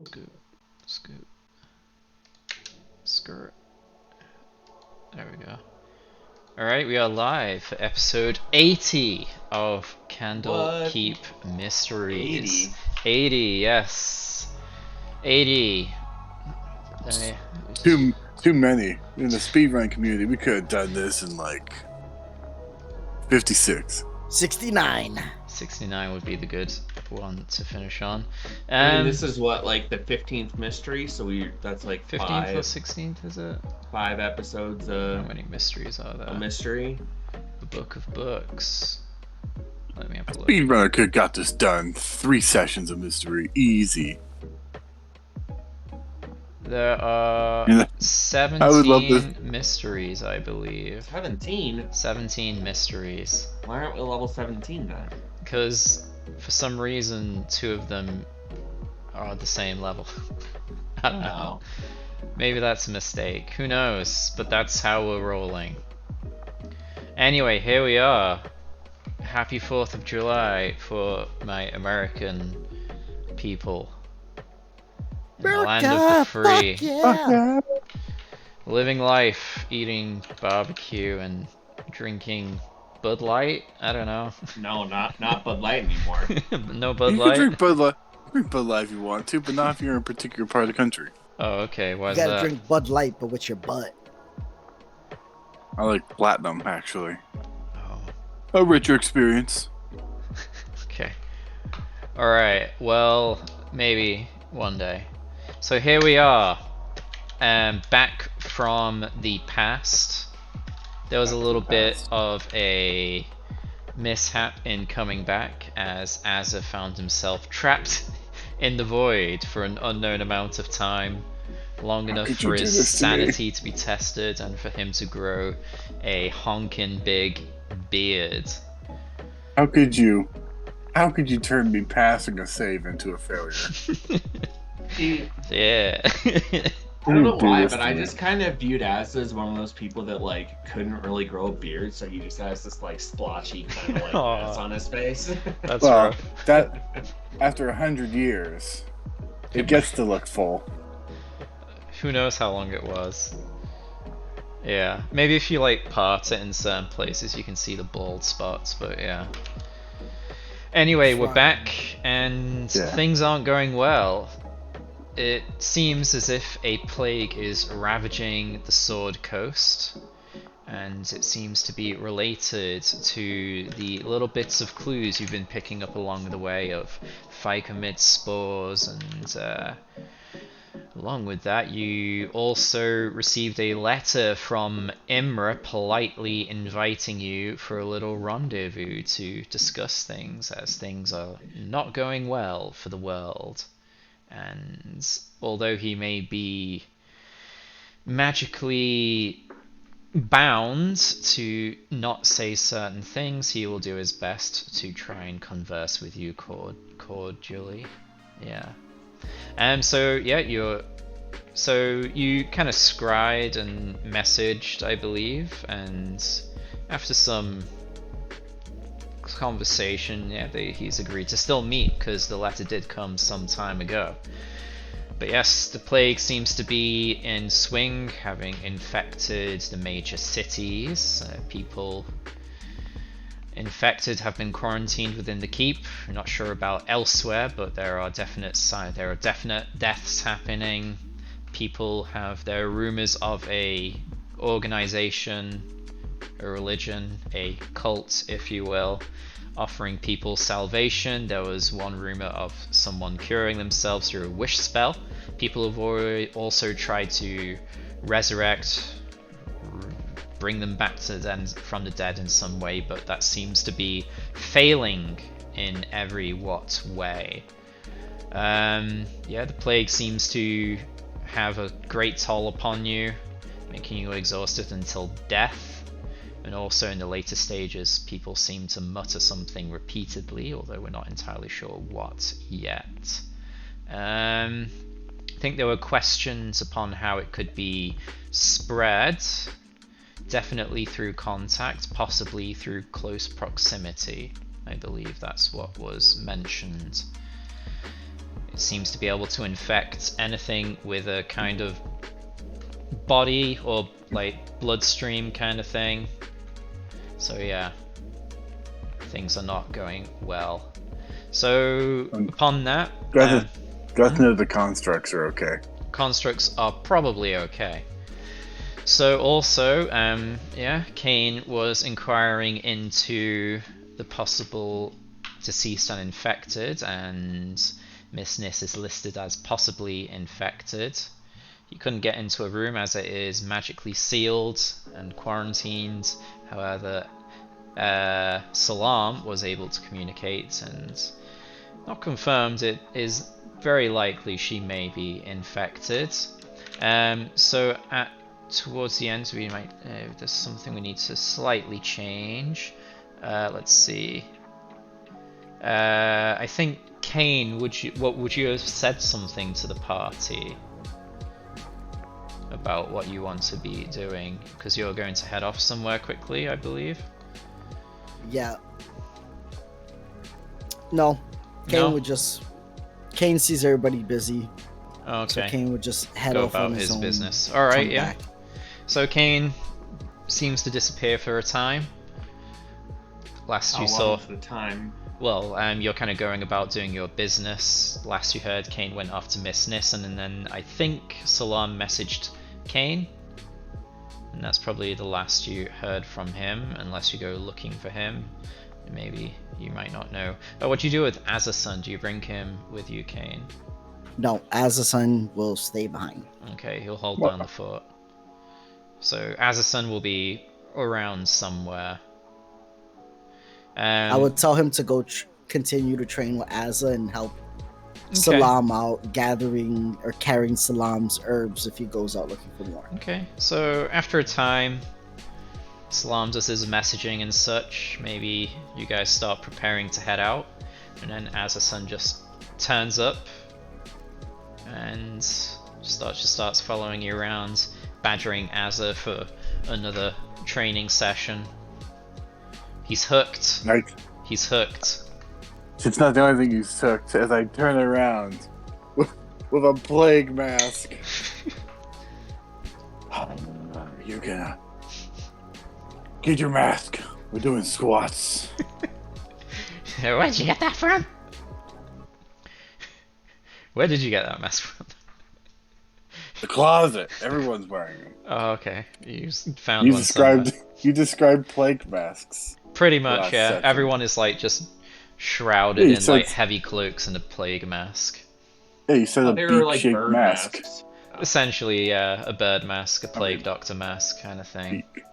Scoop, scoop, skirt. There we go. Alright, we are live for episode 80 of What? Candlekeep Mysteries. 80? 80, yes. 80. I- Too many. In the speedrun community, we could have done this in like 56. 69. 69 would be the good one to finish on. I mean, this is what, like the 15th mystery, so that's like 15th or 16th, is it? 5 episodes How many mysteries are there? a mystery. The Book of Books. Let me have a look. Speedrunner could have got this done. 3 sessions of mystery. Easy. There are Yeah. 17 mysteries, I believe. 17? 17 mysteries. Why aren't we level 17 then? Because for some reason, 2 of them are the same level. I don't know. Maybe that's a mistake. Who knows? But that's how we're rolling. Anyway, here we are. Happy 4th of July for my American people. In the land of the free. Fuck yeah. Living life, eating barbecue and drinking Bud Light? I don't know. No, not Bud Light anymore. No Bud You Light? can drink Bud Light. Drink Bud Light if you want to, but not if you're in a particular part of the country. Oh, okay. Why's You gotta that? drink Bud Light, but with your butt. I like Platinum, actually. Oh, A richer experience. okay. Alright, well, maybe one day. So here we are. Back from the past. There was a little bit of a mishap in coming back as Azza found himself trapped in the void for an unknown amount of time, long enough could for you do his this to me? sanity to be tested and for him to grow a honkin' big beard. How could you turn me passing a save into a failure? See, Yeah. I don't know Do why, this but to I me. just kind of viewed Az as one of those people that like couldn't really grow a beard, so he just has this like splotchy kind of like Aw. mess on his face. That's Well, rough. that after 100 years, it gets to look full. Who knows how long it was. Yeah, maybe if you like part it in certain places you can see the bald spots, but yeah. Anyway, we're Fine. back and Yeah. things aren't going well. It seems as if a plague is ravaging the Sword Coast, and it seems to be related to the little bits of clues you've been picking up along the way of Phycomid spores, and along with that you also received a letter from Imra politely inviting you for a little rendezvous to discuss things, as things are not going well for the world. And although he may be magically bound to not say certain things, he will do his best to try and converse with you cordially. Yeah. So yeah, you kind of scried and messaged, I believe, and after some conversation, yeah, he's agreed to still meet because the letter did come some time ago. But yes, the plague seems to be in swing, having infected the major cities. People infected have been quarantined within the keep. I'm not sure about elsewhere, but there are definite deaths happening. There are rumors of a organization, a religion, a cult, if you will, offering people salvation. There was one rumor of someone curing themselves through a wish spell. People have also tried to resurrect, bring them back from the dead in some way, but that seems to be failing in every way. Yeah, the plague seems to have a great toll upon you, making you exhausted until death. And also in the later stages, people seem to mutter something repeatedly, although we're not entirely sure what yet. I think there were questions upon how it could be spread. Definitely through contact, possibly through close proximity. I believe that's what was mentioned. it seems to be able to infect anything with a kind of body or like bloodstream kind of thing. So yeah, things are not going well. So upon that, Got to know the constructs are okay. constructs are probably okay. So also, yeah, Kane was inquiring into the possible deceased and infected, and Miss Nis is listed as possibly infected. He couldn't get into a room as it is magically sealed and quarantined. However, Salam was able to communicate, and not confirmed, it is very likely she may be infected. So towards the end, we might there's something we need to slightly change. Let's see. I think Kane, would you have said something to the party about what you want to be doing? Because you're going to head off somewhere quickly, I believe. Yeah. No. No? Kane sees everybody busy. Okay. So Kane would just head Go off about on his his own, business. All right, come yeah. back. So Kane seems to disappear for a time. Last you How saw, long's the time? well, you're kind of going about doing your business. Last you heard, Kane went off to Miss Nis, and then I think Salam messaged Kane, and that's probably the last you heard from him, unless you go looking for him. Maybe you might not know. Oh, what do you do with Azasun? Do you bring him with you, Kane? No, Azasun will stay behind. Okay, he'll hold down the fort. So Azasun will be around somewhere. I would tell him to go continue to train with Azza and help Okay. Salam out, gathering or carrying Salam's herbs if he goes out looking for more. Okay, so after a time, Salam does his messaging and such. Maybe you guys start preparing to head out, and then Azasun just turns up and starts following you around, badgering Azza for another training session. He's hooked. Right. He's hooked. It's not the only thing he's hooked. As I turn around with a plague mask. You're gonna get your mask. We're doing squats. Where'd you get that from? Where did you get that mask from? The closet. Everyone's wearing them. Oh, okay. You found one somewhere. You described plague masks. Pretty much, last yeah. section. Everyone is like just shrouded Yeah, in so like it's- heavy cloaks and a plague mask. Yeah, you said Oh, a they were like beak-shaped bird mask. masks. Essentially, yeah, a bird mask, a plague doctor mask kind of thing. Beak.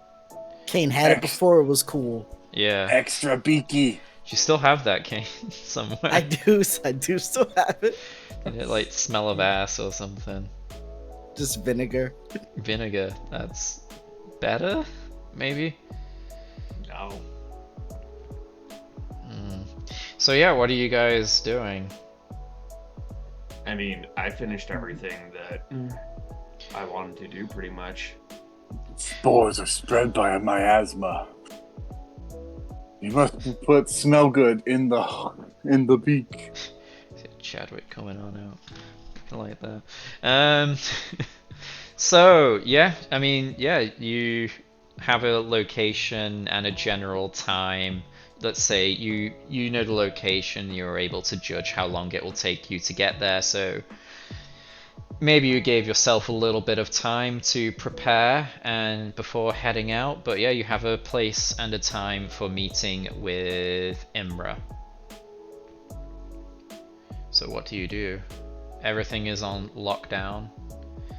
Kane had it Ex- before it was cool. Yeah. Extra beaky. You still have that, Kane, somewhere. I do still have it. Did it like smell of ass or something? Just vinegar. Vinegar. That's better, maybe. No. So yeah, what are you guys doing? I mean, I finished everything that I wanted to do pretty much. Spores are spread by a miasma. You must put smell good in the beak. Chadwick coming on out. I like that. So yeah, I mean, yeah, you have a location and a general time. Let's say you know the location, you're able to judge how long it will take you to get there, so maybe you gave yourself a little bit of time to prepare and before heading out, but yeah, you have a place and a time for meeting with Imra. So what do you do? Everything is on lockdown.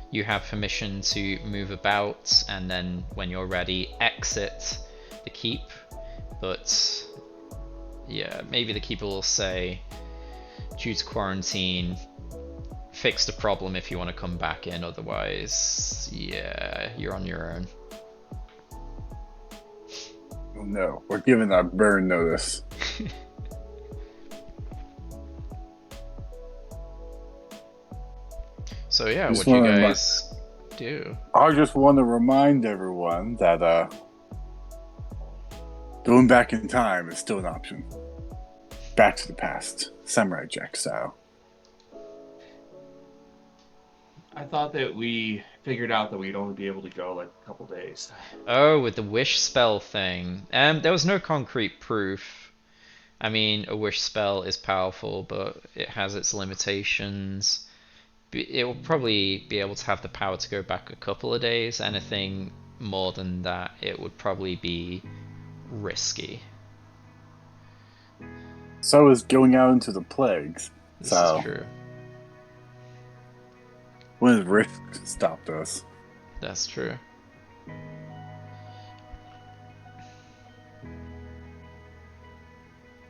You have permission to move about, and then when you're ready, exit the keep. But yeah, maybe the keeper will say, due to quarantine, fix the problem if you want to come back in, otherwise, yeah, you're on your own. Oh no, we're giving a burn notice. So yeah, Just what do you wanna guys do? I just want to remind everyone that going back in time is still an option. Back to the past, Samurai Jack style. I thought that we figured out that we'd only be able to go like a couple days. Oh, with the wish spell thing. There was no concrete proof. I mean, a wish spell is powerful, but it has its limitations. It will probably be able to have the power to go back a couple of days. Anything more than that, it would probably be risky. So is going out into the plagues. This So is true. when has Rift stopped us? That's true.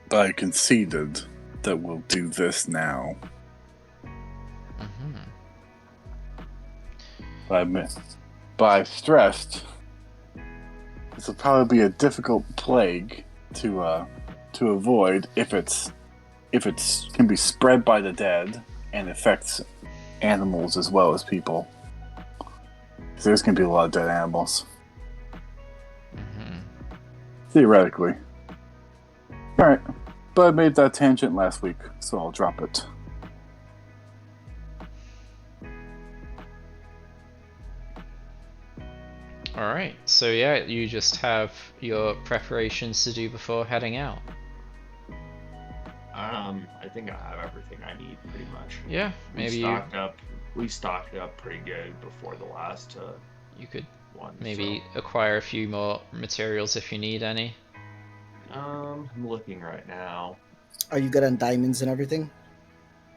But I conceded that we'll do this now. Hmm. But I stressed this will probably be a difficult plague to avoid if it's can be spread by the dead and affects animals as well as people. So there's gonna be a lot of dead animals. Hmm. Theoretically. Alright. But I made that tangent last week, so I'll drop it. Alright, so yeah, you just have your preparations to do before heading out. I think I have everything I need pretty much. Yeah, maybe We stocked up pretty good before the last you could one. maybe acquire a few more materials if you need any. So, I'm looking right now. Are you good on diamonds and everything?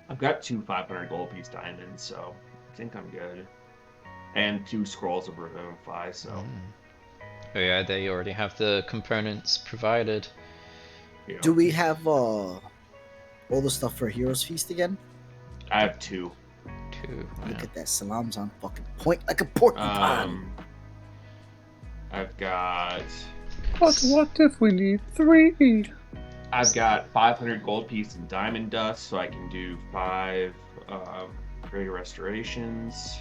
I've got 2 500 gold piece diamonds, so I think I'm good. And 2 scrolls of Revivify, so. Oh yeah, they already have the components provided. You know, Do we have all the stuff for Heroes Feast again? I have 2. Too. Look at that. Salam's on fucking point like a porcupine. I've got But what if we need 3? I've got 500 gold piece and diamond dust, so I can do 5 greater restorations.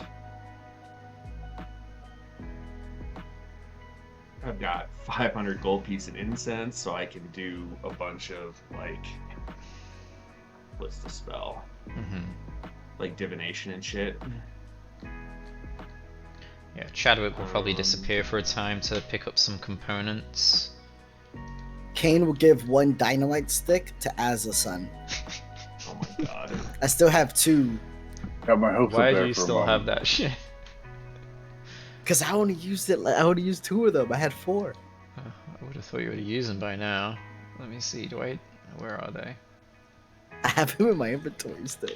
I've got 500 gold piece and incense, so I can do a bunch of like, what's the spell? Hmm. Like divination and shit. Yeah, Chadwick will probably disappear for a time to pick up some components. Kane will give 1 dynamite stick to Azza-san. Oh my god. I still have 2. Got my hopes Why up do there you for a still moment. have that shit? Because I only used it. I only used 2 of them. I had 4. I would have thought you would use them by now. Let me see. Where are they? I have them in my inventory still.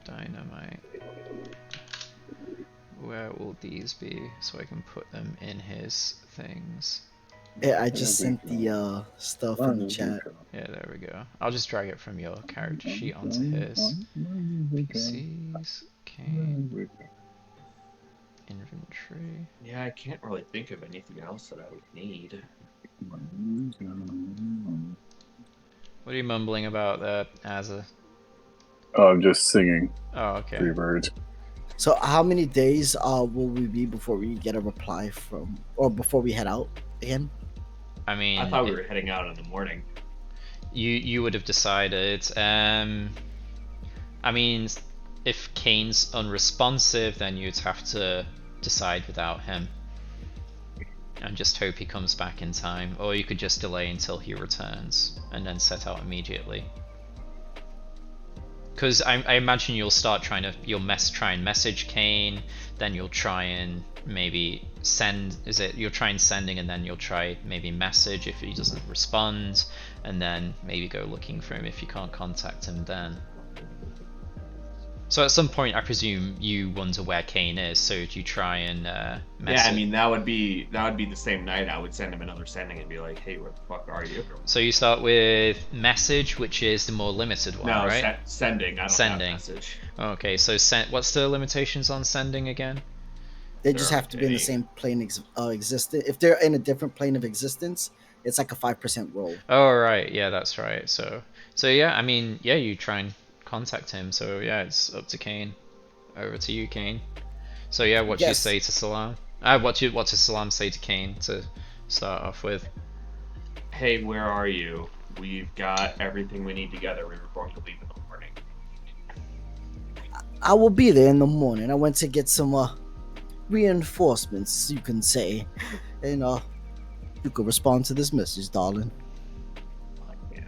Dynamite. Where will these be so I can put them in his things? Yeah, I just sent the stuff in the chat. Yeah, there we go. I'll just drag it from your character sheet onto his. PCs, Kane, inventory. Yeah, I can't really think of anything else that I would need. What are you mumbling about there, Azza? Oh, I'm just singing. Oh, okay. Free bird. So how many days will we be before we get a reply from, or before we head out again? I mean, I thought we were heading out in the morning. you would have decided. I mean, if Kane's unresponsive, then you'd have to decide without him, and just hope he comes back in time. Or you could just delay until he returns and then set out immediately. Because I imagine you'll start trying to try and message Kane, then you'll try and maybe you'll try and sending, and then you'll try maybe message if he doesn't respond, and then maybe go looking for him if you can't contact him then. So at some point, I presume you wonder where Kane is, so do you try and message? Yeah, I mean that would be the same night. I would send him another sending and be like, "Hey, where the fuck are you?" So you start with message, which is the more limited one, No, right? sending. I don't Sending. have message. Okay, so what's the limitations on sending again? They just There have to be in the any- same plane existence. If they're in a different plane of existence, it's like a 5% roll. Oh right, yeah, that's right. So yeah, I mean, yeah, you try and contact him. So yeah, it's up to Kane. Over to you, Kane. So yeah, what do you Yes. say to Salam? What does Salam say to Kane to start off with? Hey, where are you? We've got everything we need together. We were going to leave in the morning. I will be there in the morning. I went to get some reinforcements, you can say, and you could respond to this message, darling. Yeah.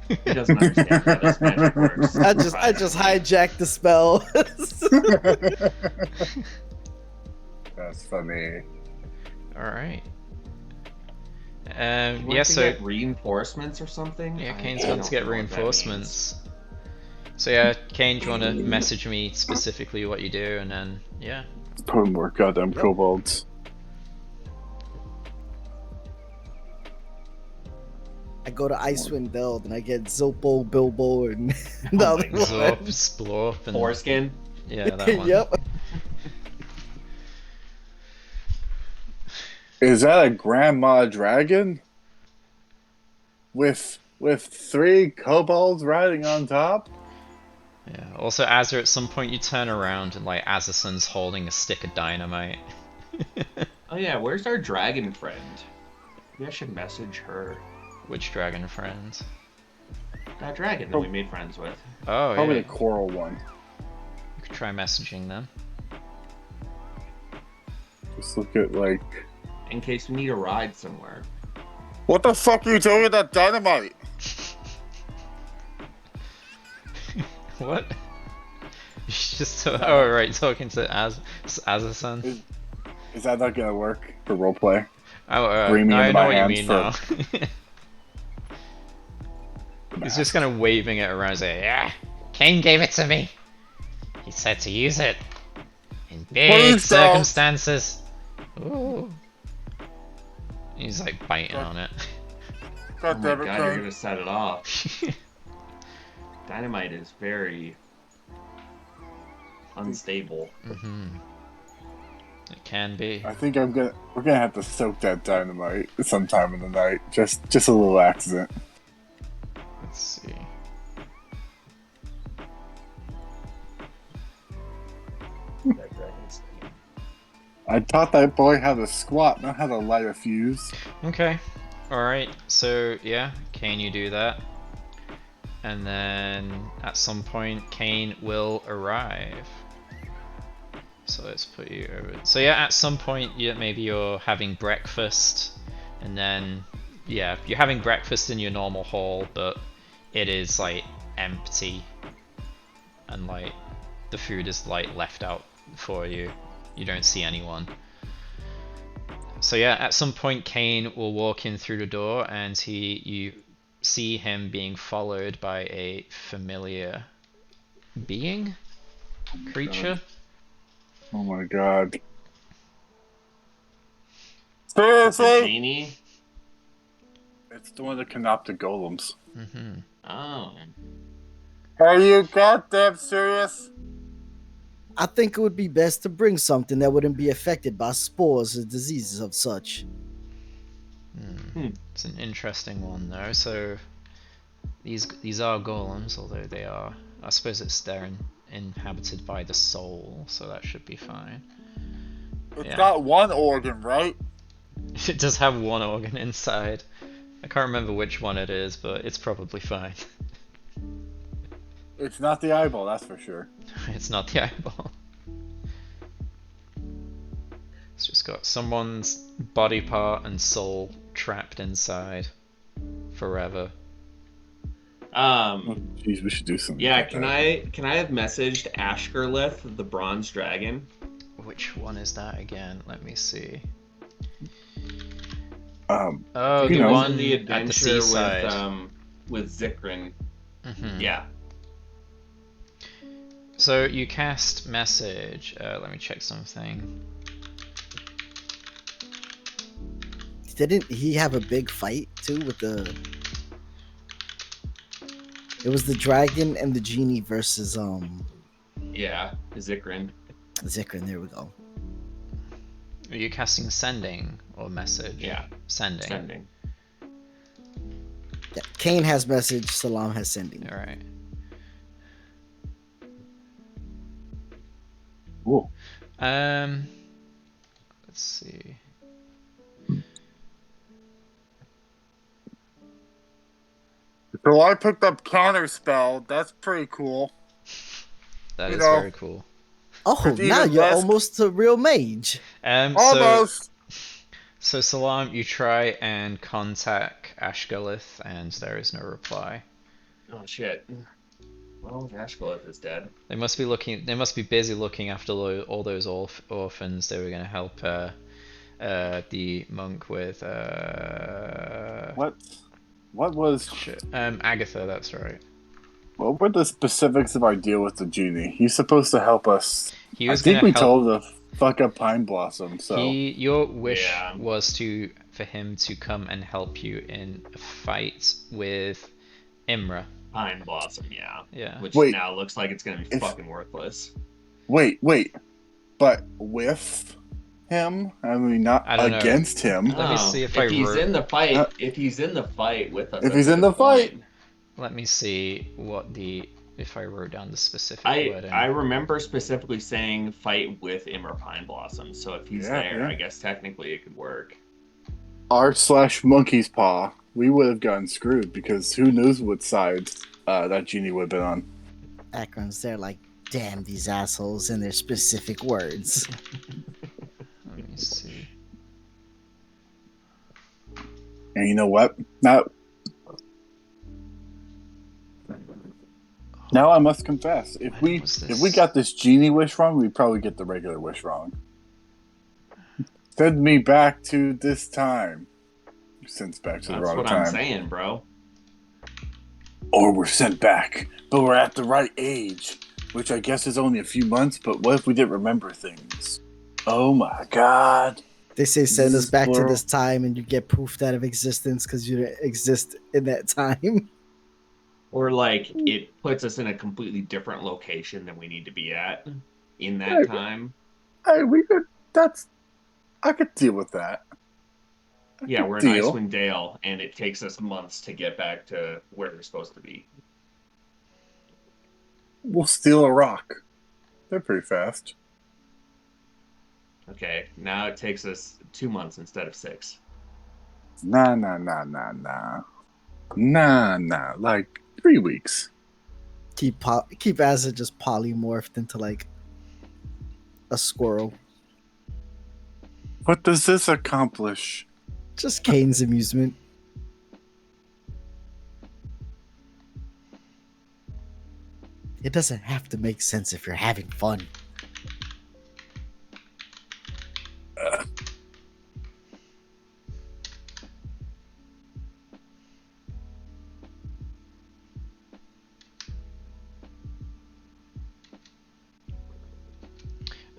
He doesn't understand how this magic works. I just hijacked the spell. That's funny. All right. You Yeah. want to So get reinforcements or something? yeah, Kane's I got don't to get know what that means. reinforcements. So yeah, Kane, do you want to message me specifically what you do, and then yeah. Probably more goddamn Yep. kobolds. I go to Icewind Dale and I get Zopo, Bilbo, and Oh the my other God. one. Zorp, Splorp, and Foreskin. yeah, that one. Yep. Is that a grandma dragon? With 3 kobolds riding on top? Yeah. Also, Azza, at some point you turn around and like Azzerson's holding a stick of dynamite. Oh yeah, where's our dragon friend? Maybe I should message her. Which dragon friend? That dragon that we made friends with. Oh Probably yeah. the coral one. You could try messaging them. Just look at like. In case we need a ride somewhere. What the fuck are you doing with that dynamite? What? Just oh right, talking to Azerson. Is that not gonna work for roleplay? Oh, Bring me no, I into know my what you hands mean for- now. He's just kind of waving it around, saying, "Yeah, Kane gave it to me. He said to use it in big Please don't." circumstances." Ooh. He's like biting on it. God Oh my damn it, god, you're Kane. gonna set it off. Dynamite is very unstable. It can be. I think we're gonna have to soak that dynamite sometime in the night. Just a little accident. Let's see. That dragon's I taught that boy how to squat, not how to light a fuse. Okay. Alright, so yeah, Kane, you do that. And then at some point, Kane will arrive. So let's put you over. So yeah, at some point, maybe you're having breakfast, and then yeah, you're having breakfast in your normal hall, but it is like empty, and like the food is like left out for you. You don't see anyone. So yeah, at some point, Kane will walk in through the door, and you see him being followed by a familiar being, creature. Oh my god. Is it Seriously? Genie? It's the one that can opt the golems. Oh. Are you goddamn serious? I think it would be best to bring something that wouldn't be affected by spores or diseases of such. It's an interesting one though. So these are golems, although they are. I suppose they're inhabited by the soul, so that should be fine. It's Yeah. got one organ, right? It does have one organ inside. I can't remember which one it is, but it's probably fine. It's not the eyeball, that's for sure. It's not the eyeball. It's just got someone's body part and soul trapped inside forever. Jeez, we should do something. Yeah, about can that. I have messaged Ashkerlith, the bronze dragon? Which one is that again? Let me see. Oh, Oh, You the know. one In the at the adventure seaside. with Zikrin. Mhm. Yeah. So you cast message. Let me check something. Didn't he have a big fight too with the? It was the dragon and the genie versus Yeah, Zikrin. Zikrin. There we go. Are you casting sending or message? Yeah. Sending. Sending. Yeah, Kane has message. Salam has sending. All right. cool. Let's see. So I picked up counter spell. That's pretty cool. That You is know, very cool. Oh, It's now even you're less- almost a real mage. Almost. So Salam, you try and contact Ashgalith, and there is no reply. Oh shit. Well, Ashgalith is dead. They must be looking. They must be busy looking after all those orphans they were going to help the monk with. What? What was? Shit. Agatha. That's right. What were the specifics of our deal with the genie? He's supposed to help us. He I was going think to we help. told him to fuck up Pine Blossom. So Your wish Yeah. was for him to come and help you in a fight with Imra. Pine Blossom, yeah. Yeah. Which Wait. now looks like it's gonna be If- fucking worthless. wait, but with him, I mean, not I don't know. against him. Let me see if I he's wrote- in the fight. Uh, If he's in the fight with us, if at he's in this the fight. point, Let me see if I wrote down the specific I wording. remember specifically saying fight with Immer Pine Blossom. So if he's Yeah, there, yeah. I guess technically it could work. R/Monkey's Paw. We would have gotten screwed because who knows what side that genie would have been on. Akron's there like, damn these assholes and their specific words. Let me see. And you know what? Now I must confess, if When was we this? got this genie wish wrong, we'd probably get the regular wish wrong. Send me back to this time. Sent back to the That's wrong what time. I'm saying, bro. Or we're sent back, but we're at the right age, which I guess is only a few months, but what if we didn't remember things? Oh my god. They say send This us is back to plural. this time and you get poofed out of existence because you didn't exist in that time. Or like it puts us in a completely different location than we need to be at in that Hey. time. Hey, I could deal with that. Yeah, we're in Deal. Icewind Dale, and it takes us months to get back to where we're supposed to be. We'll steal a rock. They're pretty fast. Okay, now it takes us 2 months instead of 6. Nah. Like 3 weeks. Keep acid just polymorphed into like a squirrel. What does this accomplish? Just Kane's amusement. It doesn't have to make sense if you're having fun.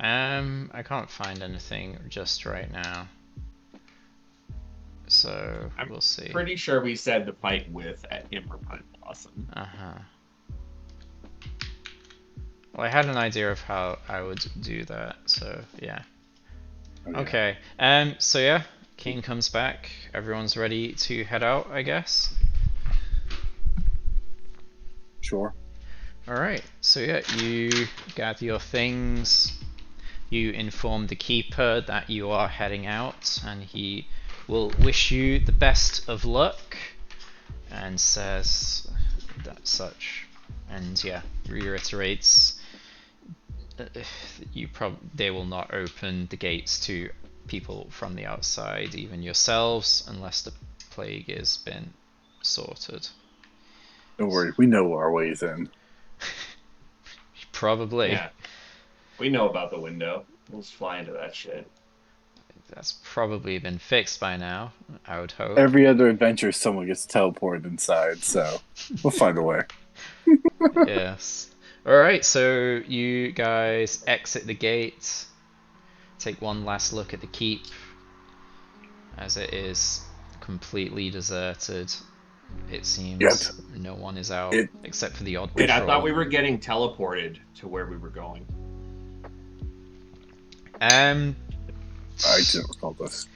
I can't find anything just right now. So I'm we'll see. Pretty sure we said the fight with at Immer Pine Blossom. Uh-huh. Well, I had an idea of how I would do that, so yeah. Oh, yeah. Okay. So yeah, King comes back. Everyone's ready to head out, I guess. Sure. Alright, so yeah, you gather your things, you inform the keeper that you are heading out, and he will wish you the best of luck, and says that such, and yeah, reiterates they will not open the gates to people from the outside, even yourselves, unless the plague has been sorted. Don't worry, we know our ways in. Probably. Yeah. We know about the window. We'll just fly into that shit. That's probably been fixed by now, I would hope. Every other adventure, someone gets teleported inside, so we'll find a way. Yes. Alright, so you guys exit the gate, take one last look at the keep, as it is completely deserted. It seems Yep. no one is out, except for the odd Wait, patrol. I thought we were getting teleported to where we were going. I didn't recall this.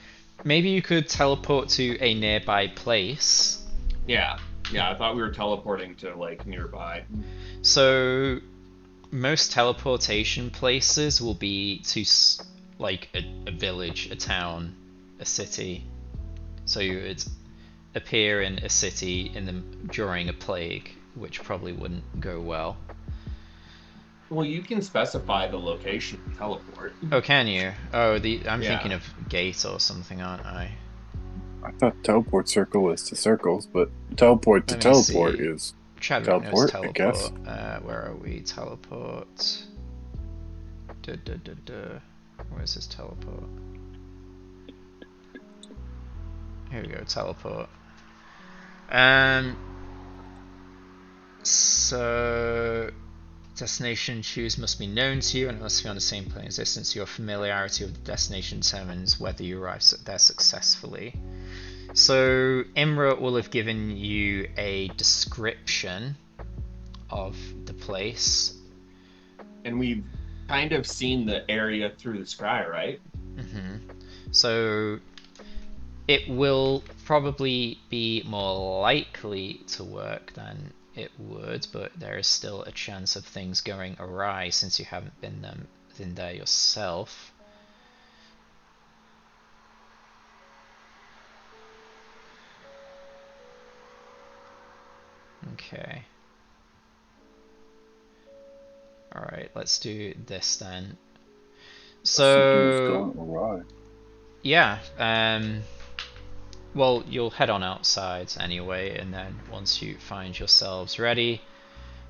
Maybe you could teleport to a nearby place. Yeah. Yeah, I thought we were teleporting to, like, nearby. So, most teleportation places will be to, like, a village, a town, a city. So you would appear in a city during a plague, which probably wouldn't go well. Well, you can specify the location of teleport. Oh, can you? Oh, I'm Yeah. thinking of gate or something, aren't I? I thought teleport circle is to circles, but teleport to Let me teleport see. is Chadwick knows teleport, I guess. teleport. Where are we? Teleport. Where's his teleport? Here we go, teleport. So destination choose must be known to you and it must be on the same plane as distance. Your familiarity with the destination determines whether you arrive there successfully. So Imra will have given you a description of the place. And we've kind of seen the area through the sky, right? So it will probably be more likely to work than it would, but there is still a chance of things going awry since you haven't been in there yourself. Okay. Alright, let's do this then. So yeah, well, you'll head on outside anyway, and then once you find yourselves ready,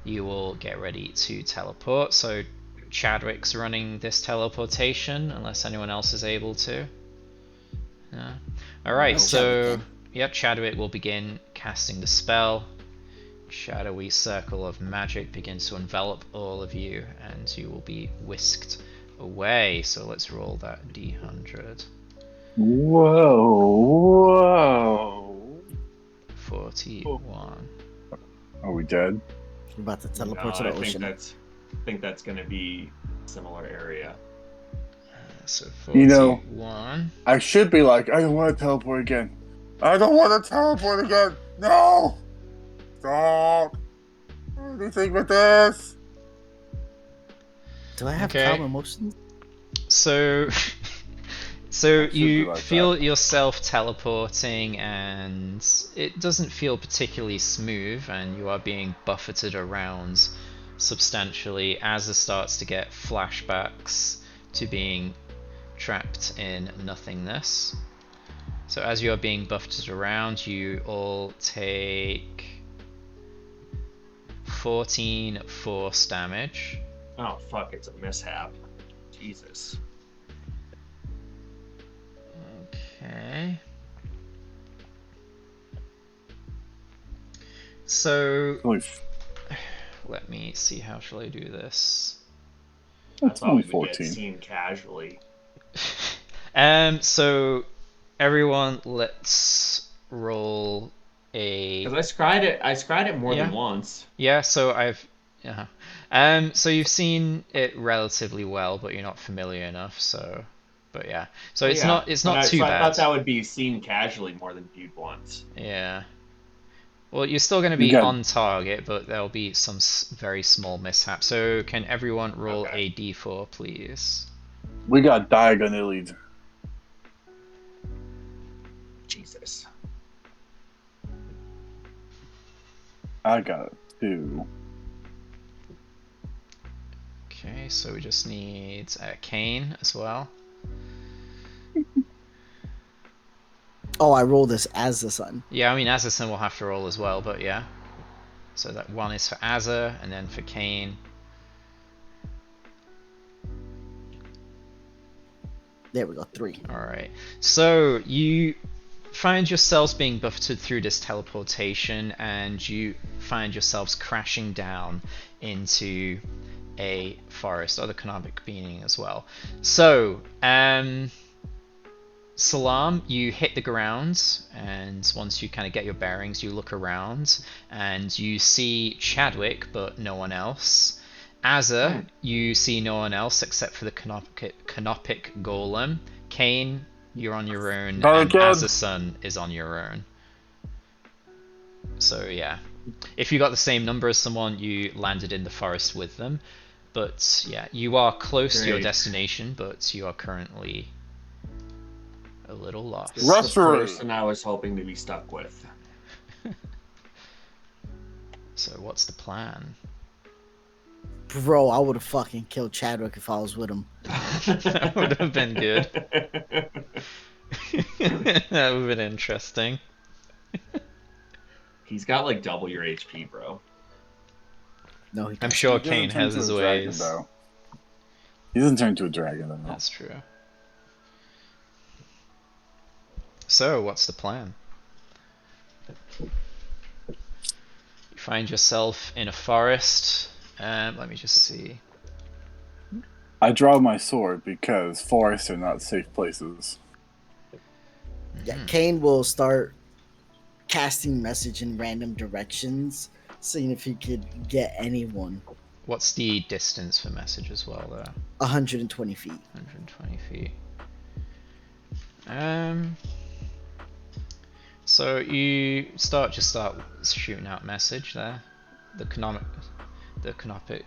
you will get ready to teleport. So Chadwick's running this teleportation, unless anyone else is able to. Yeah. Alright, so yep, Chadwick will begin casting the spell. Shadowy circle of magic begins to envelop all of you, and you will be whisked away. So let's roll that d100. Whoa. 41. Are we dead? We're about to teleport to the ocean. I think that's going to be a similar area. So 41. I should be like, I don't want to teleport again. I don't want to teleport again. No! Stop! Anything with this? Do I have calm emotions? So you feel yourself teleporting, and it doesn't feel particularly smooth, and you are being buffeted around substantially as it starts to get flashbacks to being trapped in nothingness. So as you are being buffeted around, you all take 14 force damage. Oh fuck, it's a mishap. Jesus. Okay. So let me see, how shall I do this? That's why we would get seen casually. So everyone, let's roll a. Because I scryed it more than once. Yeah, so so you've seen it relatively well, but you're not familiar enough. So, but yeah, so it's not too bad. I thought that would be seen casually more than viewed once. Yeah. Well, you're still going to be on target, but there'll be some very small mishap. So can everyone roll a d4, please? We got diagonally. Jesus. I got 2. Okay, so we just need Kane as well. Oh, I roll this as the sun. Yeah, I mean, Azazon will have to roll as well, but yeah. So that 1 is for Azza, and then for Kane. There we go, 3. Alright, so you find yourselves being buffeted through this teleportation, and you find yourselves crashing down into a forest, or the canonic being as well. So, Salam, you hit the ground, and once you kind of get your bearings, you look around, and you see Chadwick, but no one else. Azza, you see no one else except for the canopic golem. Kane, you're on your own, and Azza's son is on your own. So yeah, if you got the same number as someone, you landed in the forest with them. But yeah, you are close to your destination, but you are currently A little lost. This is the Referee. person I was hoping to be stuck with. So what's the plan? Bro, I would have fucking killed Chadwick if I was with him. That would have been good. That would have been interesting. He's got like double your HP, bro. No, he I'm doesn't. sure He doesn't Kane turn has into his a dragon, ways. though. He doesn't turn into a dragon, though. That's true. So, what's the plan? You find yourself in a forest. Let me just see. I draw my sword because forests are not safe places. Yeah, Kane will start casting message in random directions, seeing if he could get anyone. What's the distance for message as well, though? 120 feet. 120 feet. So you start shooting out message there. The canopic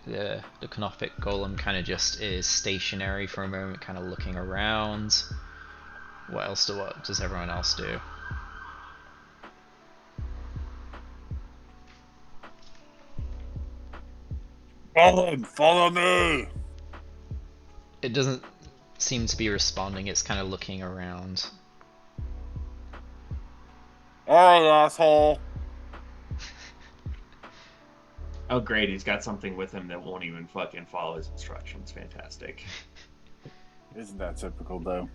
golem kind of just is stationary for a moment, kind of looking around. What does everyone else do? Follow me! It doesn't seem to be responding. It's kind of looking around. Alright, asshole. Oh, great. He's got something with him that won't even fucking follow his instructions. Fantastic. Isn't that typical, though?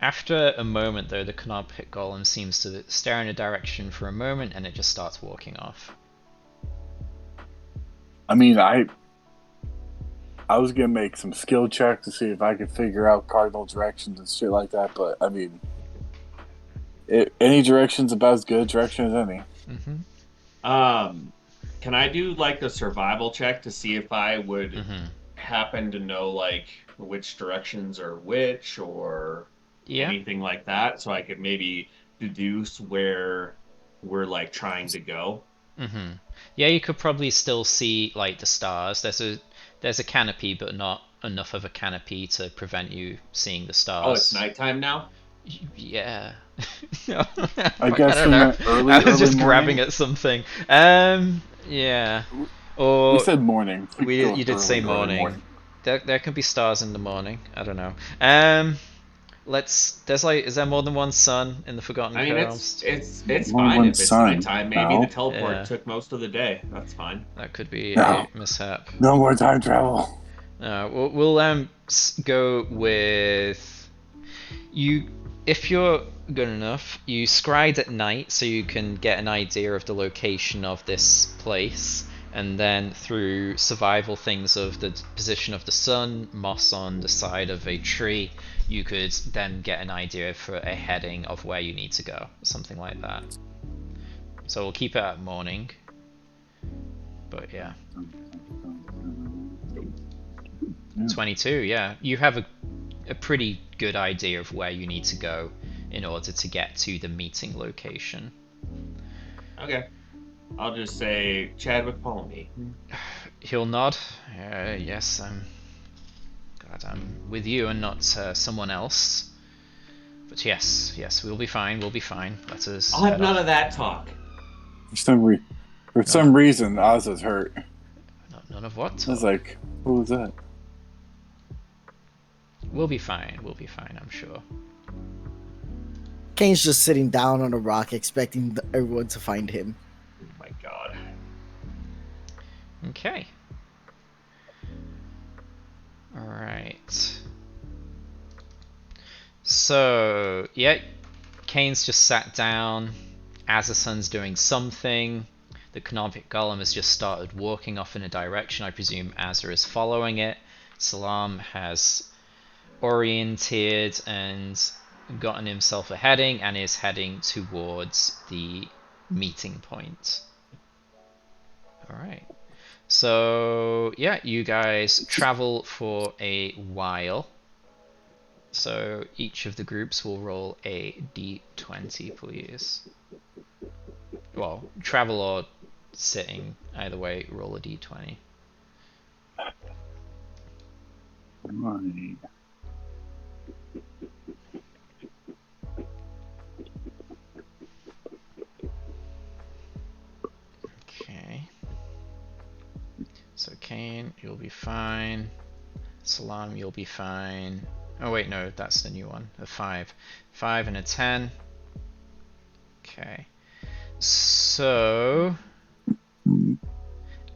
After a moment, though, the canopic golem seems to stare in a direction for a moment, and it just starts walking off. I mean, I was gonna make some skill check to see if I could figure out cardinal directions and shit like that, but I mean, any direction's about as good a direction as any. Can I do like a survival check to see if I would happen to know like which directions are which or anything like that, so I could maybe deduce where we're like trying to go? Yeah, you could probably still see like the stars. There's a canopy, but not enough of a canopy to prevent you seeing the stars. Oh, it's nighttime now? Yeah. I guess don't know. early. I was just morning? grabbing at something. Yeah. Or We said morning. you did say morning. There can be stars in the morning. I don't know. Is there more than one sun in the Forgotten Coast? It's More fine one if it's sun. nighttime. Maybe No. the teleport Yeah. took most of the day. That's fine. That could be No. a mishap. No more time travel. We'll go with you. If you're good enough, you scried at night so you can get an idea of the location of this place, and then through survival things of the position of the sun, moss on the side of a tree, you could then get an idea for a heading of where you need to go, something like that. So we'll keep it at morning. But yeah. 22, yeah. You have a pretty good idea of where you need to go in order to get to the meeting location. Okay. I'll just say, Chadwick, follow me. He'll nod. Yes, I'm with you and not someone else. But yes, we'll be fine. Let us. I'll have none of that talk. For some reason, Oz was hurt. None of what? I was like, who was that? We'll be fine, I'm sure. Kane's just sitting down on a rock, expecting everyone to find him. Oh my god. Okay. Alright. So, yeah, Kane's just sat down. Azazun's doing something. The canopic golem has just started walking off in a direction. I presume Azza is following it. Salam has oriented and gotten himself a heading and is heading towards the meeting point. Alright. So, yeah, you guys travel for a while. So each of the groups will roll a d20, please. Well, travel or sitting, either way, roll a d20. Right. Kane, you'll be fine. Salam, you'll be fine. Oh wait, no, that's the new one. A 5. 5 and a 10. Okay. So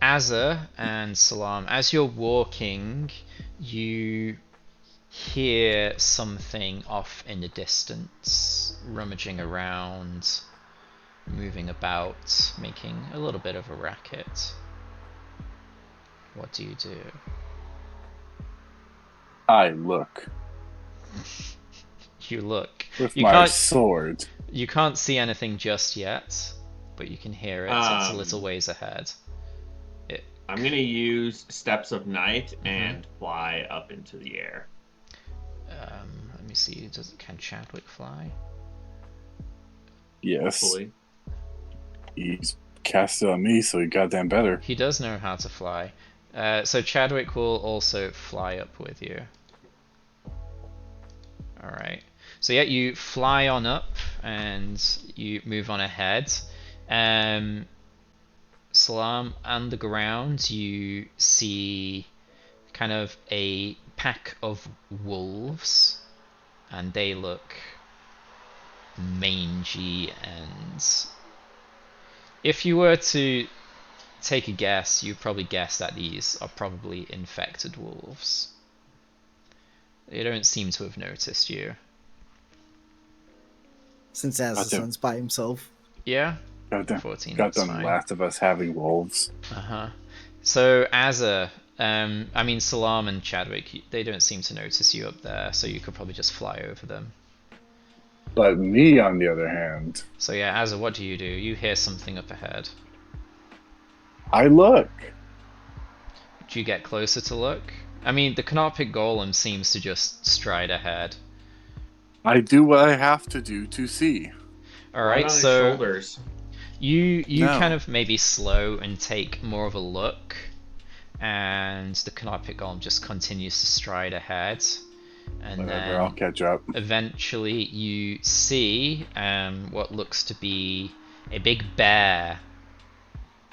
Azza and Salam, as you're walking, you hear something off in the distance, rummaging around, moving about, making a little bit of a racket. What do you do? I look. You look. With my sword. You can't see anything just yet, but you can hear it. It's a little ways ahead. I'm gonna use Steps of Night and fly up into the air. Let me see. Can Chadwick fly? Yes. Hopefully. He's cast it on me, so he goddamn better. He does know how to fly. So Chadwick will also fly up with you. Alright. So yeah, you fly on up and you move on ahead. Salam, on the ground you see kind of a pack of wolves, and they look mangy, and if you were to take a guess, you'd probably guess that these are probably infected wolves. They don't seem to have noticed you. Since Azza-san's by himself. Yeah. Got 14. Got That's done. fine. Last of Us having wolves. So Azza, I mean Salam and Chadwick, they don't seem to notice you up there, so you could probably just fly over them. But me, on the other hand. So yeah, Azza, what do? You hear something up ahead. I look. Do you get closer to look? I mean, the Candlekeep golem seems to just stride ahead. I do what I have to do to see. Alright, on his so shoulders. you No. kind of maybe slow and take more of a look, and the Candlekeep golem just continues to stride ahead. And Whatever, then I'll catch up. eventually you see what looks to be a big bear,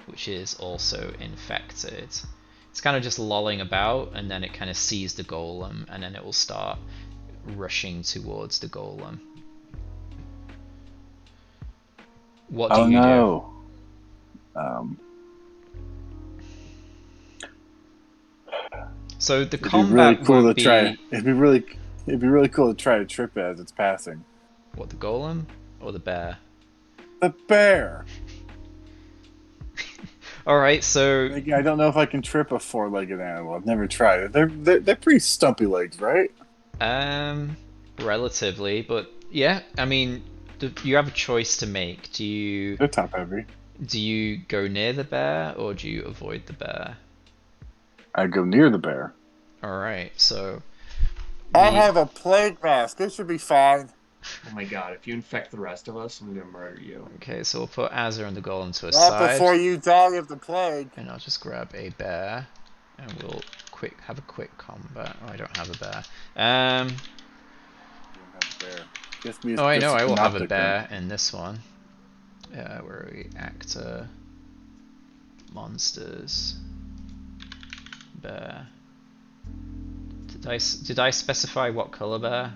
which is also infected. It's kind of just lolling about, and then it kind of sees the golem, and then it will start rushing towards the golem. What do you do? So the combat really cool won't to try. It'd be really cool to try to trip it as it's passing. What, the golem or the bear? The bear. All right, so I don't know if I can trip a four-legged animal. I've never tried it. They're pretty stumpy legs, right? Relatively, but yeah. I mean, you have a choice to make. They're top heavy. Do you go near the bear or do you avoid the bear? I go near the bear. All right, so I have a plague mask. It should be fine. Oh my god, if you infect the rest of us, I'm gonna murder you. Okay, so we'll put Azza and the golem to a Not side. before you die of the plague. And I'll just grab a bear, and we'll have a quick combat. Oh, I don't have a bear. You don't have a bear. Oh, I know, I will have a bear in this one. Where are we? Actor. Monsters. Bear. Did I specify what color bear?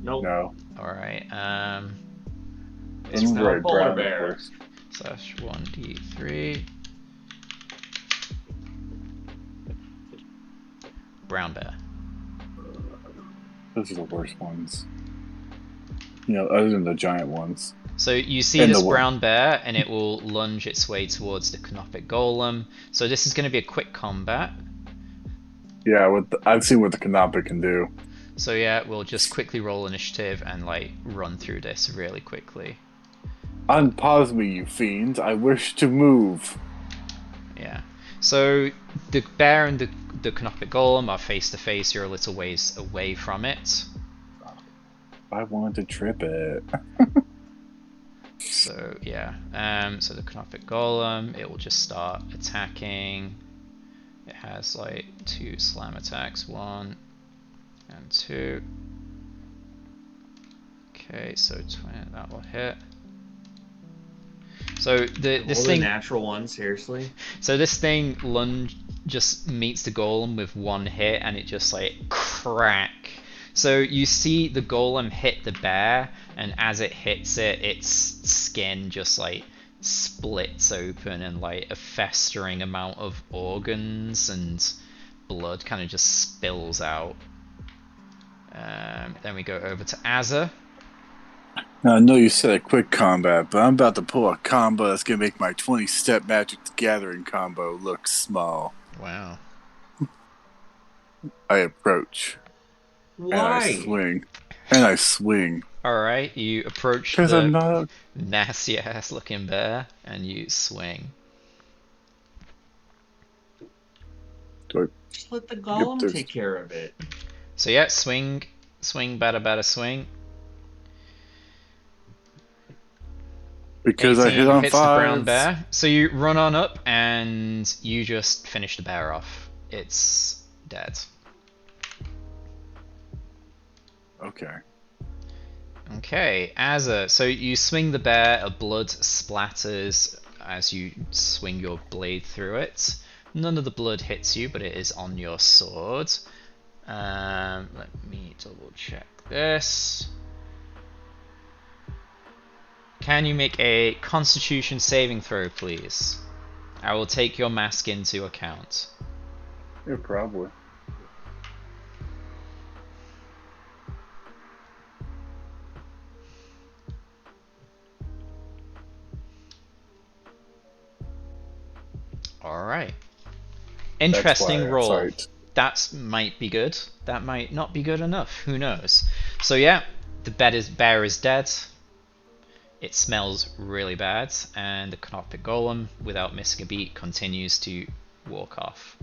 Nope. No. Alright, It's not a polar bear. slash 1d3. Brown bear. Those are the worst ones. You know, other than the giant ones. So you see this brown bear, and it will lunge its way towards the Candlekeep golem. So this is going to be a quick combat. Yeah, I've seen what the Candlekeep can do. So yeah, we'll just quickly roll initiative and like run through this really quickly. Unpause me, you fiends. I wish to move. Yeah. So the bear and the Candlekeep golem are face to face. You're a little ways away from it. I want to trip it. So yeah. So the Candlekeep golem, it will just start attacking. It has like 2 slam attacks, 1 and 2. Okay, so 20, that will hit. So this thing, natural one, seriously. So this thing just meets the golem with one hit, and it just like crack. So you see the golem hit the bear, and as it hits it, its skin just like splits open, and like a festering amount of organs and blood kind of just spills out. Then we go over to Azza. Now, I know you said a quick combat, but I'm about to pull a combo that's going to make my 20-step Magic the Gathering combo look small. Wow. I approach. Why? And I swing. And I swing. Alright, you approach Because I'm the not... nasty ass looking bear, and you swing. Just let the golem take care of it. So yeah, swing, batter, swing. Because I hit on hits the brown fives. bear. So you run on up and you just finish the bear off. It's dead. Okay. Okay, so you swing the bear, blood splatters as you swing your blade through it. None of the blood hits you, but it is on your sword. Let me double check this. Can you make a Constitution saving throw, please? I will take your mask into account. Yeah, probably. Alright. Interesting roll. Sorry. That might be good. That might not be good enough. Who knows? So yeah, the bear is dead. It smells really bad, and the Candlekeep golem, without missing a beat, continues to walk off.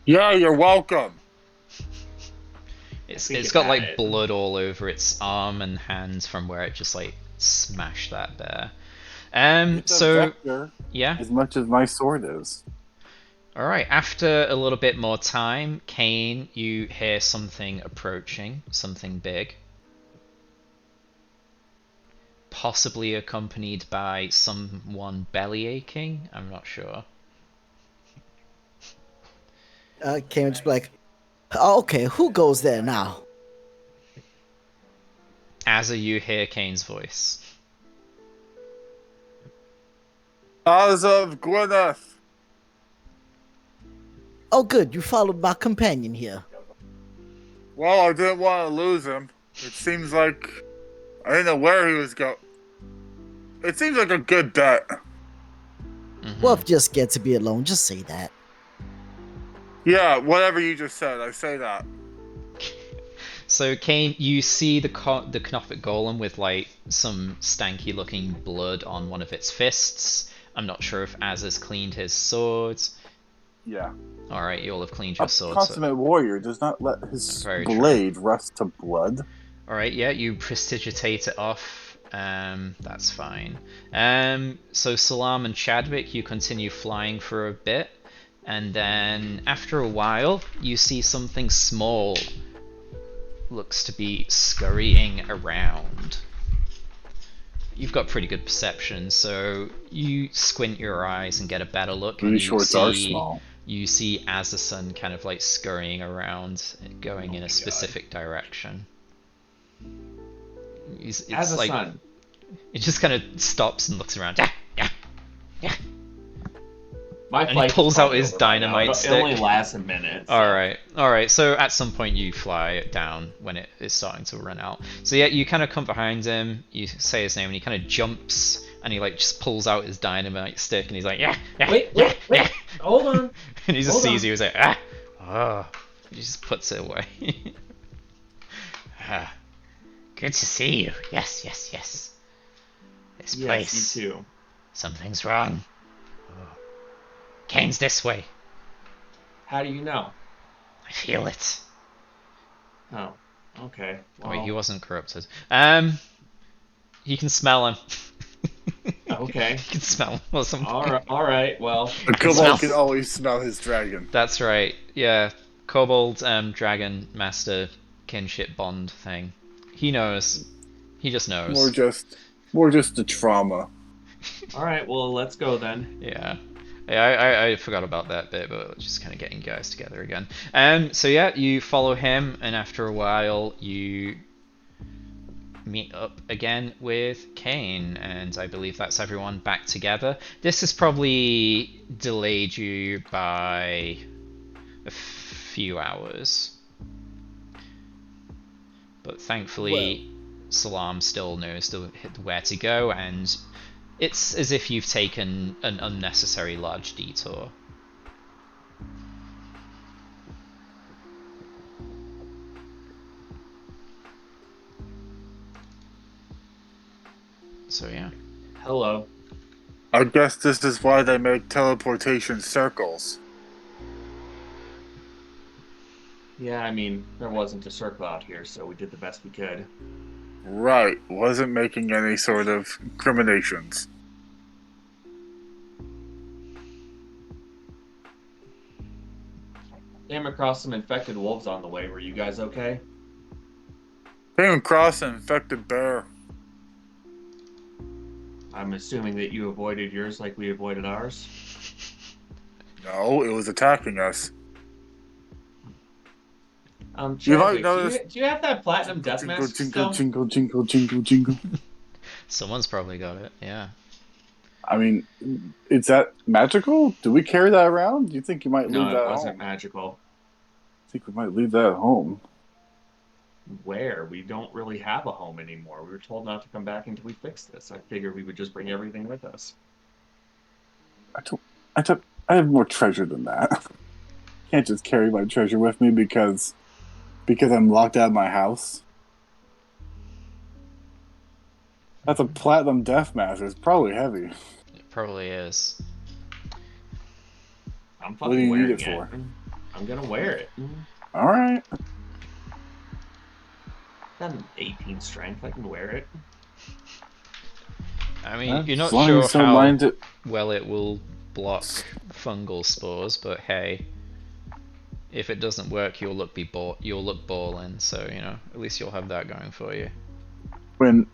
Yeah, you're welcome. It's got like blood all over its arm and hands from where it just like smashed that bear. It's so a vector, yeah. as much as my sword is. Alright, after a little bit more time, Kane, you hear something approaching, something big. Possibly accompanied by someone belly aching, I'm not sure. Kane just be like, oh, okay, who goes there now? As you hear Kane's voice. Eyes of Gwyneth. Oh, good, you followed my companion here. Well, I didn't want to lose him. It seems like I didn't know where he was going. It seems like a good bet. Mm-hmm. Well, if you just get to be alone, just say that. Yeah, whatever you just said, I say that. So Kane, you see the Candlekeep golem with like some stanky looking blood on one of its fists. I'm not sure if Az has cleaned his sword. Yeah. Alright, you all have cleaned your sword. A consummate warrior does not let his blade rust to blood. Alright, yeah, you prestidigitate it off. That's fine. So Salam and Chadwick, you continue flying for a bit, and then after a while, you see something small. Looks to be scurrying around. You've got pretty good perception, so you squint your eyes and get a better look. Really shorts are small. You see Azasun kind of like scurrying around, going in a specific direction. It's like it just kind of stops and looks around. Yeah. And he pulls out his dynamite stick. It only lasts a minute. So. Alright. So at some point you fly it down when it is starting to run out. So yeah, you kind of come behind him, you say his name, and he kind of jumps, and he like just pulls out his dynamite stick, and he's like, yeah. Wait. Hold on. And he just sees you, he's like, he just puts it away. Good to see you. Yes. This place. Yes, you too. Something's wrong. Kane's this way. How do you know? I feel it. Oh, okay. Well... Wait, he wasn't corrupted. You can smell him. Okay. You can smell him or something. All right. Well, a kobold can always smell his dragon. That's right. Yeah, kobold, dragon, master, kinship bond thing. He knows. He just knows. More just the trauma. All right. Well, let's go then. Yeah. Yeah, I forgot about that bit, but just kind of getting you guys together again. So yeah, you follow him, and after a while, you meet up again with Kane, and I believe that's everyone back together. This has probably delayed you by a few hours, but thankfully, Salam still knows where to go, and it's as if you've taken an unnecessary large detour. So yeah. Hello. I guess this is why they make teleportation circles. Yeah, I mean, there wasn't a circle out here, so we did the best we could. Right, wasn't making any sort of incriminations. Came across some infected wolves on the way. Were you guys okay? Came across an infected bear. I'm assuming that you avoided yours like we avoided ours. No, it was attacking us. Chadwick, do you have that platinum death mask jingle, still? jingle, jingle, jingle, jingle. Someone's probably got it, yeah. I mean, is that magical? Do we carry that around? Do you think you might leave that at home? No, it wasn't magical. I think we might leave that at home. Where? We don't really have a home anymore. We were told not to come back until we fix this. I figured we would just bring everything with us. I have more treasure than that. Can't just carry my treasure with me because I'm locked out of my house. That's a platinum death mask. It's probably heavy. It probably is. I'm What do you wearing need it for? I'm gonna wear it. All right. Got an 18 strength. I can wear it. I mean, you're not as long sure as you don't how mind it. well it will block fungal spores, but hey, if it doesn't work, you'll look balling. So you know, at least you'll have that going for you. When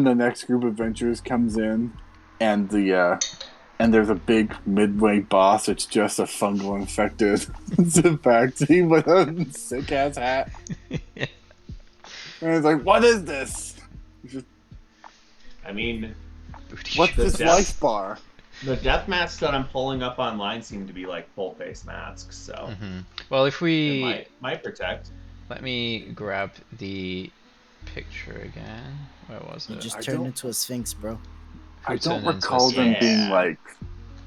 the next group of adventurers comes in, and there's a big midway boss, it's just a fungal infected Zipaxi with a sick ass hat. And it's like, what is this? I mean, what's this life bar? The death masks that I'm pulling up online seem to be like full face masks, so well, if we it might protect. Let me grab the picture again. Where was it? You just turned into a sphinx, bro. I don't recall them being like.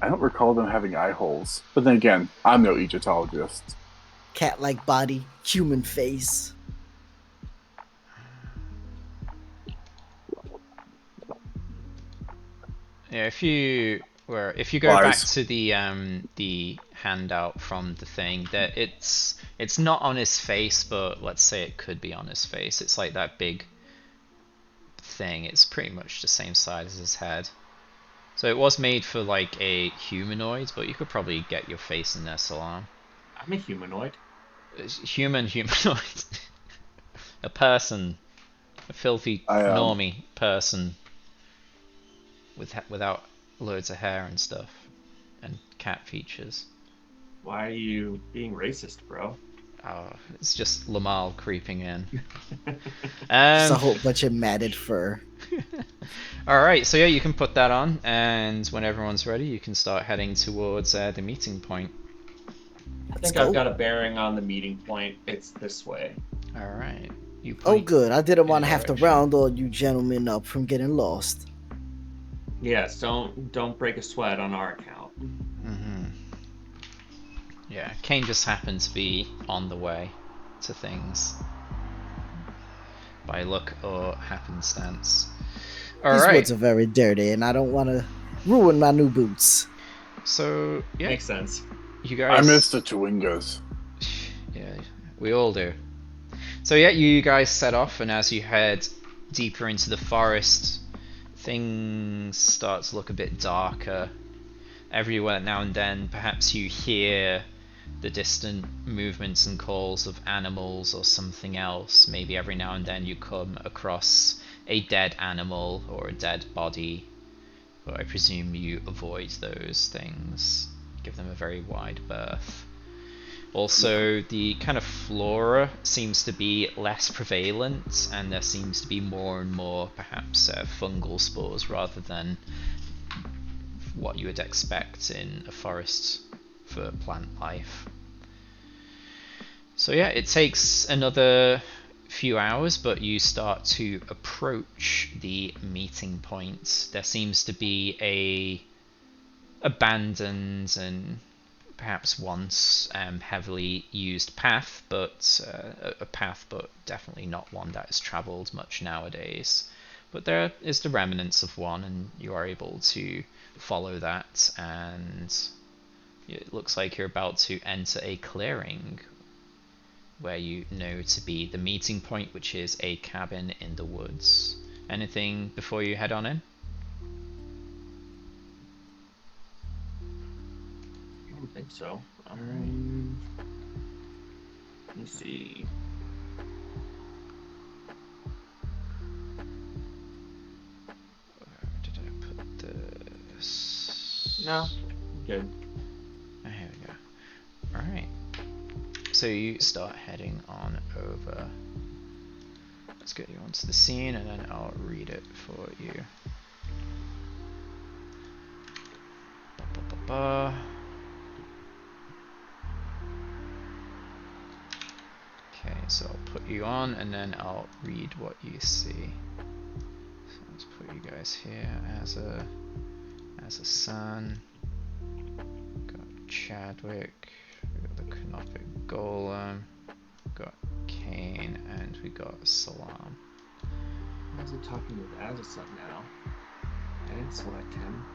I don't recall them having eye holes. But then again, I'm no Egyptologist. Cat-like body, human face. Yeah, if you go back to the handout from the thing, that it's not on his face, but let's say it could be on his face. It's like that big thing. It's pretty much the same size as his head. So it was made for like a humanoid, but you could probably get your face in there, Salam. I'm a humanoid. Humanoid. A person. A filthy normie person. Without loads of hair and stuff. And cat features. Why are you being racist, bro? Oh, it's just Lamal creeping in. Just a whole bunch of matted fur. Alright, so yeah, you can put that on, and when everyone's ready, you can start heading towards the meeting point. I think I've got a bearing on the meeting point. It's this way. Alright. Oh good, I didn't want to have to round all you gentlemen up from getting lost. Yes, don't break a sweat on our account. Yeah, Kane just happened to be on the way to things. By luck or happenstance. These woods are very dirty, and I don't want to ruin my new boots. So, yeah. Makes sense. You guys... I miss the Chewingos. Yeah, we all do. So yeah, you guys set off, and as you head deeper into the forest, things start to look a bit darker. Everywhere now and then, perhaps you hear the distant movements and calls of animals or something else. Maybe every now and then you come across a dead animal or a dead body. but I presume you avoid those things, give them a very wide berth. Also, the kind of flora seems to be less prevalent, and there seems to be more and more, perhaps, fungal spores rather than what you would expect in a forest for plant life. So yeah, it takes another few hours, but you start to approach the meeting point. There seems to be a abandoned and perhaps once heavily used path, but a path, but definitely not one that is travelled much nowadays. But there is the remnants of one, and you are able to follow that, and it looks like you're about to enter a clearing where you know to be the meeting point, which is a cabin in the woods. Anything before you head on in? I don't think so. Let me see. Where did I put this? No, good. Oh, here we go. Alright. So you start heading on over. Let's get you onto the scene, and then I'll read it for you. Okay, so I'll put you on, and then I'll read what you see. So let's put you guys here as a son. Got Chadwick. We got the Canopic Golem. Got Kane, and we got Salam. Why is it talking with as a son now? I didn't select him.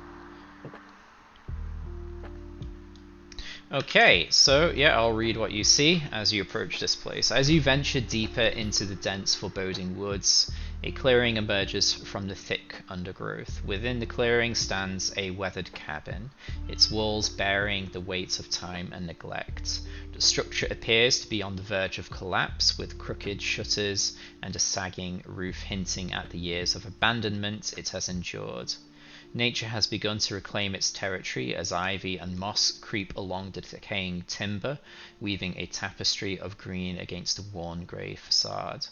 Okay, so yeah, I'll read what you see as you approach this place. As you venture deeper into the dense, foreboding woods, a clearing emerges from the thick undergrowth. Within the clearing stands a weathered cabin, its walls bearing the weight of time and neglect. The structure appears to be on the verge of collapse, with crooked shutters and a sagging roof hinting at the years of abandonment it has endured. Nature has begun to reclaim its territory as ivy and moss creep along the decaying timber, weaving a tapestry of green against a worn grey facade.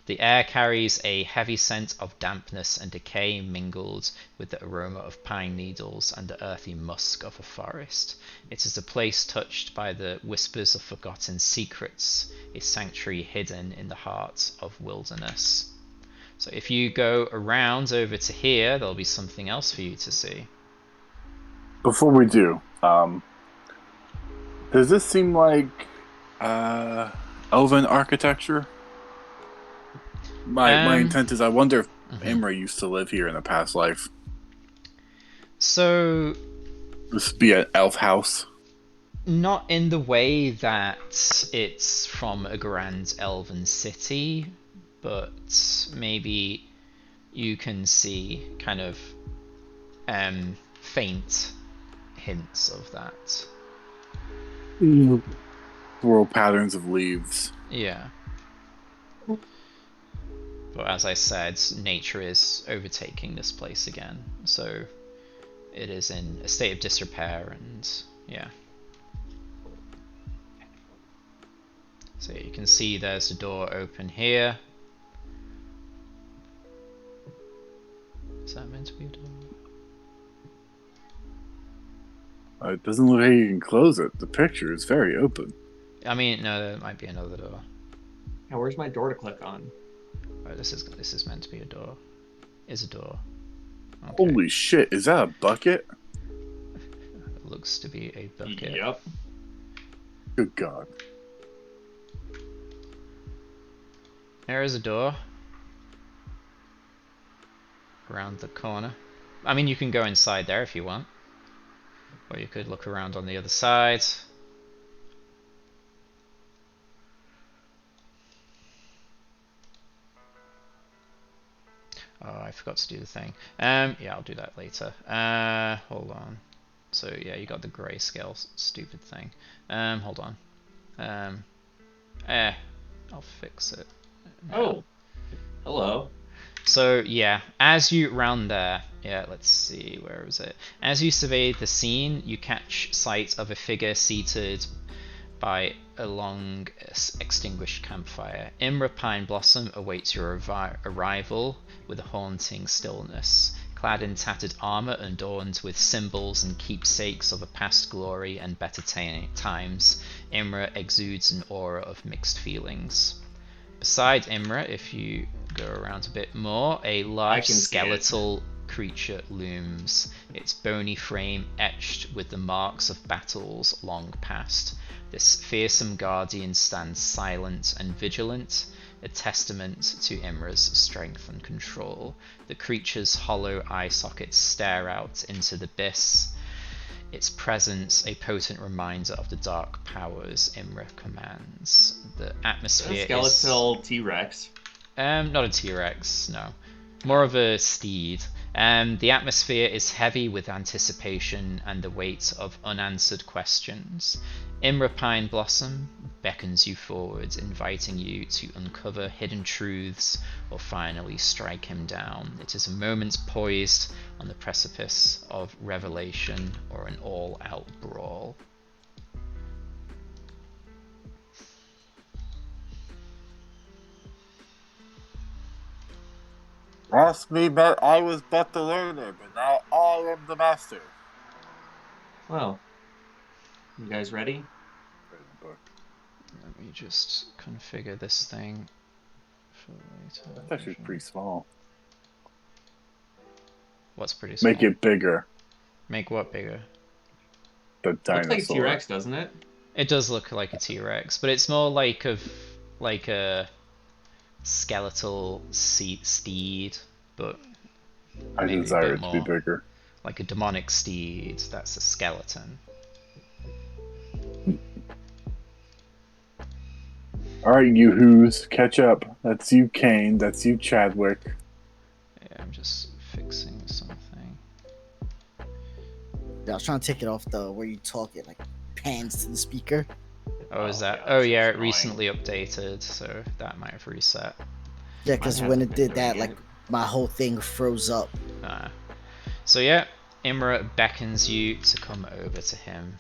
The air carries a heavy scent of dampness and decay mingled with the aroma of pine needles and the earthy musk of a forest. It is a place touched by the whispers of forgotten secrets, a sanctuary hidden in the heart of wilderness. So if you go around over to here, there'll be something else for you to see. Before we do, does this seem like elven architecture? My intent is, I wonder if Imra used to live here in a past life. So this would be an elf house. Not in the way that it's from a grand elven city, but maybe you can see kind of faint hints of that. Floral patterns of leaves. Yeah. But as I said, nature is overtaking this place again, so it is in a state of disrepair, and yeah. So you can see there's a door open here. Is that meant to be a door? It doesn't look like you can close it. The picture is very open. I mean, no, there might be another door. Now, where's my door to click on? Oh, this is meant to be a door. Is a door. Okay. Holy shit! Is that a bucket? It looks to be a bucket. Yep. Good God. There is a door. Around the corner. I mean, you can go inside there if you want. Or you could look around on the other side. Oh, I forgot to do the thing. Yeah, I'll do that later. Hold on. So yeah, you got the grayscale stupid thing. Hold on. I'll fix it. Oh, hello. So yeah, as you round there, yeah, let's see, where was it? As you survey the scene, you catch sight of a figure seated by a long extinguished campfire. Imra Pine Blossom awaits your arrival with a haunting stillness. Clad in tattered armor adorned with symbols and keepsakes of a past glory and better times, Imra exudes an aura of mixed feelings. Beside Imra, if you go around a bit more, a large skeletal creature looms, its bony frame etched with the marks of battles long past. This fearsome guardian stands silent and vigilant, a testament to Imra's strength and control. The creature's hollow eye sockets stare out into the abyss, its presence a potent reminder of the dark powers Imra commands. The atmosphere skeletal T-Rex. Not a T-Rex, no. More of a steed. The atmosphere is heavy with anticipation and the weight of unanswered questions. Imra Pine Blossom beckons you forward, inviting you to uncover hidden truths or finally strike him down. It is a moment poised on the precipice of revelation or an all-out brawl. Ask me, but I was but the learner, but now I am the master. Well, you guys ready? Let me just configure this thing for later. That's actually pretty small. What's pretty small? Make it bigger. Make what bigger? The dinosaur. Looks like a T-Rex, doesn't it? It does look like a T-Rex, but it's more like a skeletal steed, but I desire it to be bigger. Like a demonic steed that's a skeleton. Alright, you who's, catch up. That's you, Kane. That's you, Chadwick. Yeah, I'm just fixing something. Yeah, I was trying to take it off where you talk, it like pans to the speaker. Oh, is that? Oh, yeah, it recently updated, so that might have reset. Yeah, because when it did that, like, my whole thing froze up. So yeah, Imra beckons you to come over to him.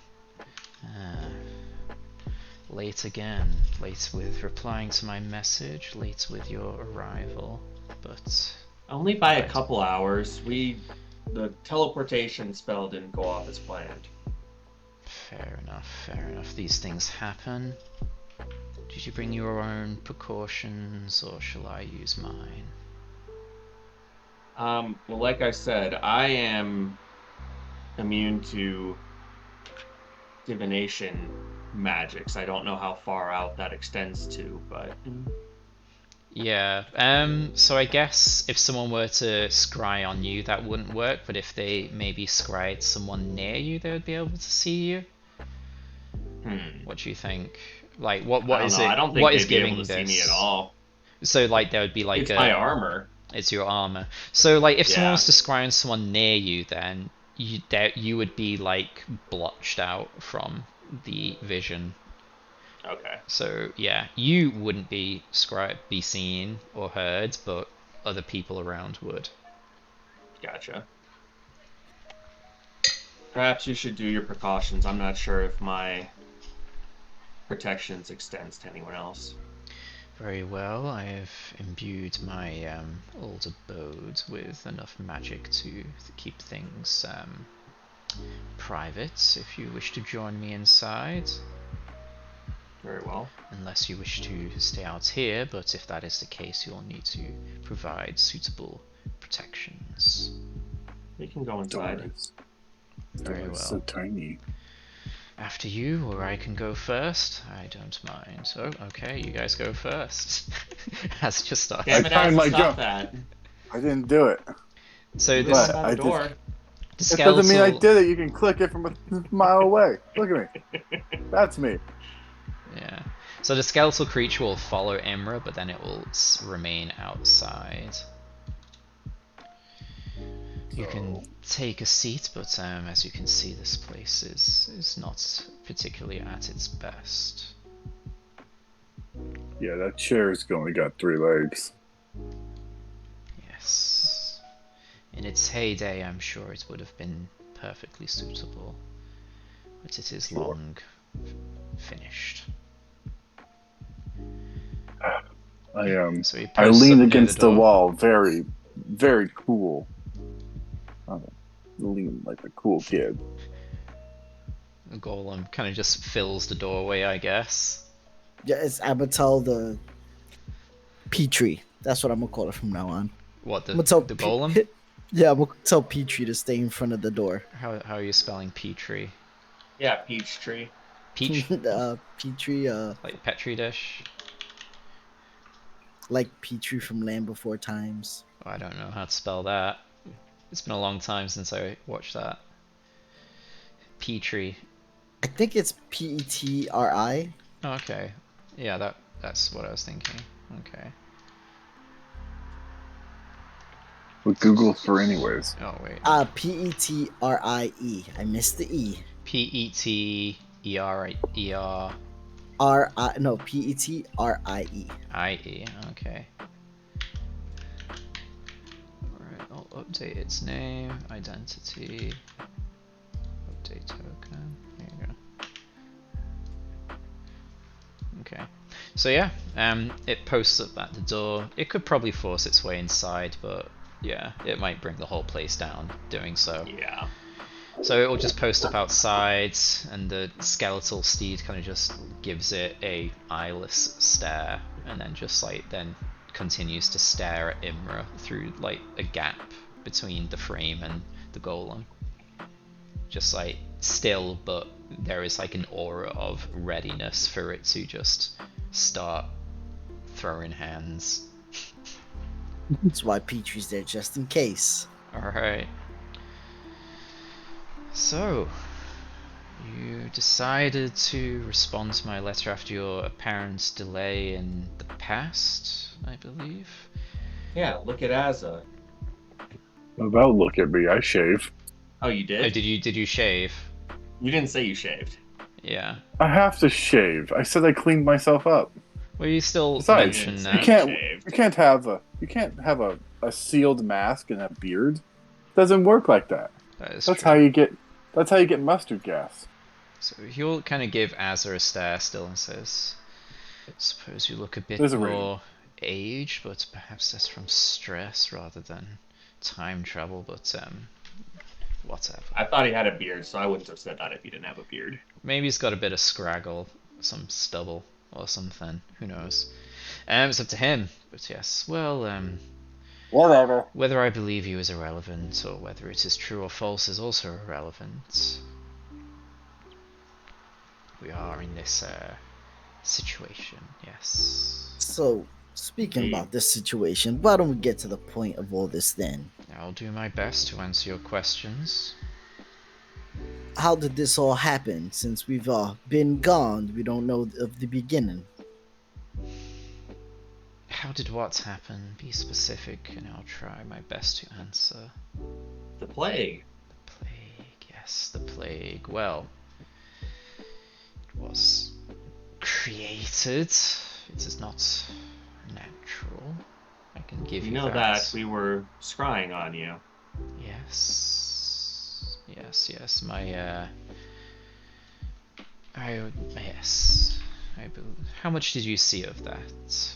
Late again, late with replying to my message, late with your arrival, but... Only by a couple hours. The teleportation spell didn't go off as planned. Fair enough, fair enough. These things happen. Did you bring your own precautions, or shall I use mine? Well, like I said, I am immune to divination magics. I don't know how far out that extends to, but... Yeah, so I guess if someone were to scry on you, that wouldn't work, but if they maybe scryed someone near you, they would be able to see you? What do you think? Like, what is it? I don't think what they'd is be giving able to this? see me at all. So, like, there would be like it's my armor. It's your armor. So, like, if someone was to scry on someone near you, then you would be, like, blotched out from the vision. Okay. So, yeah, you wouldn't be seen or heard, but other people around would. Gotcha. Perhaps you should do your precautions. I'm not sure if my protections extends to anyone else. Very well. I have imbued my old abode with enough magic to keep things private. If you wish to join me inside. Very well. Unless you wish to stay out here, but if that is the case, you'll need to provide suitable protections. We can go inside. Very well. So tiny. After you, or I can go first. I don't mind. Oh, okay, you guys go first. Has just started. Damn it, I timed my jump. That. I didn't do it. So this door. It doesn't mean I did it. You can click it from a mile away. Look at me. That's me. Yeah. So the skeletal creature will follow Imra, but then it will remain outside. You can take a seat, but as you can see, this place is not particularly at its best. Yeah, that chair's only got 3 legs. In its heyday, I'm sure it would have been perfectly suitable, but it is long finished. So he I posts lean up near against the door. wall, very, very cool. Lean like a cool kid. The golem kind of just fills the doorway, I guess. Yeah, it's Abatel the Petrie. That's what I'm gonna call it from now on. What, the the golem? Yeah, I'm gonna tell Petrie to stay in front of the door. How are you spelling Petrie? Yeah, peach tree. Peach? Petrie, Like Petri dish? like Petrie from Land Before Times. Oh, I don't know how to spell that. It's been a long time since I watched that. Petri. I think it's Petri. Oh, okay. Yeah, that's what I was thinking. Okay. What Google for anyways. Oh wait. Petrie. I missed the E. Petrer. No, Petrie. IE. Okay. Alright, I'll update its name, identity, update token. There you go. Okay. So yeah, it posts up at the door. It could probably force its way inside, but yeah, it might bring the whole place down doing so. Yeah. So it will just post up outside, and the skeletal steed kind of just gives it a eyeless stare, and then just like then continues to stare at Imra through like a gap between the frame and the golem. Just like still, but there is like an aura of readiness for it to just start throwing hands. That's why Petrie's there, just in case. Alright. So, you decided to respond to my letter after your apparent delay in the past, I believe? Yeah, look at Azza. About look at me, I shave. Oh, you did? Oh, did you shave? You didn't say you shaved. Yeah. I have to shave. I said I cleaned myself up. Well, you still Besides, mention you that. you can't have a sealed mask and a beard. It doesn't work like that. That's true. That's how you get mustard gas. So he'll kind of give Azza a stare still and says, "Suppose you look a bit There's a more aged, but perhaps that's from stress rather than time travel, but whatever." I thought he had a beard, so I wouldn't have said that if he didn't have a beard. Maybe he's got a bit of scraggle, some stubble or something, who knows. It's up to him, but yes, well, Whatever. whether I believe you is irrelevant, or whether it is true or false is also irrelevant. We are in this situation, yes. So, speaking about this situation, why don't we get to the point of all this then? I'll do my best to answer your questions. How did this all happen? Since we've been gone, we don't know of the beginning. How did what happen? Be specific, and I'll try my best to answer. The plague. The plague, yes, the plague. Well, it was created. It is not natural. I can give you, you know that we were scrying on you. Yes. Yes. Yes. How much did you see of that?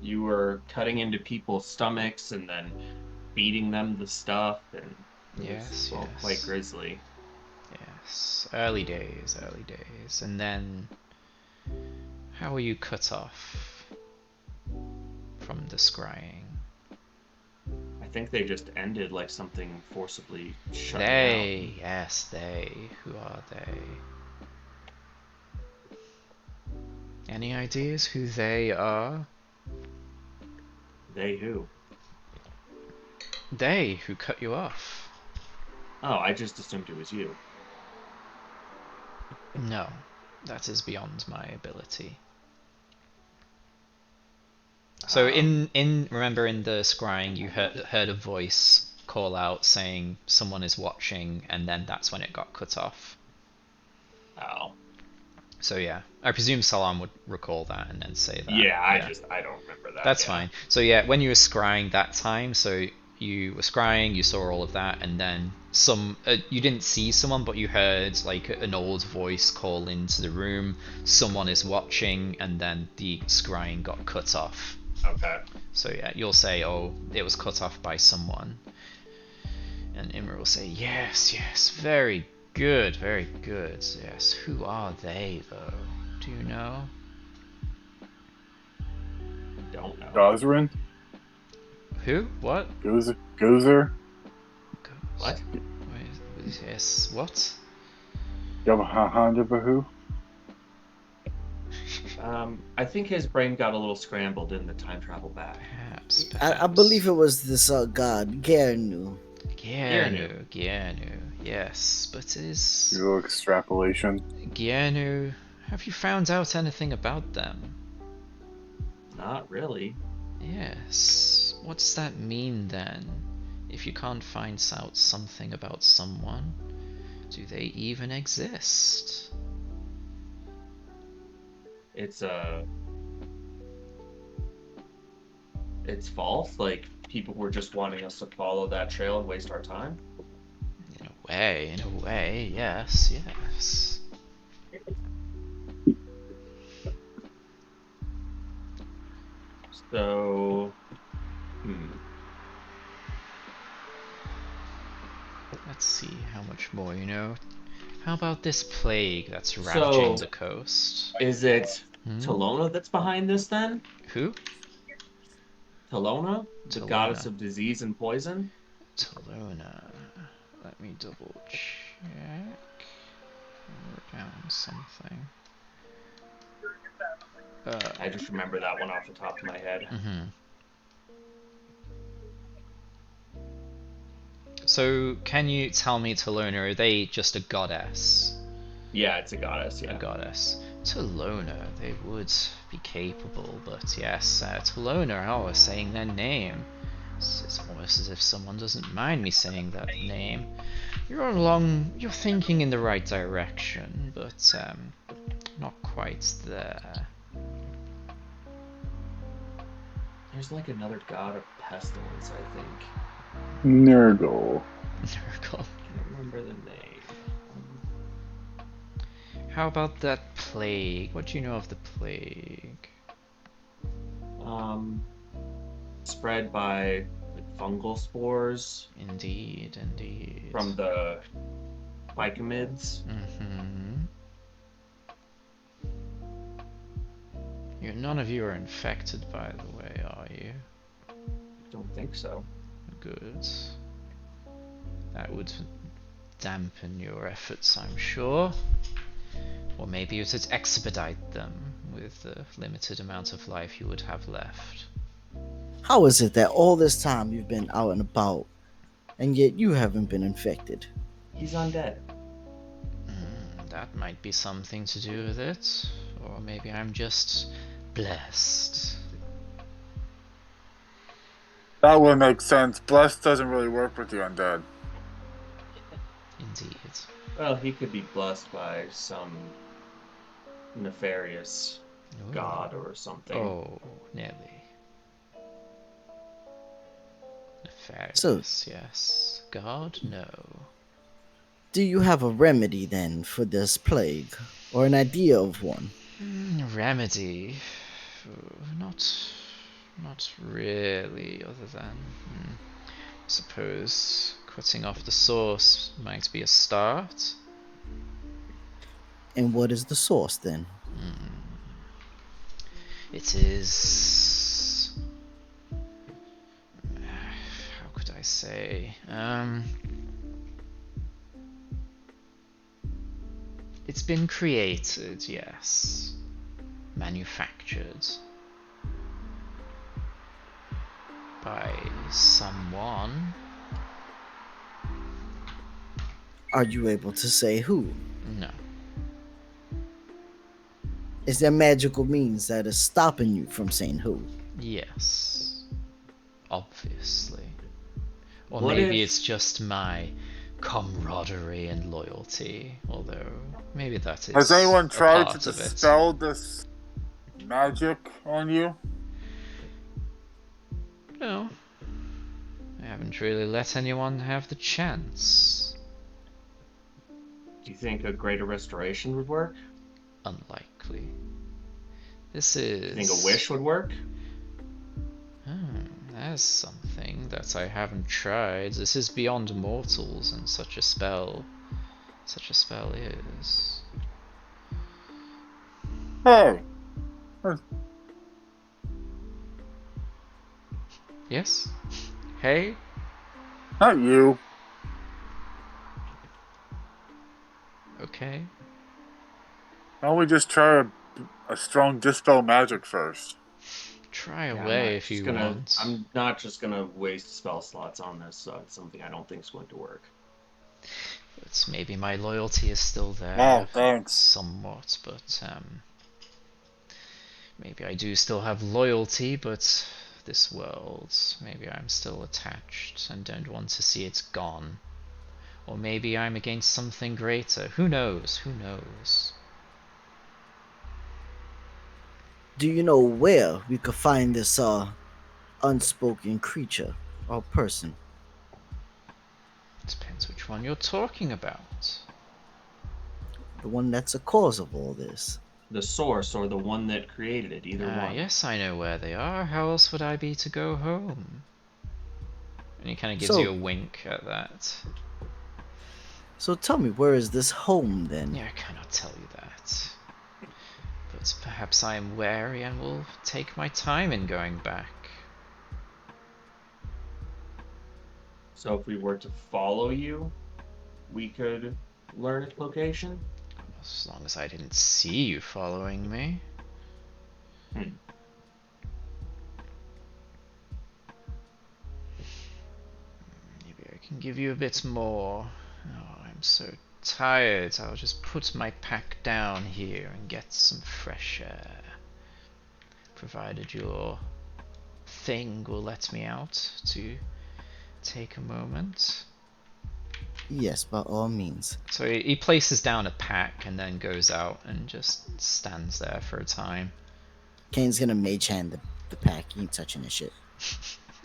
You were cutting into people's stomachs and then feeding them the stuff, and yes, quite grisly. Yes, early days, and then how were you cut off from the scrying? I think they just ended like something forcibly shut They, down. yes, they. Who are they? Any ideas who they are? They who? They who cut you off. Oh, I just assumed it was you. No, that is beyond my ability. So remember in the scrying you heard a voice call out saying someone is watching, and then that's when it got cut off. Oh. So yeah, I presume Salam would recall that and then say that. Yeah, I don't remember that. That's fine. So yeah, when you were scrying that time, so you were scrying, you saw all of that, and then you didn't see someone, but you heard like an old voice call into the room. Someone is watching, and then the scrying got cut off. Okay. So yeah, you'll say, oh, it was cut off by someone, and Imra will say, yes, very good, very good. Yes, who are they though? Do you know? Don't know. Gosrin? Who? What? Gozer? What? Yes, what? Bahu? I think his brain got a little scrambled in the time travel back. Perhaps. I believe it was this god, Gernu. Gernu, yes, but is... Your extrapolation. Gernu, have you found out anything about them? Not really. Yes, what does that mean then? If you can't find out something about someone, do they even exist? It's false. Like people were just wanting us to follow that trail and waste our time. In a way, yes. So, Let's see how much more you know. How about this plague that's ravaging the coast? Is it Talona that's behind this then? Who? Talona? The goddess of disease and poison? Talona. Let me double check. Wrote down something. I just remember that one off the top of my head. So, can you tell me, Talona, are they just a goddess? Yeah, it's a goddess, yeah. A goddess. Talona, they would be capable, but yes, Talona, I was saying their name. It's almost as if someone doesn't mind me saying that name. You're thinking in the right direction, but not quite there. There's like another god of pestilence, I think. Nurgle. I can't remember the name. How about that plague? What do you know of the plague? Spread by fungal spores. Indeed. From the myconids. None of you are infected, by the way, are you? Don't think so. Good. That would dampen your efforts, I'm sure. Or maybe it would expedite them with the limited amount of life you would have left. How is it that all this time you've been out and about, and yet you haven't been infected? He's undead. That might be something to do with it. Or maybe I'm just blessed. That would make sense. Blessed doesn't really work with the undead. Indeed. Well, he could be blessed by some nefarious god or something. Oh, nearly. Nefarious, So, yes. God, no. Do you have a remedy then for this plague, or an idea of one? Remedy? Not really, other than, I suppose, cutting off the source might be a start. And what is the source then? It is... how could I say? It's been created, yes. Manufactured. By someone. Are you able to say who? No. Is there magical means that is stopping you from saying who? Yes. Obviously. Or What maybe if- it's just my camaraderie and loyalty. Although maybe that is Has anyone a tried part to of it. dispel this magic on you? No, I haven't really let anyone have the chance. Do you think a greater restoration would work? Unlikely. This is. Do you think a wish would work? There's something that I haven't tried. This is beyond mortals, and such a spell is. Hey! Yes? Hey? Not you. Okay. Why don't we just try a strong dispel magic first? Try Yeah, away if you want. I'm not just gonna waste spell slots on this, so it's something I don't think is going to work. But maybe my loyalty is still there. Oh, thanks. Somewhat, but maybe I do still have loyalty, but this world, maybe I'm still attached and don't want to see it gone. Or maybe I'm against something greater. Who knows? Who knows? Do you know where we could find this unspoken creature or person? Depends which one you're talking about. The one that's the cause of all this. The source or the one that created it, either one. Yes, I know where they are. How else would I be to go home? And he kind of gives So- you a wink at that. So tell me, where is this home then? Yeah, I cannot tell you that. But perhaps I am wary and will take my time in going back. So if we were to follow you, we could learn its location? As long as I didn't see you following me. Maybe I can give you a bit more. Oh, I'm so tired. I'll just put my pack down here and get some fresh air. Provided your thing will let me out to take a moment. Yes, by all means. So he places down a pack and then goes out and just stands there for a time. Kane's gonna mage hand the pack. He ain't touching this shit.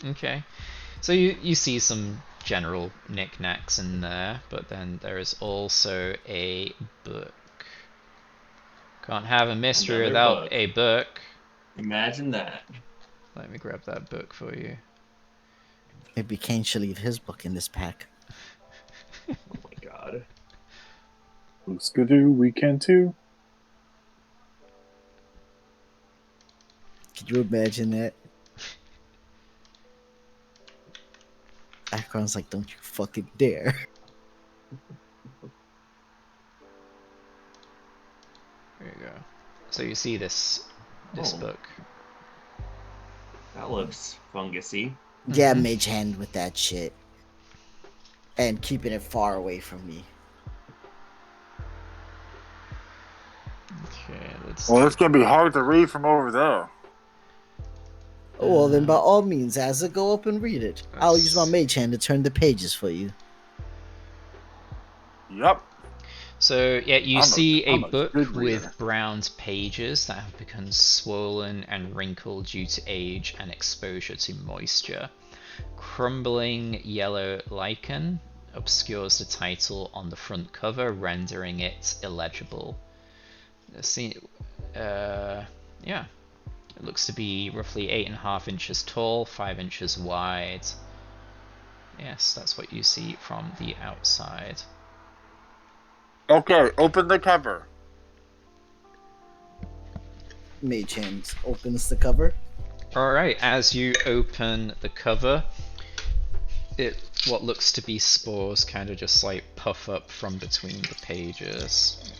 Okay. So you see some general knickknacks in there, but then there is also a book. Can't have a mystery Another without book. a book. Imagine that. Let me grab that book for you. Maybe Kane should leave his book in this pack. Oh my god. Skidoo, we can too. Could you imagine that? Akron's like, don't you fucking dare. There you go. So you see this Oh. book. That looks fungusy. Yeah, mage hand with that shit. And keeping it far away from me. Okay, let's. Well, it's gonna be hard to read from over there. Oh, well, then by all means, Asa, go up and read it. I'll use my mage hand to turn the pages for you. Yep. So yeah, you see a I'm a book good with reader. browned pages that have become swollen and wrinkled due to age and exposure to moisture. Crumbling yellow lichen obscures the title on the front cover, rendering it illegible. Yeah, it looks to be roughly 8.5 inches tall, 5 inches wide. Yes, that's what you see from the outside. Okay, open the cover. Mage hand opens the cover. Alright, as you open the cover, what looks to be spores kind of just like puff up from between the pages.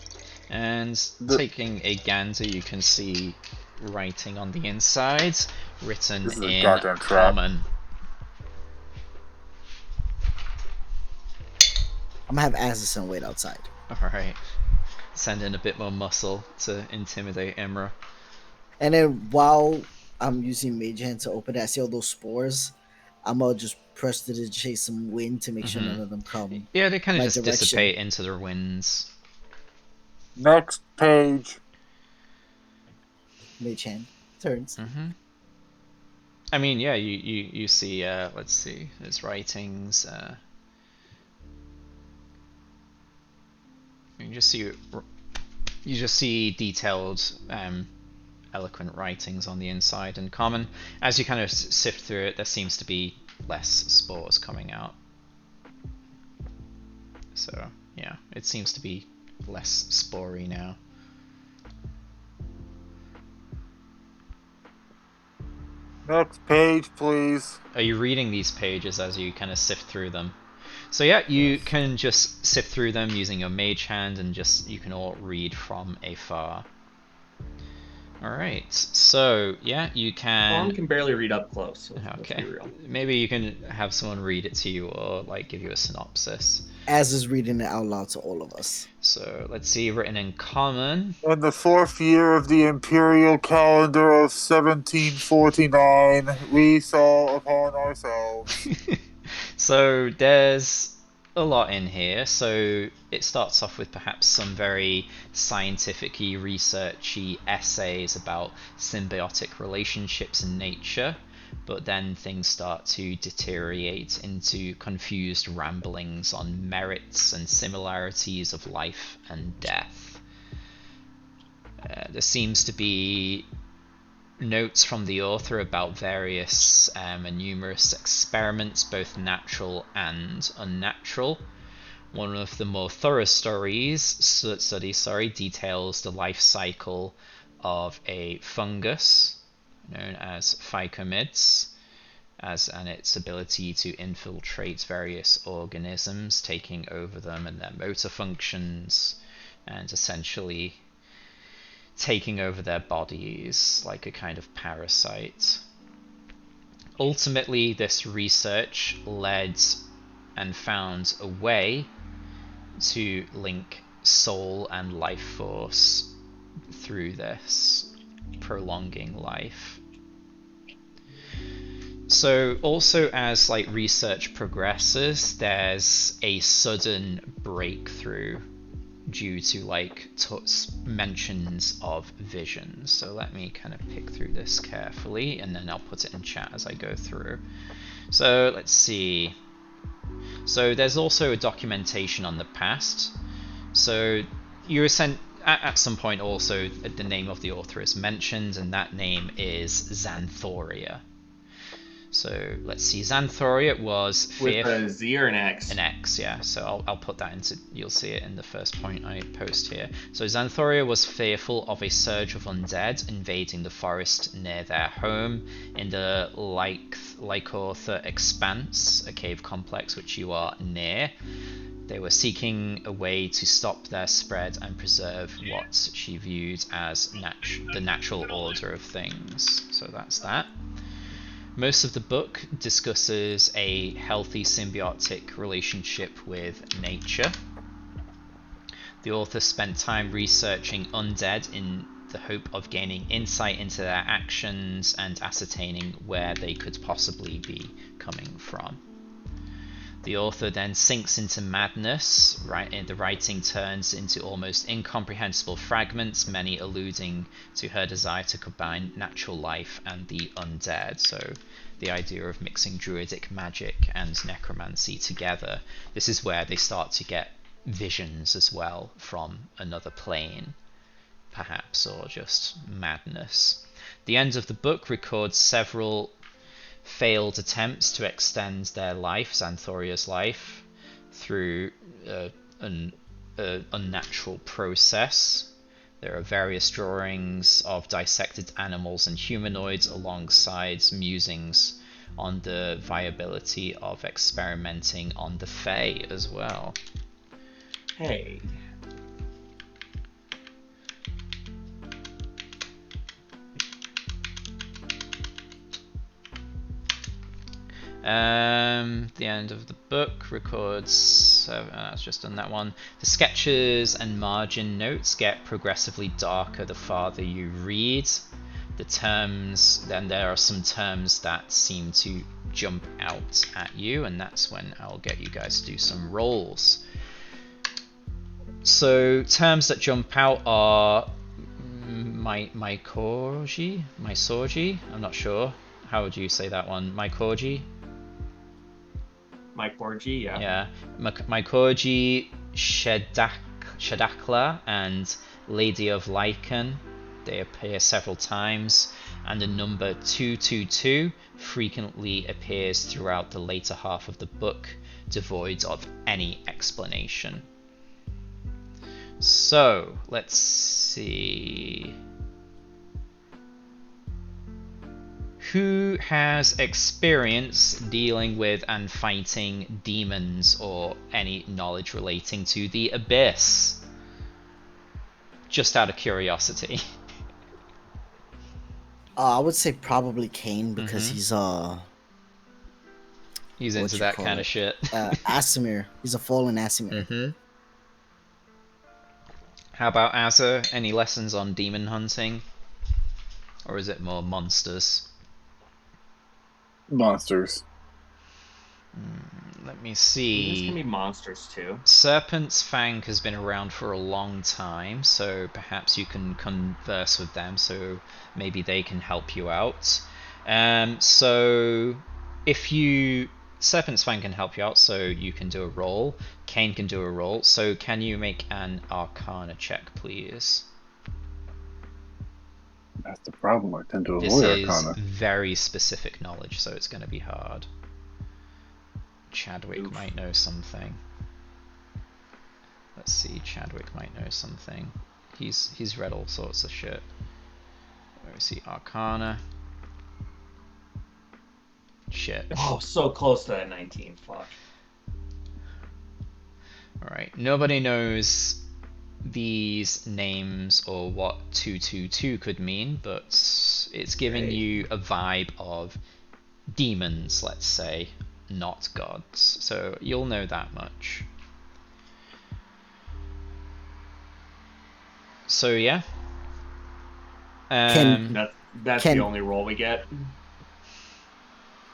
And taking a gander, you can see writing on the inside, written This is a in goddamn trap. common. I'm gonna have Azison wait outside. Alright. Send in a bit more muscle to intimidate Imra. And then while I'm using mage hand to open it, I see all those spores. I'm gonna just prestidigitate some wind to make sure none of them come. Yeah, they kind of just direction. dissipate into the winds. Next page. Mage hand turns. I mean, yeah, you see. Let's see. There's writings. You just see detailed, eloquent writings on the inside and common. As you kind of sift through it, there seems to be less spores coming out. So yeah, it seems to be less spory now. Next page, please. Are you reading these pages as you kind of sift through them? So yeah, you can just sift through them using your mage hand, and you can all read from afar. Alright, so yeah, you can... Tom can barely read up close. Okay, maybe you can have someone read it to you, or like give you a synopsis. As is reading it out loud to all of us. So let's see, written in common. In the 4th year of the imperial calendar of 1749, we saw upon ourselves. So there's a lot in here. So it starts off with perhaps some very scientific-y, researchy essays about symbiotic relationships in nature, but then things start to deteriorate into confused ramblings on merits and similarities of life and death. There seems to be notes from the author about various and numerous experiments, both natural and unnatural. One of the more thorough studies details the life cycle of a fungus known as phycomids, and its ability to infiltrate various organisms, taking over them and their motor functions, and essentially taking over their bodies like a kind of parasite. Ultimately, this research led and found a way to link soul and life force through this, prolonging life. So also, as like research progresses, there's a sudden breakthrough due to like mentions of visions. So let me kind of pick through this carefully, and then I'll put it in chat as I go through. So let's see. So there's also a documentation on the past. So you were sent at some point also the name of the author is mentioned, and that name is Xanthoria. So let's see, Xanthoria was with a Z or an X? An X, yeah. So I'll put that into, you'll see it in the first point I post here. So Xanthoria was fearful of a surge of undead invading the forest near their home in the Lycothra Expanse, a cave complex which you are near. They were seeking a way to stop their spread and preserve what she viewed as the natural order of things. So that's that. Most of the book discusses a healthy symbiotic relationship with nature. The author spent time researching undead in the hope of gaining insight into their actions and ascertaining where they could possibly be coming from. The author then sinks into madness, and the writing turns into almost incomprehensible fragments, many alluding to her desire to combine natural life and the undead. So the idea of mixing druidic magic and necromancy together. This is where they start to get visions as well from another plane, perhaps, or just madness. The end of the book records several failed attempts to extend their life, Xanthoria's life, through an unnatural process. There are various drawings of dissected animals and humanoids alongside musings on the viability of experimenting on the Fae as well. Hey. The end of the book records, that's just done that one. The sketches and margin notes get progressively darker the farther you read. The terms, then there are some terms that seem to jump out at you, and that's when I'll get you guys to do some rolls. So terms that jump out are Mycorgi? I'm not sure. How would you say that one? Mycorgi? Mycorgi, yeah. Yeah. Mycorgi, Shadakla, and Lady of Lycan. They appear several times, and the number 222 frequently appears throughout the later half of the book, devoid of any explanation. So, let's see. Who has experience dealing with and fighting demons or any knowledge relating to the Abyss? Just out of curiosity. I would say probably Kane because he's into that kind of shit. Asimir. He's a fallen Asimir. How about Azza? Any lessons on demon hunting? Or is it more monsters? Monsters. Let me see. There's gonna be monsters too. Serpent's Fang has been around for a long time, so perhaps you can converse with them, so maybe they can help you out. So if you... Serpent's Fang can help you out, so you can do a roll. Kane can do a roll. So can you make an Arcana check, please? That's the problem. I tend to avoid Arcana. This is very specific knowledge, so it's going to be hard. Chadwick might know something. Let's see, Chadwick might know something. He's read all sorts of shit. Where is he? Arcana. Shit. Oh, so close to that 19. Fuck. Alright, nobody knows these names or what 222 could mean, but it's giving you a vibe of demons, let's say, not gods. So you'll know that much. So yeah. That's the only roll we get.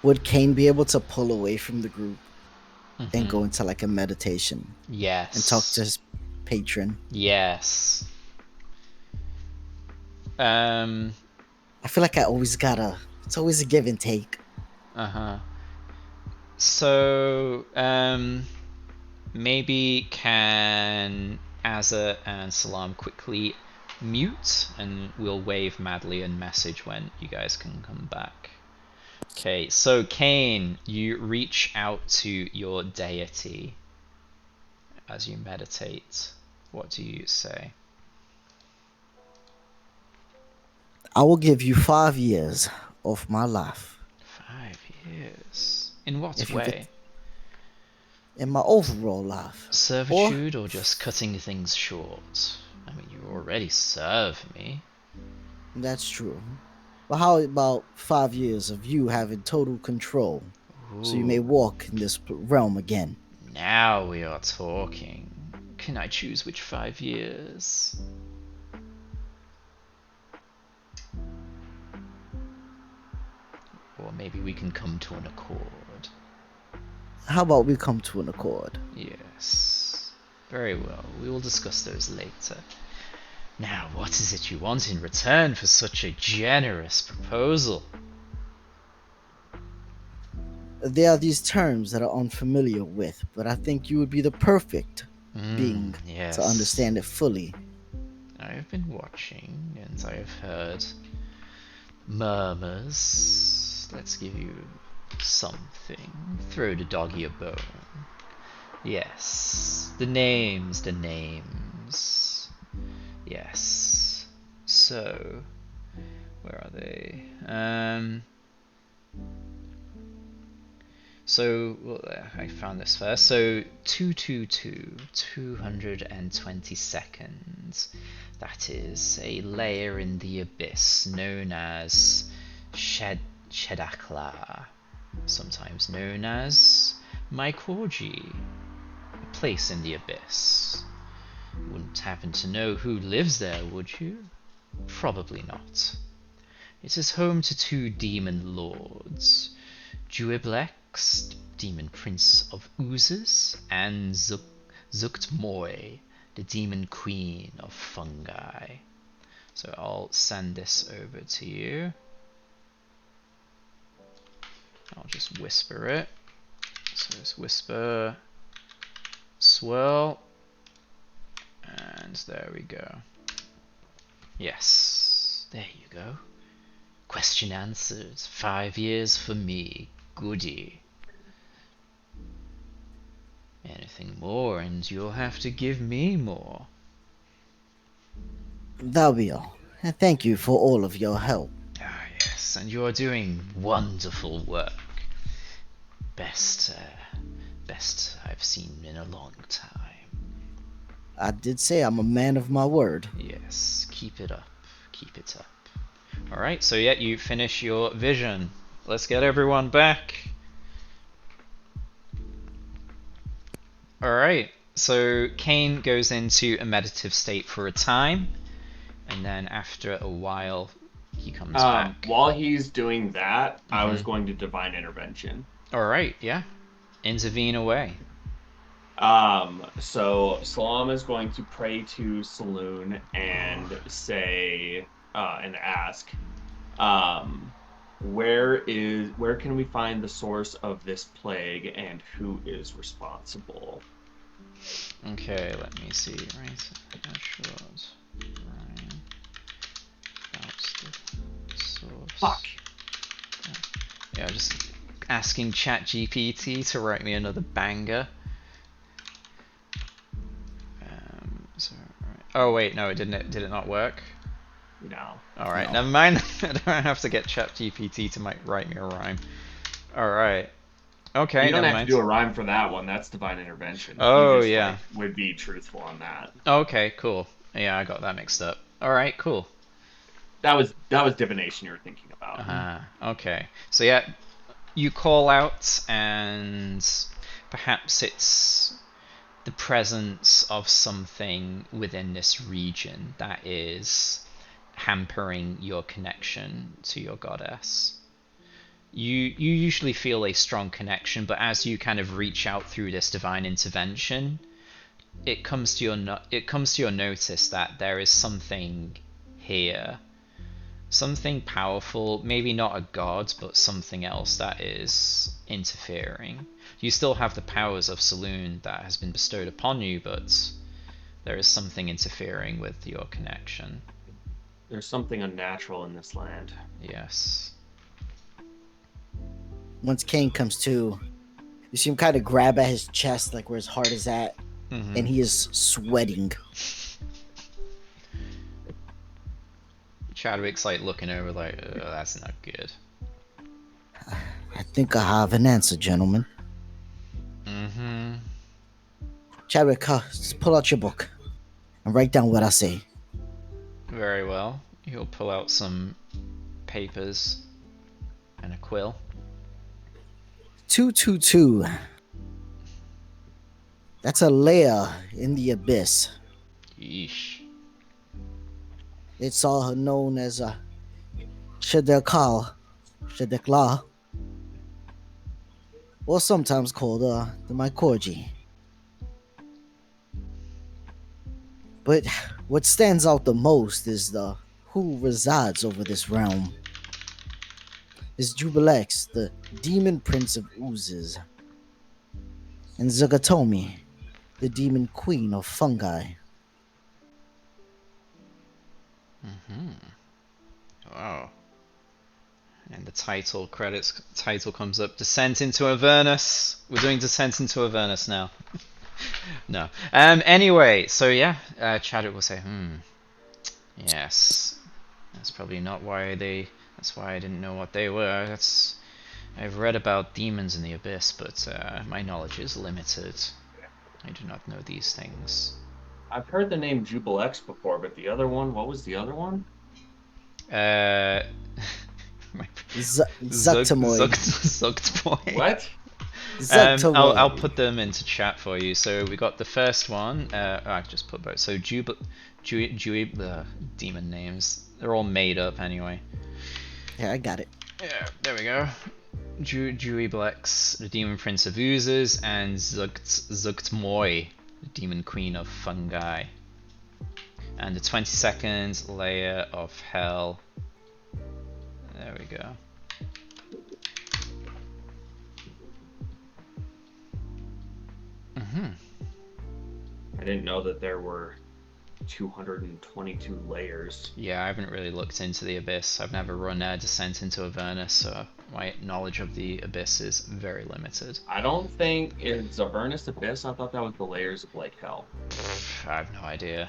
Would Kane be able to pull away from the group and go into like a meditation? Yes. And talk to his patron? Yes. I feel like it's always a give and take. So, maybe can Azza and Salam quickly mute, and we'll wave madly and message when you guys can come back. Okay, so Kane, you reach out to your deity as you meditate. What do you say? I will give you 5 years of my life. 5 years? In what way? In my overall life. Servitude or just cutting things short? I mean, you already serve me. That's true. But how about 5 years of you having total control? Ooh. So you may walk in this realm again? Now we are talking. Can I choose which 5 years? Or maybe we can come to an accord. How about we come to an accord? Yes. Very well. We will discuss those later. Now, what is it you want in return for such a generous proposal? There are these terms that I'm unfamiliar with, but I think you would be the perfect being to understand it fully. I have been watching, and I have heard murmurs. Let's give you something. Throw the doggy a bone. Yes, the names. Yes. So, where are they? So, well, I found this first. So, 222, 220 seconds. That is a layer in the abyss known as Shedakla, sometimes known as Mycorgi, a place in the abyss. You wouldn't happen to know who lives there, would you? Probably not. It is home to 2 demon lords, Juiblex, demon prince of oozes, and Zuktmoy, the demon queen of fungi. So I'll send this over to you. I'll just whisper it. So it's whisper, swirl, and there we go. Yes, there you go. Question answered. 5 years for me. Goody. Anything more, and you'll have to give me more. That'll be all. And thank you for all of your help. Ah, yes, and you're doing wonderful work. Best I've seen in a long time. I did say I'm a man of my word. Yes, keep it up. Keep it up. Alright, so yeah, you finish your vision. Let's get everyone back. Alright, so Kane goes into a meditative state for a time, and then after a while, he comes back. While he's doing that, I was going to divine intervention. Alright, yeah. Intervene away. So Salam is going to pray to Saloon and say, and ask, where can we find the source of this plague and who is responsible? Okay, let me see. Right, Ryan, that's the source. Fuck. Yeah, just asking ChatGPT to write me another banger. So, right. Oh wait, no, it didn't. Did it not work? No. All right, No. never mind. I don't have to get ChatGPT to write me a rhyme. All right. Okay. You don't never have mind. to do a rhyme for that one. That's divine intervention. Oh, you just, yeah. would be truthful on that. Okay, cool. Yeah, I got that mixed up. All right, cool. That was divination you were thinking about. Okay. So yeah, you call out, and perhaps it's the presence of something within this region that is hampering your connection to your goddess. You usually feel a strong connection, but as you kind of reach out through this divine intervention, it comes to your notice that there is something here, something powerful, maybe not a god, but something else that is interfering. You still have the powers of Saloon that has been bestowed upon you, but there is something interfering with your connection. There's something unnatural in this land. Yes. Once Kane comes to, you see him kind of grab at his chest, like where his heart is at, and he is sweating. Chadwick's like looking over like, that's not good. I think I have an answer, gentlemen. Chadwick, just pull out your book and write down what I say. Very well. He'll pull out some papers and a quill. 222. That's a layer in the abyss. Yeesh. It's all known as a Shadekal, or sometimes called the Mycorgi. But what stands out the most is the who resides over this realm. Is Jubilex, the demon prince of oozes, and Zagatomi, the demon queen of fungi. Wow. And the title comes up, Descent into Avernus. We're doing Descent into Avernus now. No. Anyway, so yeah, Chadwick will say, yes. That's probably not why that's why I didn't know what they were. I've read about demons in the abyss, but my knowledge is limited. I do not know these things. I've heard the name Jubilex before, but the other one, what was the other one? Zuctamoy. Zuctamoy. What? I'll put them into chat for you. So we got the first one. I just put both. So demon names. They're all made up anyway. Yeah, I got it. Yeah, there we go. Juiblex, the Demon Prince of Oozes, and Zugtmoy, the Demon Queen of Fungi. And the 22nd layer of Hell. There we go. I didn't know that there were 222 layers. Yeah, I haven't really looked into the Abyss. I've never run a Descent into Avernus, so my knowledge of the Abyss is very limited. I don't think it's Avernus Abyss. I thought that was the layers of Lake Hell. I have no idea.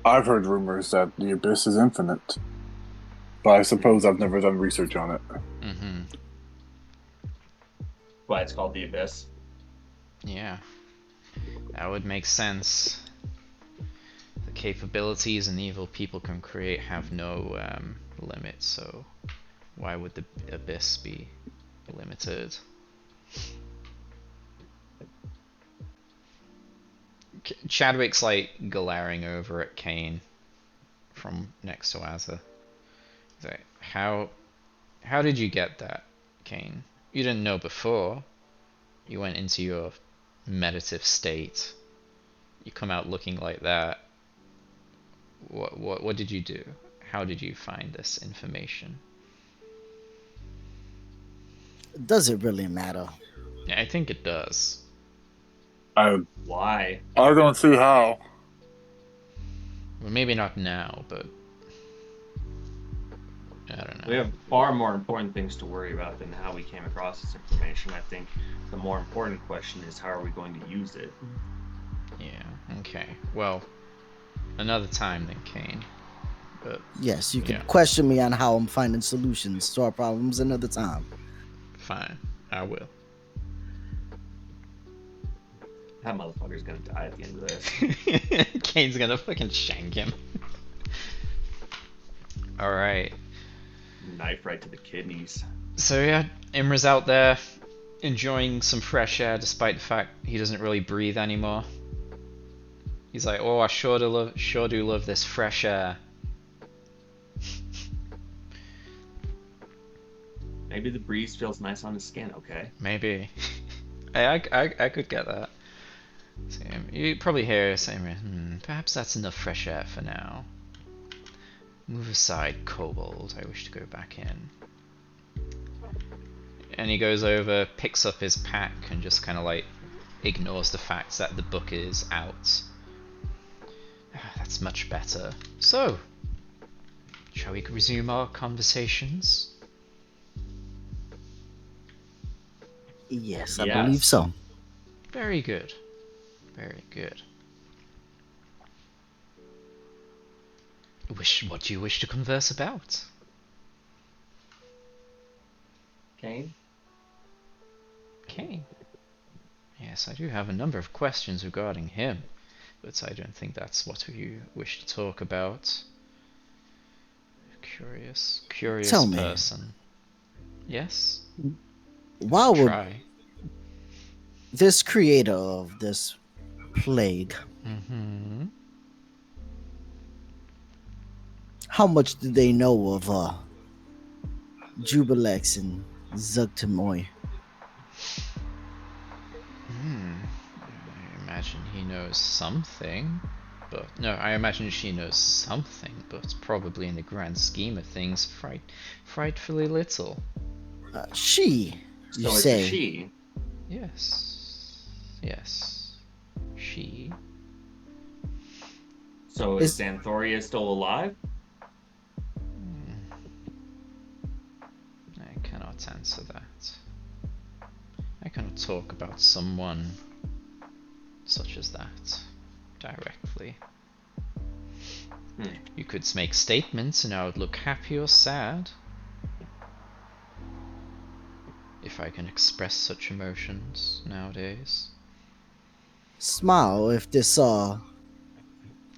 I've heard rumors that the Abyss is infinite, but I suppose I've never done research on it. Why it's called the Abyss? Yeah, that would make sense. The capabilities an evil people can create have no limit, so why would the Abyss be limited? Chadwick's like glaring over at Kane from next to Azza. He's like, how did you get that, Kane? You didn't know before. You went into your meditative state. You come out looking like that. What did you do? How did you find this information? Does it really matter? Yeah, I think it does. Why? I don't see how. Well, maybe not now, but I don't know. We have far more important things to worry about than how we came across this information. I think the more important question is how are we going to use it? Yeah, okay. Well, another time then, Kane. But, yes, you can question me on how I'm finding solutions to our problems another time. Fine, I will. That motherfucker's gonna die at the end of this. Kane's gonna fucking shank him. Alright. Knife right to the kidneys. So yeah, Imra's out there enjoying some fresh air despite the fact he doesn't really breathe anymore. He's like, oh, I sure do love this fresh air. Maybe the breeze feels nice on his skin, okay? Maybe. I could get that. So, you probably hear saying, perhaps that's enough fresh air for now. Move aside, kobold. I wish to go back in. And he goes over, picks up his pack, and just kind of like ignores the fact that the book is out. That's much better. So, shall we resume our conversations? Yes, I believe so. Very good. Very good. What do you wish to converse about? Kane? Kane? Yes, I do have a number of questions regarding him, but I don't think that's what you wish to talk about. Curious Tell me. person. Yes? Why would Try. this creator of this plague, how much do they know of Jubilex and Zugtamoy? I imagine he knows something, but no, I imagine she knows something, but probably in the grand scheme of things, frightfully little. She, you So say? it's a she. Yes. She. So is Xanthoria still alive? I cannot answer that. I cannot talk about someone such as that directly. You could make statements and I would look happy or sad. If I can express such emotions nowadays. Smile if this Do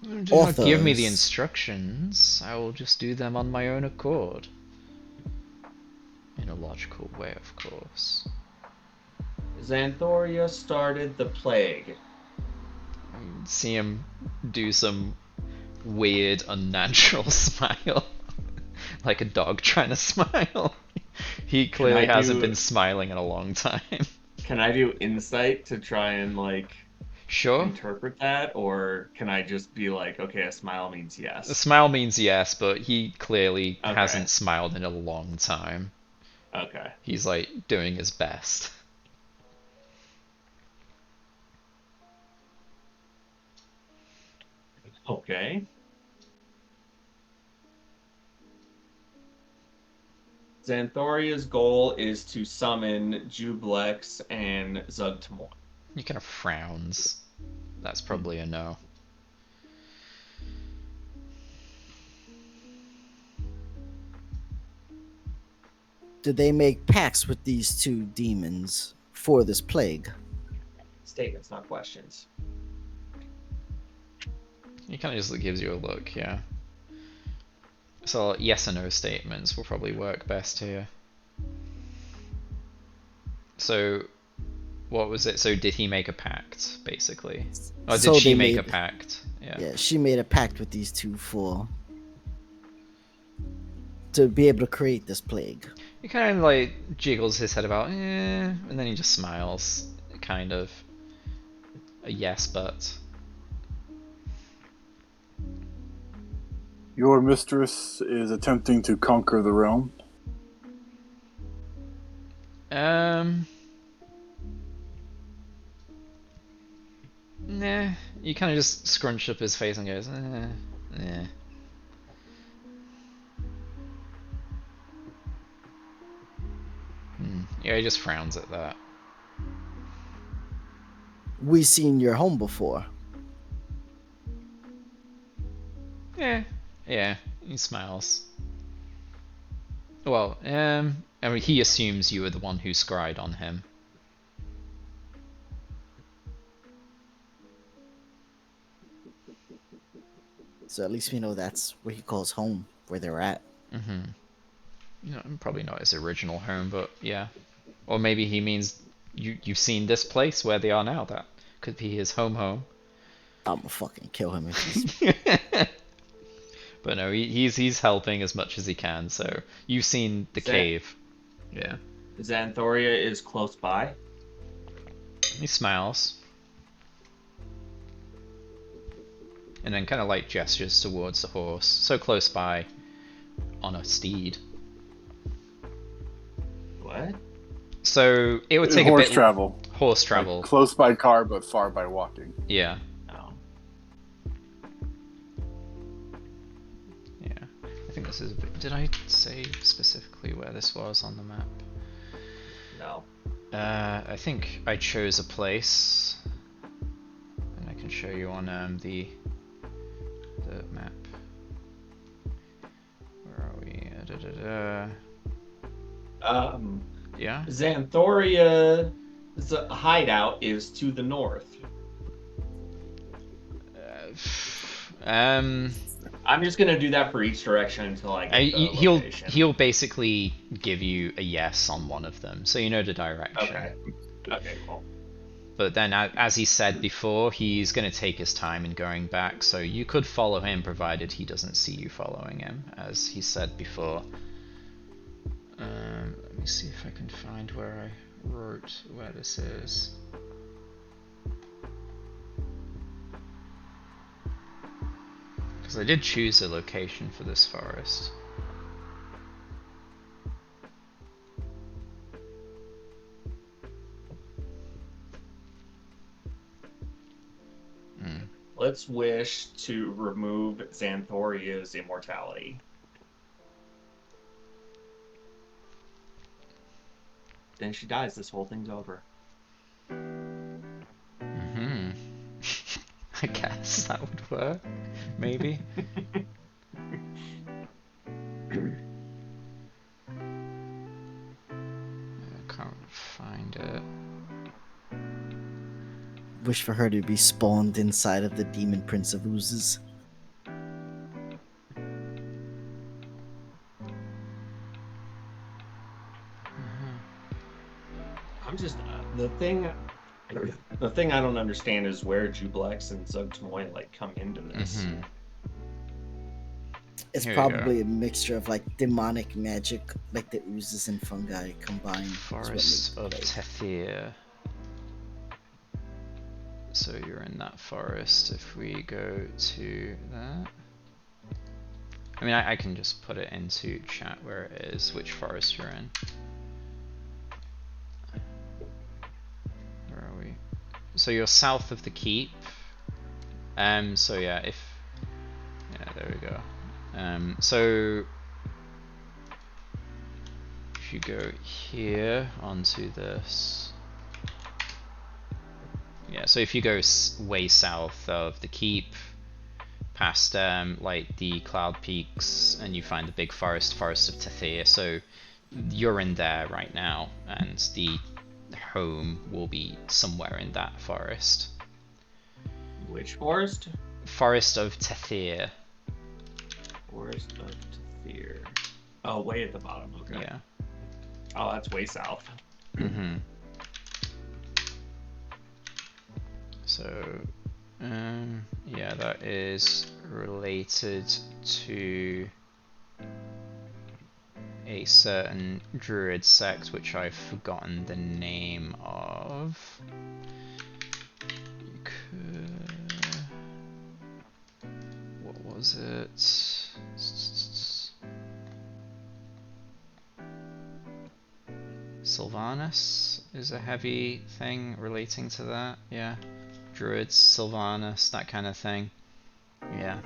not give me the authors- instructions. I will just do them on my own accord. In a logical way, of course. Xanthoria started the plague. See him do some weird, unnatural smile. like a dog trying to smile. He clearly hasn't been smiling in a long time. Can I do insight to try and like Sure. interpret that, or can I just be like, okay, a smile means yes? A smile means yes, but he clearly hasn't smiled in a long time. Okay. He's like doing his best. Okay. Xanthoria's goal is to summon Jublex and Zugtmoy. He kind of frowns. That's probably a no. Did they make pacts with these two demons for this plague? Statements, not questions. He kind of just gives you a look, yeah. So yes or no statements will probably work best here. So, what was it? So did he make a pact, basically? Or did she make a pact? Yeah, she made a pact with these two to be able to create this plague. He kind of like jiggles his head about, and then he just smiles, kind of. A yes, but. Your mistress is attempting to conquer the realm? Nah. He kind of just scrunched up his face and goes, nah. Yeah, he just frowns at that. We seen your home before. Yeah, he smiles. Well, I mean, he assumes you were the one who scryed on him. So at least we know that's where he calls home, where they're at. Probably not his original home, but yeah. Or maybe he means you've seen this place where they are now. That could be his home. I'm gonna fucking kill him if he's... But no, he's helping as much as he can. So you've seen the cave. Yeah. Xanthoria is close by. He smiles. And then kind of like gestures towards the horse. So close by on a steed. What? So it would take horse travel. Horse travel. Like close by car, but far by walking. Yeah. Oh. Yeah. I think this is a bit... Did I say specifically where this was on the map? No. I think I chose a place. And I can show you on the map. Where are we? Yeah. Xanthoria's hideout is to the north. I'm just gonna do that for each direction until I get the location. He'll basically give you a yes on one of them, so you know the direction. Okay, cool. But then, as he said before, he's going to take his time in going back, so you could follow him provided he doesn't see you following him, as he said before. Let me see if I can find where I wrote where this is. Because I did choose a location for this forest. Let's wish to remove Xanthoria's immortality. Then she dies, this whole thing's over. I guess that would work. Maybe. I can't find it. Wish for her to be spawned inside of the Demon Prince of Oozes. I'm just the thing I don't understand is where Jublex and Zugtmoy like come into this. It's Here we go. probably a mixture of like demonic magic, like the oozes and fungi combined. Forest of Tethir. So you're in that forest. If we go to that, I mean, I can just put it into chat where it is, which forest you're in. Where are we? So you're south of the keep. So yeah, there we go. So if you go here onto this, yeah. So if you go way south of the keep, past like the cloud peaks, and you find the big forest of Tethir. So you're in there right now, and the home will be somewhere in that forest. Which forest? Forest of Tethir. Forest of Tethir. Oh, way at the bottom. Okay. Yeah. Oh, that's way south. Mm-hmm. So, yeah, that is related to a certain druid sect, which I've forgotten the name of. What was it? Sylvanus is a heavy thing relating to that, yeah. Druids, Sylvanus, that kind of thing. Yeah.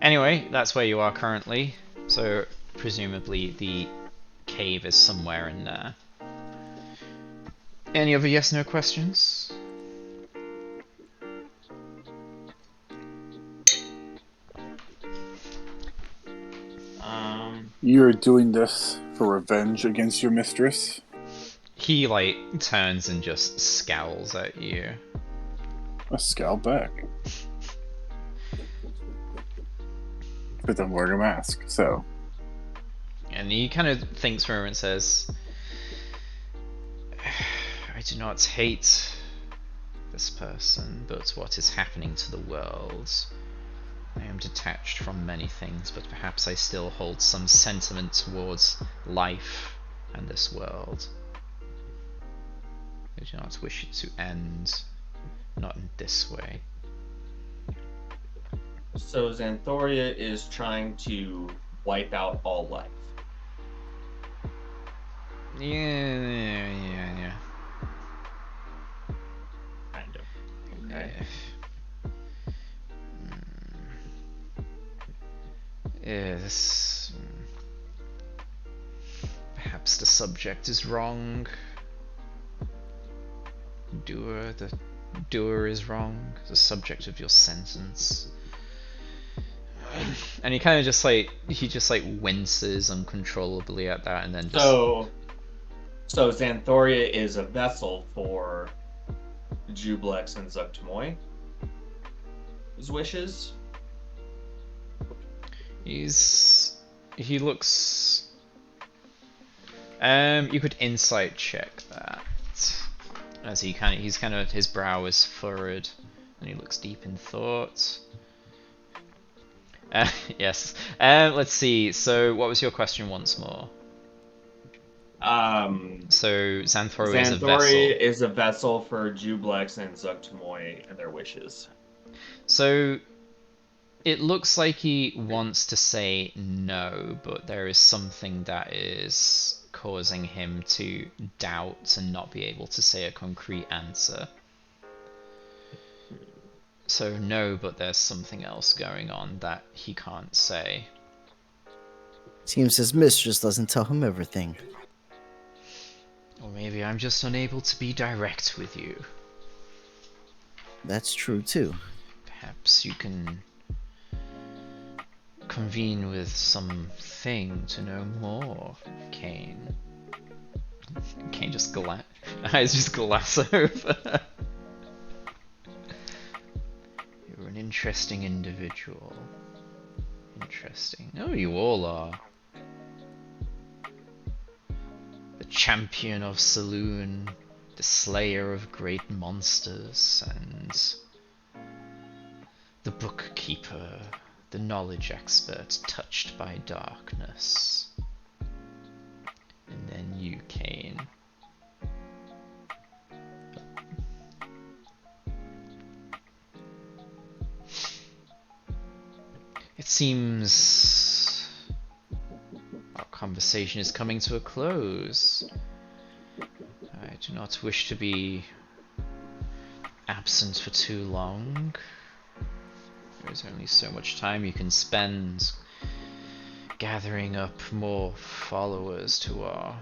Anyway, that's where you are currently. So presumably the cave is somewhere in there. Any other yes/no questions? You're doing this for revenge against your mistress? He like turns and just scowls at you. A scowl back. But I'm wearing a mask, so. And he kind of thinks for a moment and says, I do not hate this person, but what is happening to the world. I am detached from many things, but perhaps I still hold some sentiment towards life and this world. I do not wish it to end, not in this way. So Xanthoria is trying to wipe out all life. Yeah. Kind of. Okay. Yes. Perhaps the subject is wrong. The doer is wrong. The subject of your sentence. And he kind of just like winces uncontrollably at that, and then just... So Xanthoria is a vessel for Jublex and Zuctomoy's wishes. He looks... you could insight check that. As his brow is furrowed, and he looks deep in thought. Yes. Let's see. So, what was your question once more? So Xanthoria is a vessel for Jublex and Zuctomoy and their wishes. So it looks like he wants to say no, but there is something that is causing him to doubt and not be able to say a concrete answer. So no, but there's something else going on that he can't say. Seems his mistress doesn't tell him everything. Or maybe I'm just unable to be direct with you. That's true too. Perhaps you can convene with something to know more, Kane. Kane just glass over. You're an interesting individual. Interesting. Oh, you all are. The champion of Saloon, the slayer of great monsters, and the bookkeeper, the knowledge expert touched by darkness. And then you, Kane. It seems our conversation is coming to a close. I do not wish to be absent for too long. There's only so much time you can spend gathering up more followers to our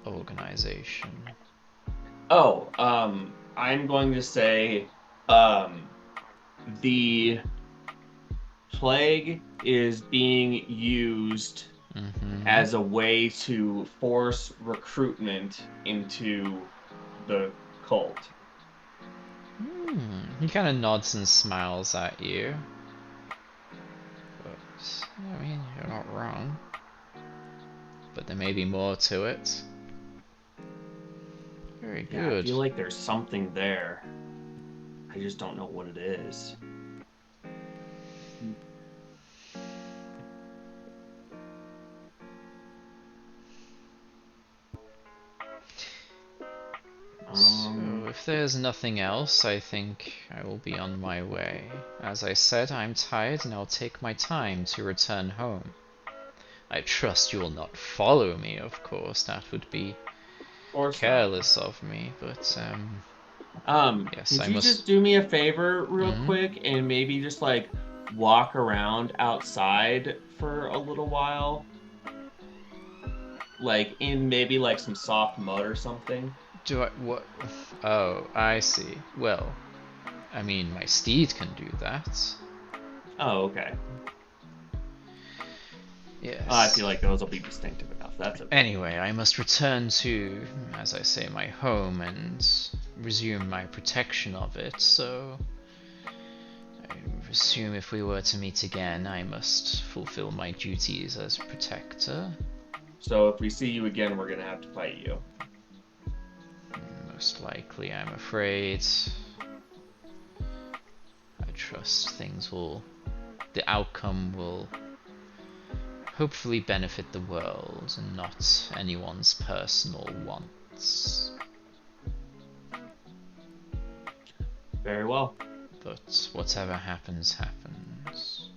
organization. Oh, I'm going to say, the plague is being used as a way to force recruitment into the cult. He kind of nods and smiles at you. But, I mean, you're not wrong. But there may be more to it. Very good. Yeah, I feel like there's something there. I just don't know what it is. So, if there's nothing else, I think I will be on my way. As I said, I'm tired and I'll take my time to return home. I trust you will not follow me, of course. That would be careless of me, but yes, could I you must just do me a favor real quick and maybe just like walk around outside for a little while? Like in maybe like some soft mud or something? Do I what? Oh, I see. Well, I mean, my steed can do that. Oh, okay. Yes. I feel like those will be distinctive enough. That's okay. Anyway, I must return to, as I say, my home and resume my protection of it, so I assume if we were to meet again, I must fulfill my duties as protector. So if we see you again, we're gonna have to fight you. Most likely, I'm afraid. I trust the outcome will hopefully benefit the world and not anyone's personal wants. Very well. But whatever happens, happens.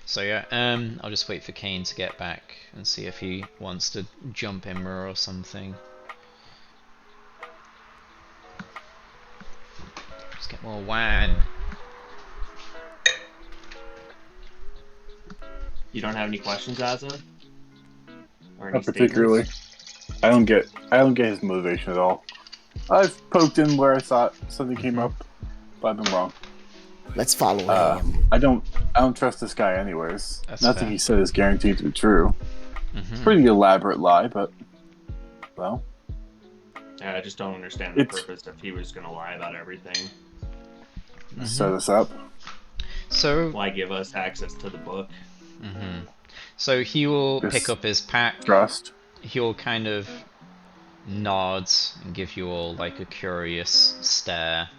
So yeah, I'll just wait for Kane to get back and see if he wants to jump Imra or something. Let's get more wine. You don't have any questions, Azza? Or any Not particularly. I don't get his motivation at all. I've poked in where I thought something came up, but I've been wrong. Let's follow him. I don't trust this guy anyways. That's Nothing fair. he said is guaranteed to be true. Pretty elaborate lie, but well. Yeah, I just don't understand the purpose if he was gonna lie about everything. Set us up. So why give us access to the book? So he will pick up his pack. Trust. He'll kind of nod and give you all like a curious stare.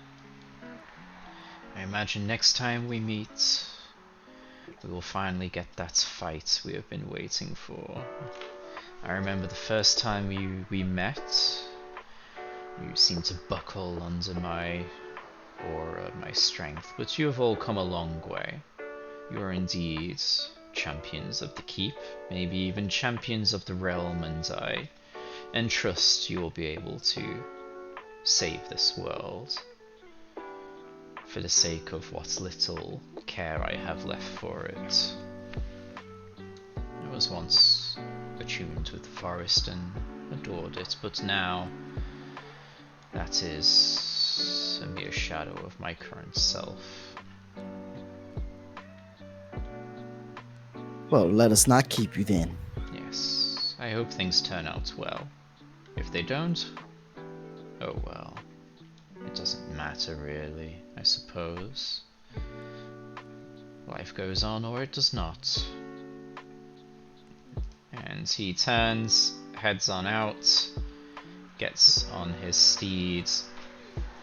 I imagine next time we meet, we will finally get that fight we have been waiting for. I remember the first time we met, you seemed to buckle under my aura, my strength, but you have all come a long way. You are indeed champions of the keep, maybe even champions of the realm, and I entrust you will be able to save this world for the sake of what little care I have left for it. I was once attuned with the forest and adored it, but now that is a mere shadow of my current self. Well, let us not keep you then. Yes, I hope things turn out well. If they don't, oh well. It doesn't matter really, I suppose. Life goes on or it does not. And he turns, heads on out, gets on his steed,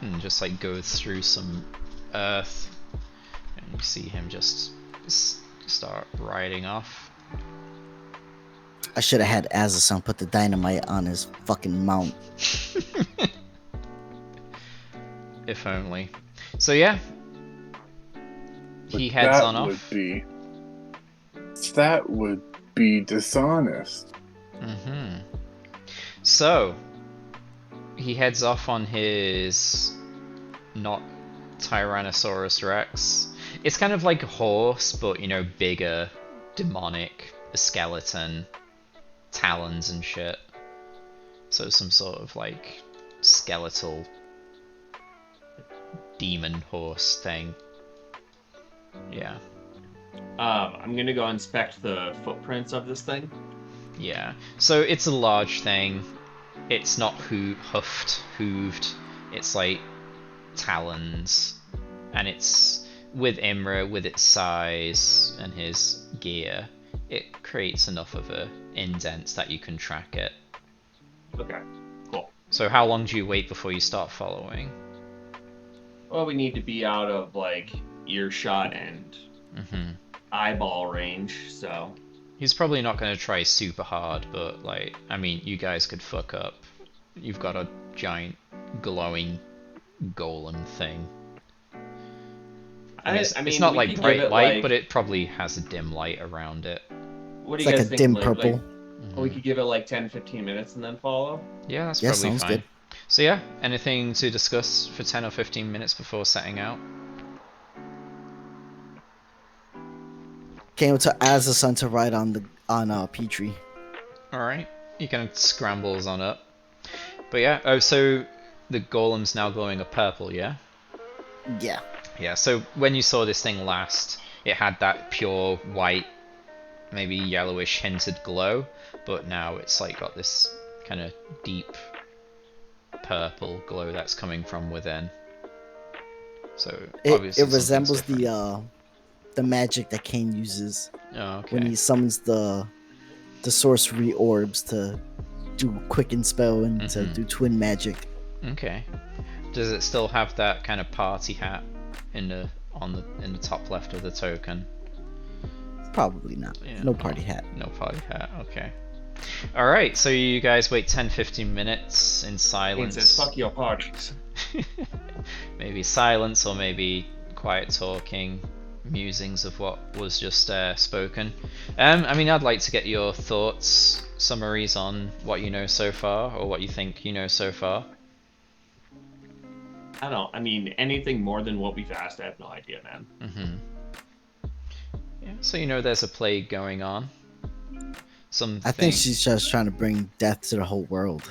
and just like goes through some earth You see him just start riding off. I should have had Azasan put the dynamite on his fucking mount. If only. So yeah, he But heads that on would off. That would be dishonest. So he heads off on his not Tyrannosaurus Rex. It's kind of like a horse, but you know, bigger, demonic, a skeleton, talons and shit. So some sort of like skeletal demon horse thing. Yeah. I'm gonna go inspect the footprints of this thing. Yeah. So it's a large thing. It's not hooved. It's like talons, and it's with Imra, with its size and his gear, it creates enough of a indent that you can track it. Okay, cool. So how long do you wait before you start following? Well, we need to be out of like earshot and eyeball range, so he's probably not going to try super hard, but like, I mean, you guys could fuck up. You've got a giant glowing golem thing. I mean, it's not like bright light, but it probably has a dim light around it. What do It's you like guys a think? dim purple. We could give it like 10-15 minutes and then follow? Yeah, that's probably sounds fine. good. So yeah, anything to discuss for 10 or 15 minutes before setting out? Came to Azasan to ride on Petrie. Alright, he kind of scrambles on up. But yeah, oh, so the golem's now glowing a purple, yeah? Yeah. Yeah, so when you saw this thing last, it had that pure white, maybe yellowish hinted glow, but now it's like got this kind of deep purple glow that's coming from within. So obviously it resembles the magic that Kane uses when he okay. summons the sorcery orbs to do quicken spell and to do twin magic. Okay. Does it still have that kind of party hat in the top left of the token? Probably not. Yeah. No party hat. No party hat. Okay. All right. So you guys wait 10-15 minutes in silence. It says fuck your parties. Maybe silence, or maybe quiet talking, musings of what was just spoken. I mean, I'd like to get your thoughts, summaries on what you know so far, or what you think you know so far. I mean, anything more than what we've asked, I have no idea, man. Yeah, so you know there's a plague going on. I think she's just trying to bring death to the whole world.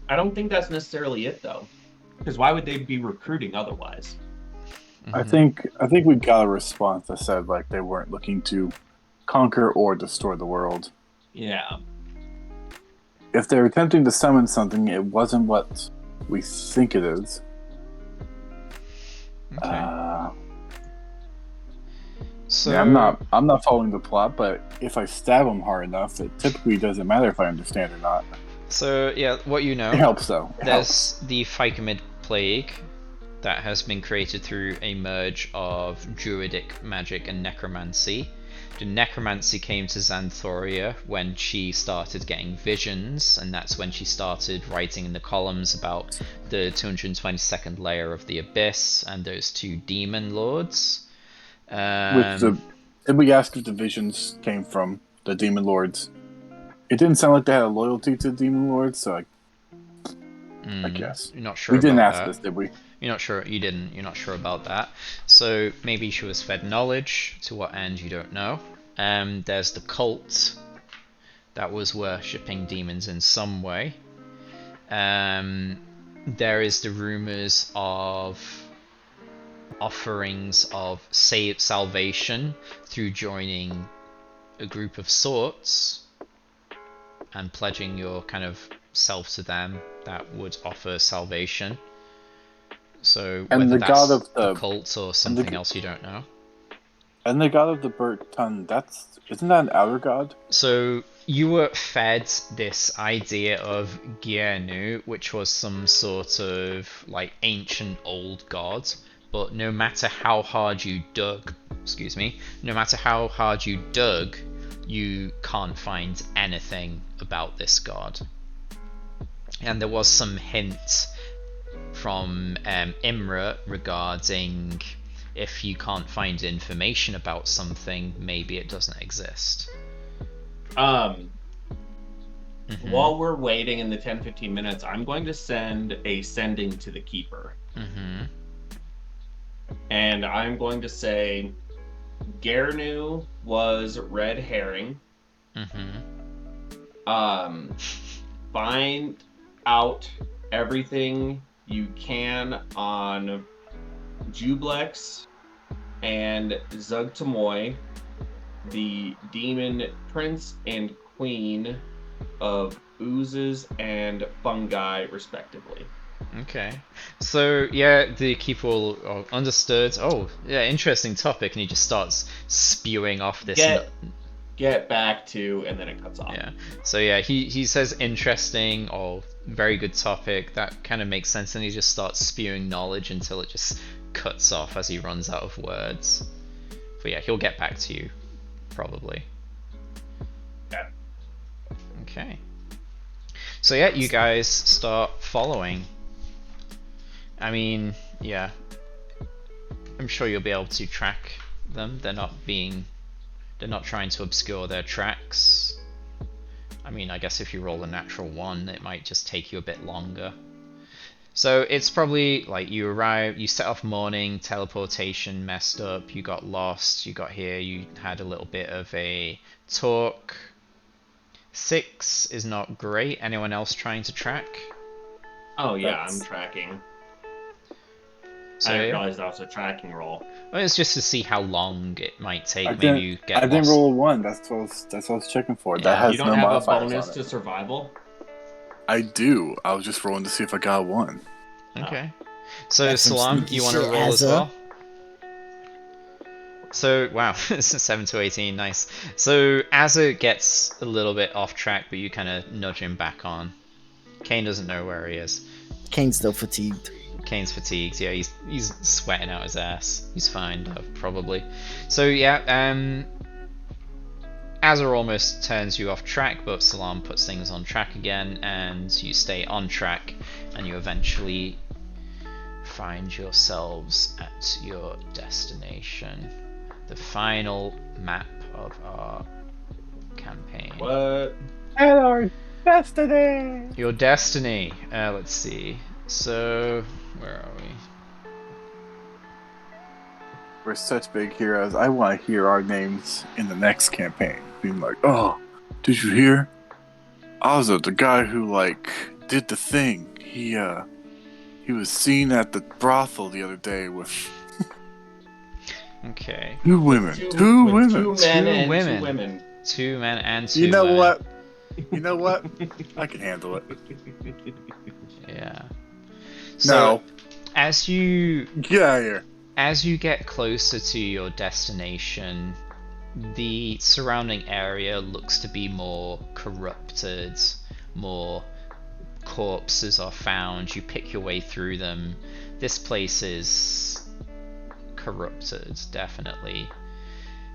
I don't think that's necessarily it, though. Because why would they be recruiting otherwise? I think we got a response that said like they weren't looking to conquer or destroy the world. Yeah. If they're attempting to summon something, it wasn't what we think it is. Okay. So yeah, I'm not following the plot, but if I stab them hard enough, it typically doesn't matter if I understand or not. So yeah, what you know. It helps though. There's the Phycomid plague that has been created through a merge of druidic magic and necromancy. The necromancy came to Xanthoria when she started getting visions, and that's when she started writing in the columns about the 222nd layer of the abyss and those two demon lords. Did we ask if the visions came from the demon lords? It didn't sound like they had a loyalty to the demon lords, so I guess. You're not sure we didn't about ask that. this, did we? You're not sure. You didn't. You're not sure about that. So maybe she was fed knowledge. To what end, you don't know. There's the cult that was worshipping demons in some way. There is the rumors of offerings of salvation through joining a group of sorts and pledging your kind of self to them that would offer salvation. So and whether the that's god of the cult or something else, you don't know. And the god of the burnt tongue, isn't that an outer god? So you were fed this idea of Gienu, which was some sort of like ancient old god, but no matter how hard you dug, no matter how hard you dug, you can't find anything about this god. And there was some hint from Imra regarding if you can't find information about something, maybe it doesn't exist. While we're waiting in the 10-15 minutes, I'm going to send a sending to the keeper. And I'm going to say Gernu was red herring. Find out everything you can on Jublex and Zugtamoy, the demon prince and queen of oozes and fungi, respectively. Okay. So, yeah, the keeper will understood. Oh, yeah, interesting topic. And he just starts spewing off this... Get back to, and then it cuts off. Yeah. So, yeah, he says interesting or very good topic. That kind of makes sense. And he just starts spewing knowledge until it just cuts off as he runs out of words. But yeah, he'll get back to you, probably. Yeah. Okay. So yeah, you guys start following. I mean, yeah. I'm sure you'll be able to track them. They're not trying to obscure their tracks. I mean, I guess if you roll a natural 1, it might just take you a bit longer. So it's probably like you arrive, you set off morning, teleportation messed up, you got lost, you got here, you had a little bit of a talk. 6 is not great. Anyone else trying to track? Oh yeah, I'm tracking. So, I didn't realize that was a tracking roll. Well, it's just to see how long it might take. Maybe you get I lost. didn't roll a 1. That's what I was checking for. Yeah. That has you don't no have a modifiers bonus on it. to survival? I do. I was just rolling to see if I got 1. Okay. So Salam, you want to roll as well? So wow, 7 to 18, nice. So Azza gets a little bit off track, but you kind of nudge him back on. Kane doesn't know where he is. Kane's still fatigued. Kane's fatigued. Yeah, he's sweating out his ass. He's fine, probably. So yeah, Azza almost turns you off track, but Salam puts things on track again, and you stay on track, and you eventually find yourselves at your destination. The final map of our campaign. What? At our destiny! Your destiny. Let's see. So, where are we? We're such big heroes. I want to hear our names in the next campaign. Being like, oh, did you hear? Ozzo, the guy who, did the thing. He was seen at the brothel the other day with... Okay. Two women. Two women. Two men and 2 women. 2 men and 2 women. You know what? I can handle it. Yeah. So, as you get out of here. As you get closer to your destination, the surrounding area looks to be more corrupted, more corpses are found. You pick your way through them. This place is corrupted, definitely.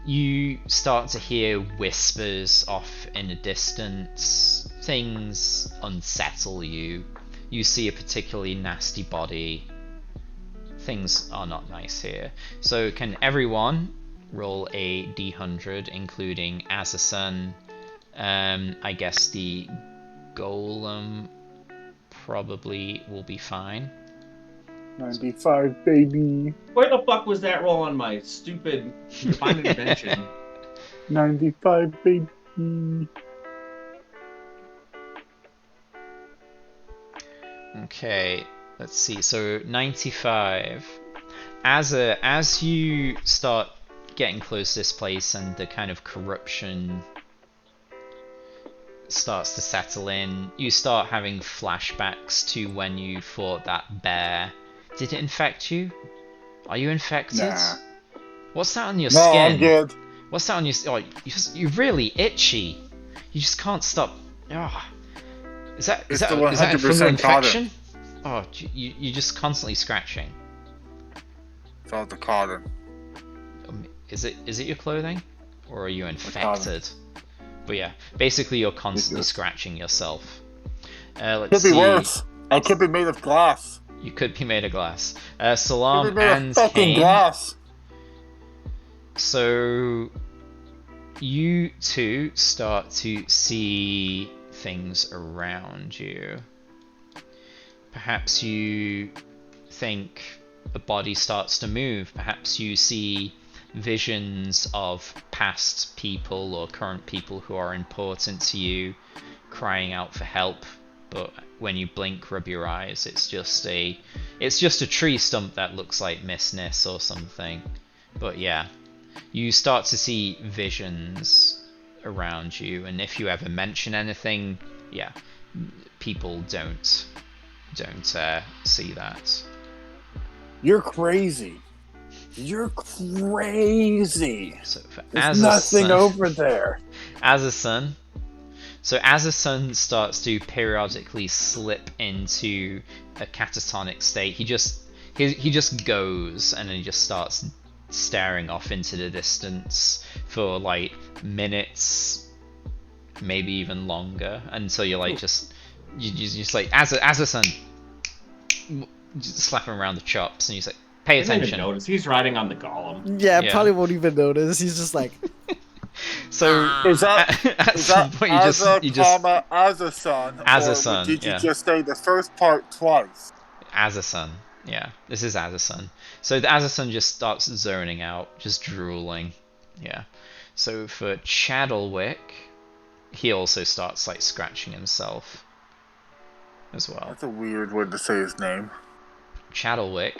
You start to hear whispers off in the distance. Things unsettle you. You see a particularly nasty body. Things are not nice here. So can everyone roll a d100, including Azasan? I guess the golem probably will be fine. 95, baby. Where the fuck was that roll on my stupid divine invention? 95, baby. Okay, let's see. So 95. As you start getting close to this place and the kind of corruption starts to settle in, you start having flashbacks to when you fought that bear. Did it infect you? Are you infected? Nah. What's that on your No, skin? I'm good. What's that on your? Oh, you're really itchy. You just can't stop. Oh. Is that a fungal infection? Oh, you're just constantly scratching. without the cotton. Is it your clothing? Or are you infected? But yeah, basically you're constantly scratching yourself. Let's see. Could be worse. I could be made of glass. You could be made of glass. Salam could be made and of fucking Kane. glass. So you two start to see things around you. Perhaps you think a body starts to move. Perhaps you see visions of past people or current people who are important to you crying out for help, but when you blink, rub your eyes, it's just a tree stump that looks like Miss Nis or something. But yeah, you start to see visions around you, and if you ever mention anything, yeah, people don't see that. You're crazy. You're crazy. So there's nothing over there. Azasun. So Azasun starts to periodically slip into a catatonic state. He just goes, and then he just starts staring off into the distance for like minutes, maybe even longer, until you're like you just like Azasun, just slap him around the chops, and he's like, pay attention. Notice he's riding on the golem. Yeah, probably won't even notice. He's just like. So is that at some point you just Azasun? Azasun. Did you just say the first part twice? Azasun. Yeah, this is Azasun. So the Azasun just starts zoning out, just drooling. Yeah. So for Chadlewick, he also starts like scratching himself as well. That's a weird way to say his name. Chadlewick.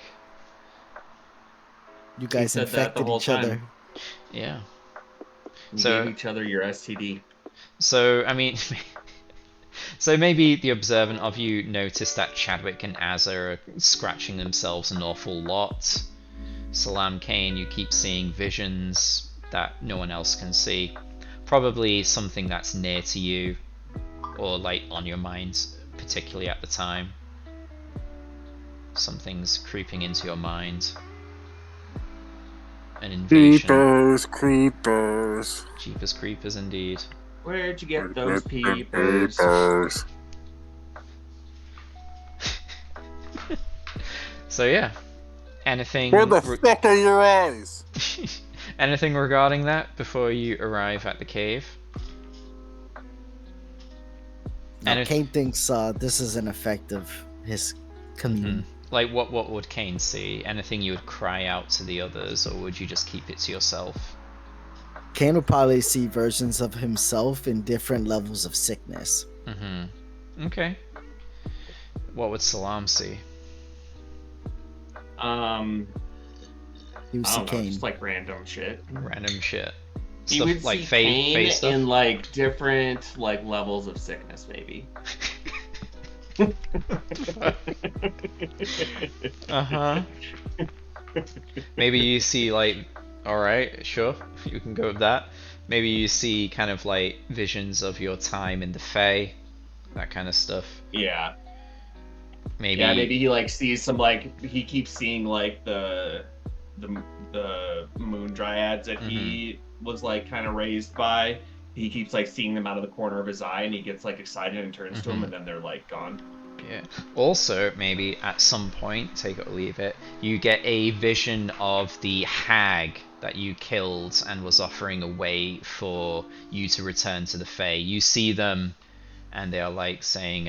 You guys infected each other. Yeah. You gave each other your STD. So I mean, so maybe the observant of you noticed that Chadwick and Azza are scratching themselves an awful lot. Salam Kane, you keep seeing visions that no one else can see. Probably something that's near to you, or like on your mind, particularly at the time. Something's creeping into your mind. An invasion. Creepers. Jeepers creepers indeed. Where'd you get those peepers? So yeah. Anything... Where the fuck are your eyes? Anything regarding that before you arrive at the cave? Now, Kane thinks this is an effective his commune. Mm-hmm. Like what would Kane see? Anything you would cry out to the others, or would you just keep it to yourself? Kane would probably see versions of himself in different levels of sickness. Mm-hmm. Okay. What would Salam see? He would see Kane. Just like random shit. Random shit. He Stuff would like see Kane Kane stuff? in like different like levels of sickness, maybe. Uh-huh. Maybe you see like, alright, sure, you can go with that. Maybe you see kind of like visions of your time in the Fae, that kind of stuff. Yeah. Maybe. Yeah, maybe he like sees some like he keeps seeing like the moon dryads that he was like kind of raised by. He keeps like seeing them out of the corner of his eye, and he gets like excited and turns to them, and then they're like gone. Yeah. Also, maybe at some point, take it or leave it, you get a vision of the hag that you killed and was offering a way for you to return to the Fae. You see them, and they are like saying,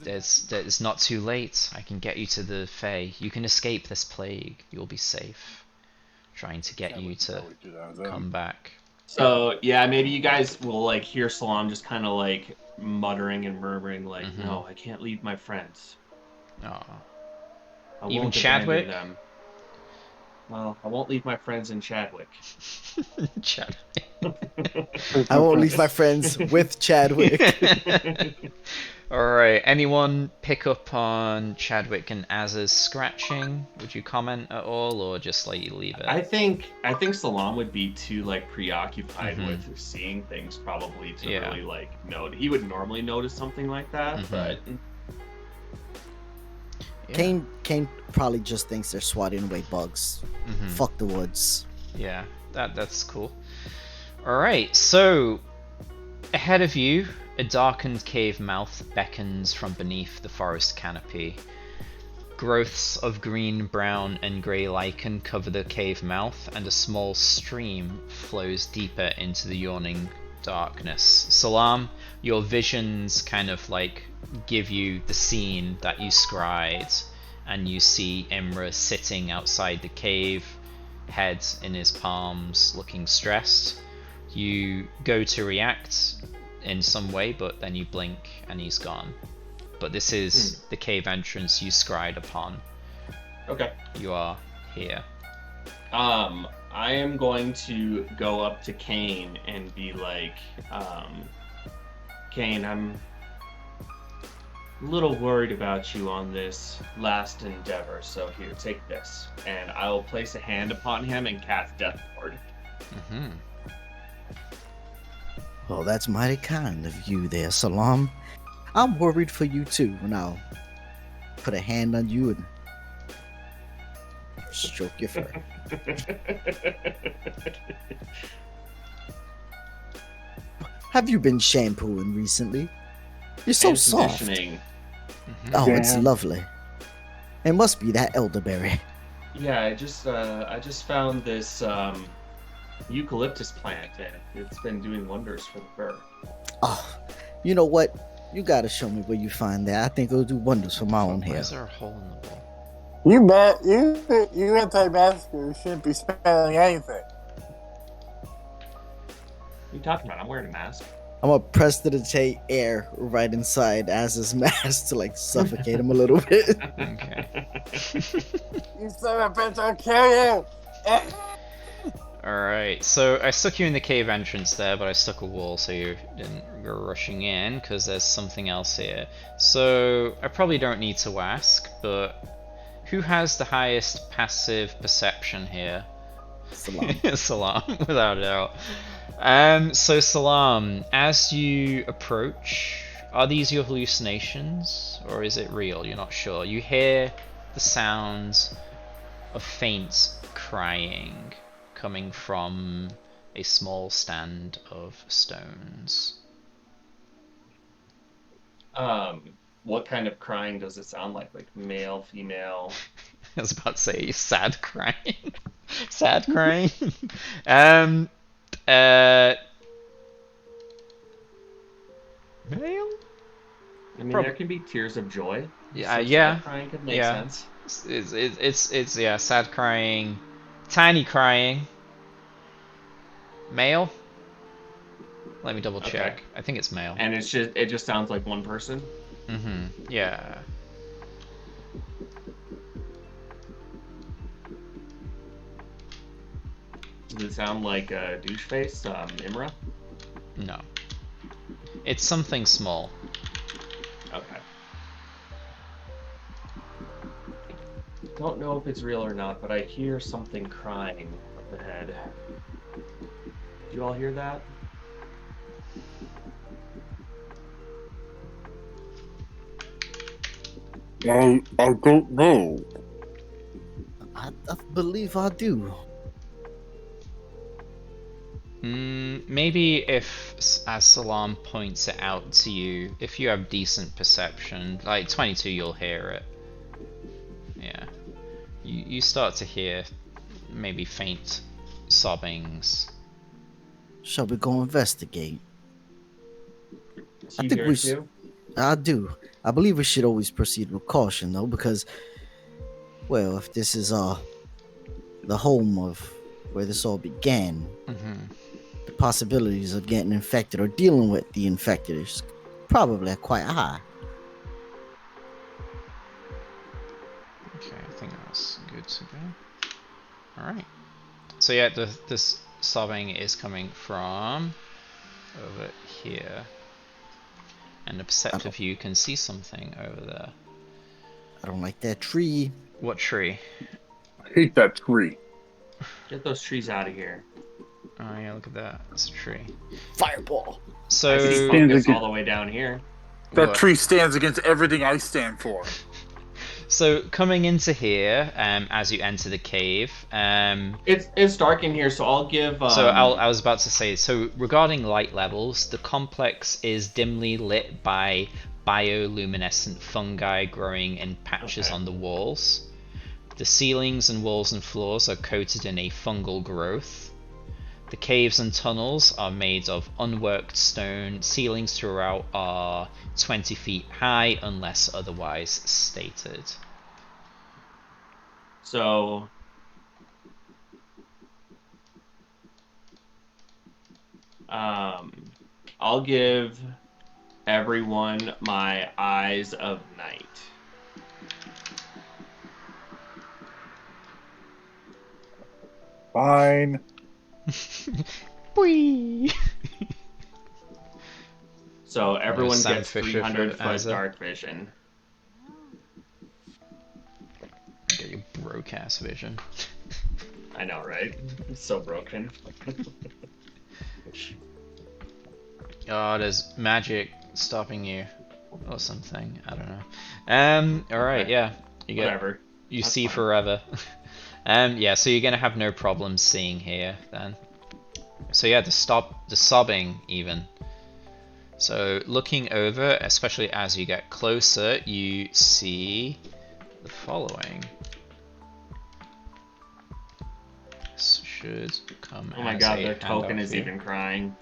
"It's not too late. I can get you to the Fae. You can escape this plague. You'll be safe." Trying to get you to come back. So yeah, maybe you guys will like hear Salam just kind of like muttering and murmuring like, "No, I can't leave my friends." Oh. I Even won't Chadwick? abandon them. Well, I won't leave my friends in Chadwick. Chadwick. I won't leave my friends with Chadwick. Alright, anyone pick up on Chadwick and Az's scratching? Would you comment at all, or just like you leave it? I think Salam would be too like preoccupied with seeing things probably to really like note. He would normally notice something like that, but Kane probably just thinks they're swatting away bugs. Fuck the woods. Yeah, that's cool. Alright, so ahead of you, a darkened cave mouth beckons from beneath the forest canopy. Growths of green, brown, and grey lichen cover the cave mouth, and a small stream flows deeper into the yawning darkness. Salam, your visions kind of like give you the scene that you scried, and you see Imra sitting outside the cave, head in his palms, looking stressed. You go to react in some way, but then you blink and he's gone. But this is the cave entrance you scried upon. Okay. You are here. I am going to go up to Kane and be like, Kane, I'm a little worried about you on this last endeavor, so here, take this. And I will place a hand upon him and cast Death Ward. Well, that's mighty kind of you there, Salam. I'm worried for you too, and I'll put a hand on you and stroke your fur. Have you been shampooing recently? You're so soft. Oh, it's lovely. It must be that elderberry. Yeah, I just found this eucalyptus plant, and it's been doing wonders for the fur. Oh, you know what? You gotta show me where you find that. I think it'll do wonders for my own hair. Why is there a hole in the wall? You bet. You anti-masker shouldn't be smelling anything. What are you talking about? I'm wearing a mask. I'm gonna prestidigitate air right inside Az's mask to like suffocate him a little bit. Okay. You son of a bitch, I'll kill you! Alright, so I stuck you in the cave entrance there, but I stuck a wall so you didn't go rushing in, because there's something else here. So, I probably don't need to ask, but who has the highest passive perception here? Salam. Salam, without a doubt. So Salam, as you approach, are these your hallucinations, or is it real? You're not sure. You hear the sounds of faint crying coming from a small stand of stones. What kind of crying does it sound like? Like male, female? I was about to say sad crying. Sad crying. Male? I mean, there can be tears of joy. Yeah, so yeah. sad crying could make sense. It's yeah, sad crying, tiny crying. Male? Let me double check. Okay. I think it's male. And it just sounds like one person. Yeah. Does it sound like a douche face, Imra? No. It's something small. Okay. Don't know if it's real or not, but I hear something crying up ahead. Did you all hear that? I don't know. I believe I do. Maybe if, as Salam points it out to you, if you have decent perception, like 22, you'll hear it. Yeah. You start to hear maybe faint sobbings. Shall we go investigate? I think we should. I do. I believe we should always proceed with caution, though, because, well, if this is the home of where this all began, the possibilities of getting infected or dealing with the infected is probably quite high. Okay, I think that's good to go. Alright. So yeah, this sobbing is coming from over here. And the perceptive view can see something over there. I don't like that tree. What tree? I hate that tree. Get those trees out of here. Oh yeah, look at that. It's a tree. Fireball. So I see fungus all the way down here. That What? tree stands against everything I stand for. So coming into here, as you enter the cave, it's dark in here, so I'll give. So I was about to say. So regarding light levels, the complex is dimly lit by bioluminescent fungi growing in patches on the walls. The ceilings and walls and floors are coated in a fungal growth. The caves and tunnels are made of unworked stone. Ceilings throughout are 20 feet high unless otherwise stated. So I'll give everyone my Eyes of Night. Fine. So everyone Sam gets Fisher 300-foot dark vision. Get your broke ass vision. I know, right? It's so broken. Oh, there's magic stopping you, or something. I don't know. All right, Okay. yeah. You get. Whatever. You That's see fine. forever. Yeah. So you're gonna have no problems seeing here then. So yeah, the sobbing even. So looking over, especially as you get closer, you see the following. This should come Oh my as god, a the token handout is for you. even crying.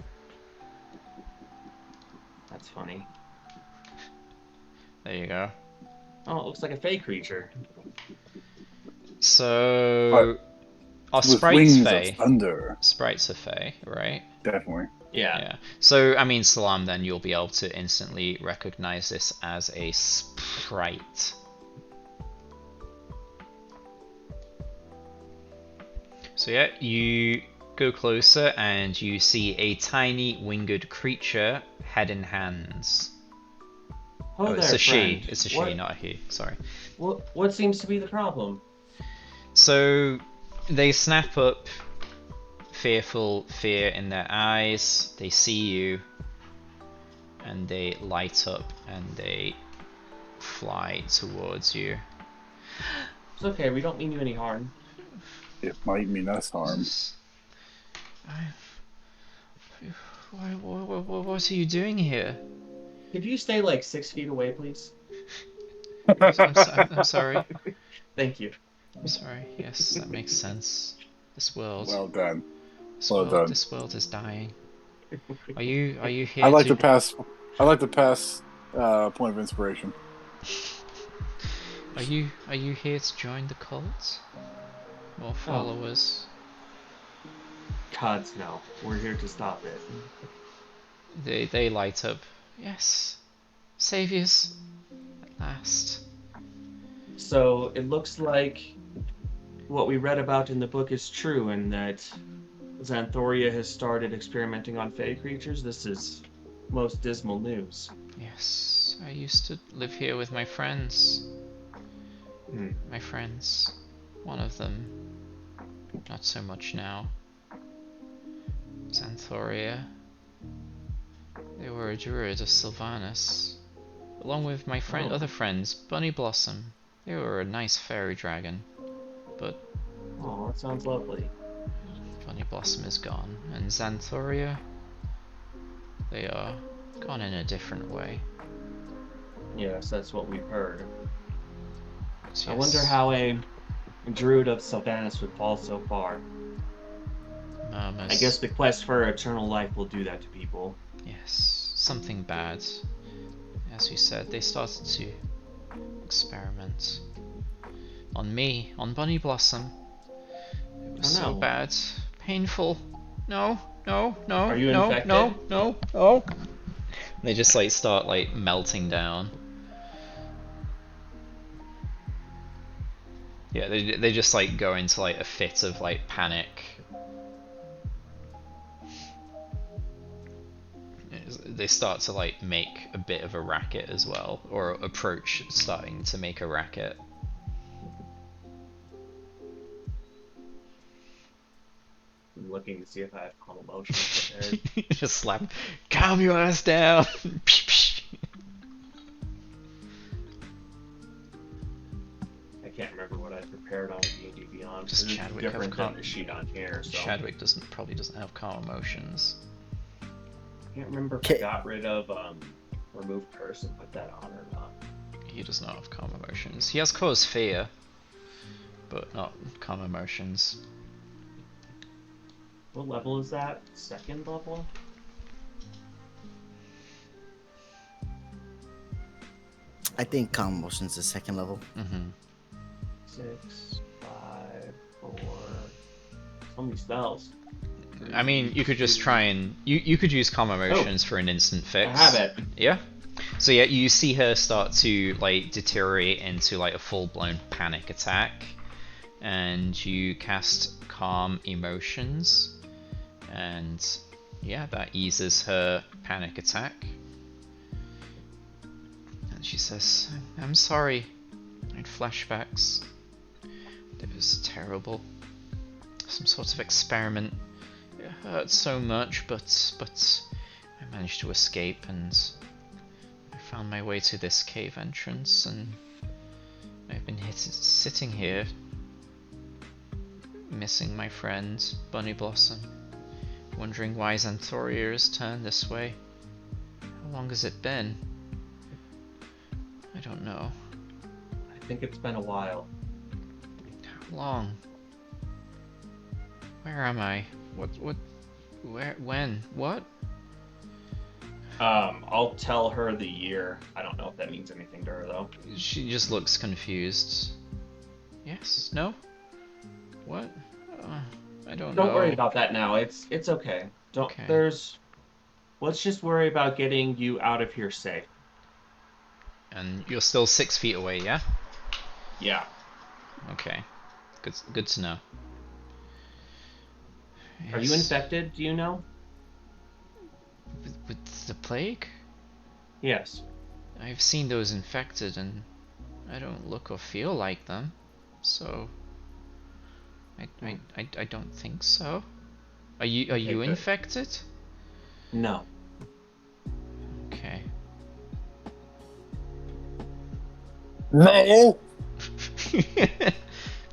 That's funny. There you go. Oh, it looks like a fey creature. So are With sprites wings fey? of thunder. Sprites are fey, right? Definitely. Yeah. So, I mean, Salam, then you'll be able to instantly recognize this as a sprite. So yeah, you go closer and you see a tiny winged creature, head and hands. Oh, it's there, a friend. she. It's a What? she, not a he. Sorry. What seems to be the problem? So they snap up, fearful fear in their eyes. They see you, and they light up and they fly towards you. It's okay, we don't mean you any harm. It might mean us harm. What are you doing here? Could you stay like 6 feet away, please? I'm sorry. Thank you. I'm sorry. Yes, that makes sense. This world. Well done. This world is dying. Are you here? I like to pass point of inspiration. Are you here to join the cult? More followers? Gods, no. We're here to stop it. They light up. Yes. Saviors. At last. So it looks like what we read about in the book is true, and that Xanthoria has started experimenting on fey creatures. This is most dismal news. Yes, I used to live here with my friends. My friends. One of them. Not so much now. Xanthoria. They were a druid of Sylvanus. Along with my other friends, Bunny Blossom. They were a nice fairy dragon. But... Oh, that sounds lovely. Bunny Blossom is gone. And Xanthoria? They are gone in a different way. Yes, that's what we've heard. Yes. I wonder how a druid of Sylvanus would fall so far. I guess the quest for eternal life will do that to people. Yes, something bad. As you said, they started to experiment on me, on Bunny Blossom. It was so bad, painful. No. Are you infected? No. They just like start like melting down. Yeah, they just like go into like a fit of like panic. They start to like make a bit of a racket as well, or approach starting to make a racket. I'm looking to see if I have calm emotions prepared. Just slap, calm your ass down. prepared on D&D Beyond. Does It's Chadwick different have than the sheet on here. So. Chadwick probably doesn't have calm emotions. I can't remember if I got rid of remove curse and put that on or not. He does not have calm emotions. He has cause fear, but not calm emotions. What level is that? Second level? I think calm emotions is second level. 6, 5, 4. So many spells. I mean, you could just try and you could use calm emotions for an instant fix. I have it. Yeah. So yeah, you see her start to like deteriorate into like a full-blown panic attack, and you cast calm emotions, and yeah, that eases her panic attack. And she says, "I'm sorry. I had flashbacks. It was terrible. Some sort of experiment. It hurt so much, but I managed to escape, and I found my way to this cave entrance, and I've been sitting here, missing my friend, Bunny Blossom, wondering why Xanthoria has turned this way. How long has it been? I don't know. I think it's been a while. How long? Where am I? Where, when, what? I'll tell her the year. I don't know if that means anything to her though. She just looks confused. Yes? No? What? I don't know. Don't worry about that now. It's okay. Don't. Okay. Let's just worry about getting you out of here safe. And you're still 6 feet away, yeah? Yeah. Okay. Good to know. Yes. Are you infected? Do you know? With the plague? Yes. I've seen those infected, and I don't look or feel like them, so I don't think so. Are you infected? No. Okay. No.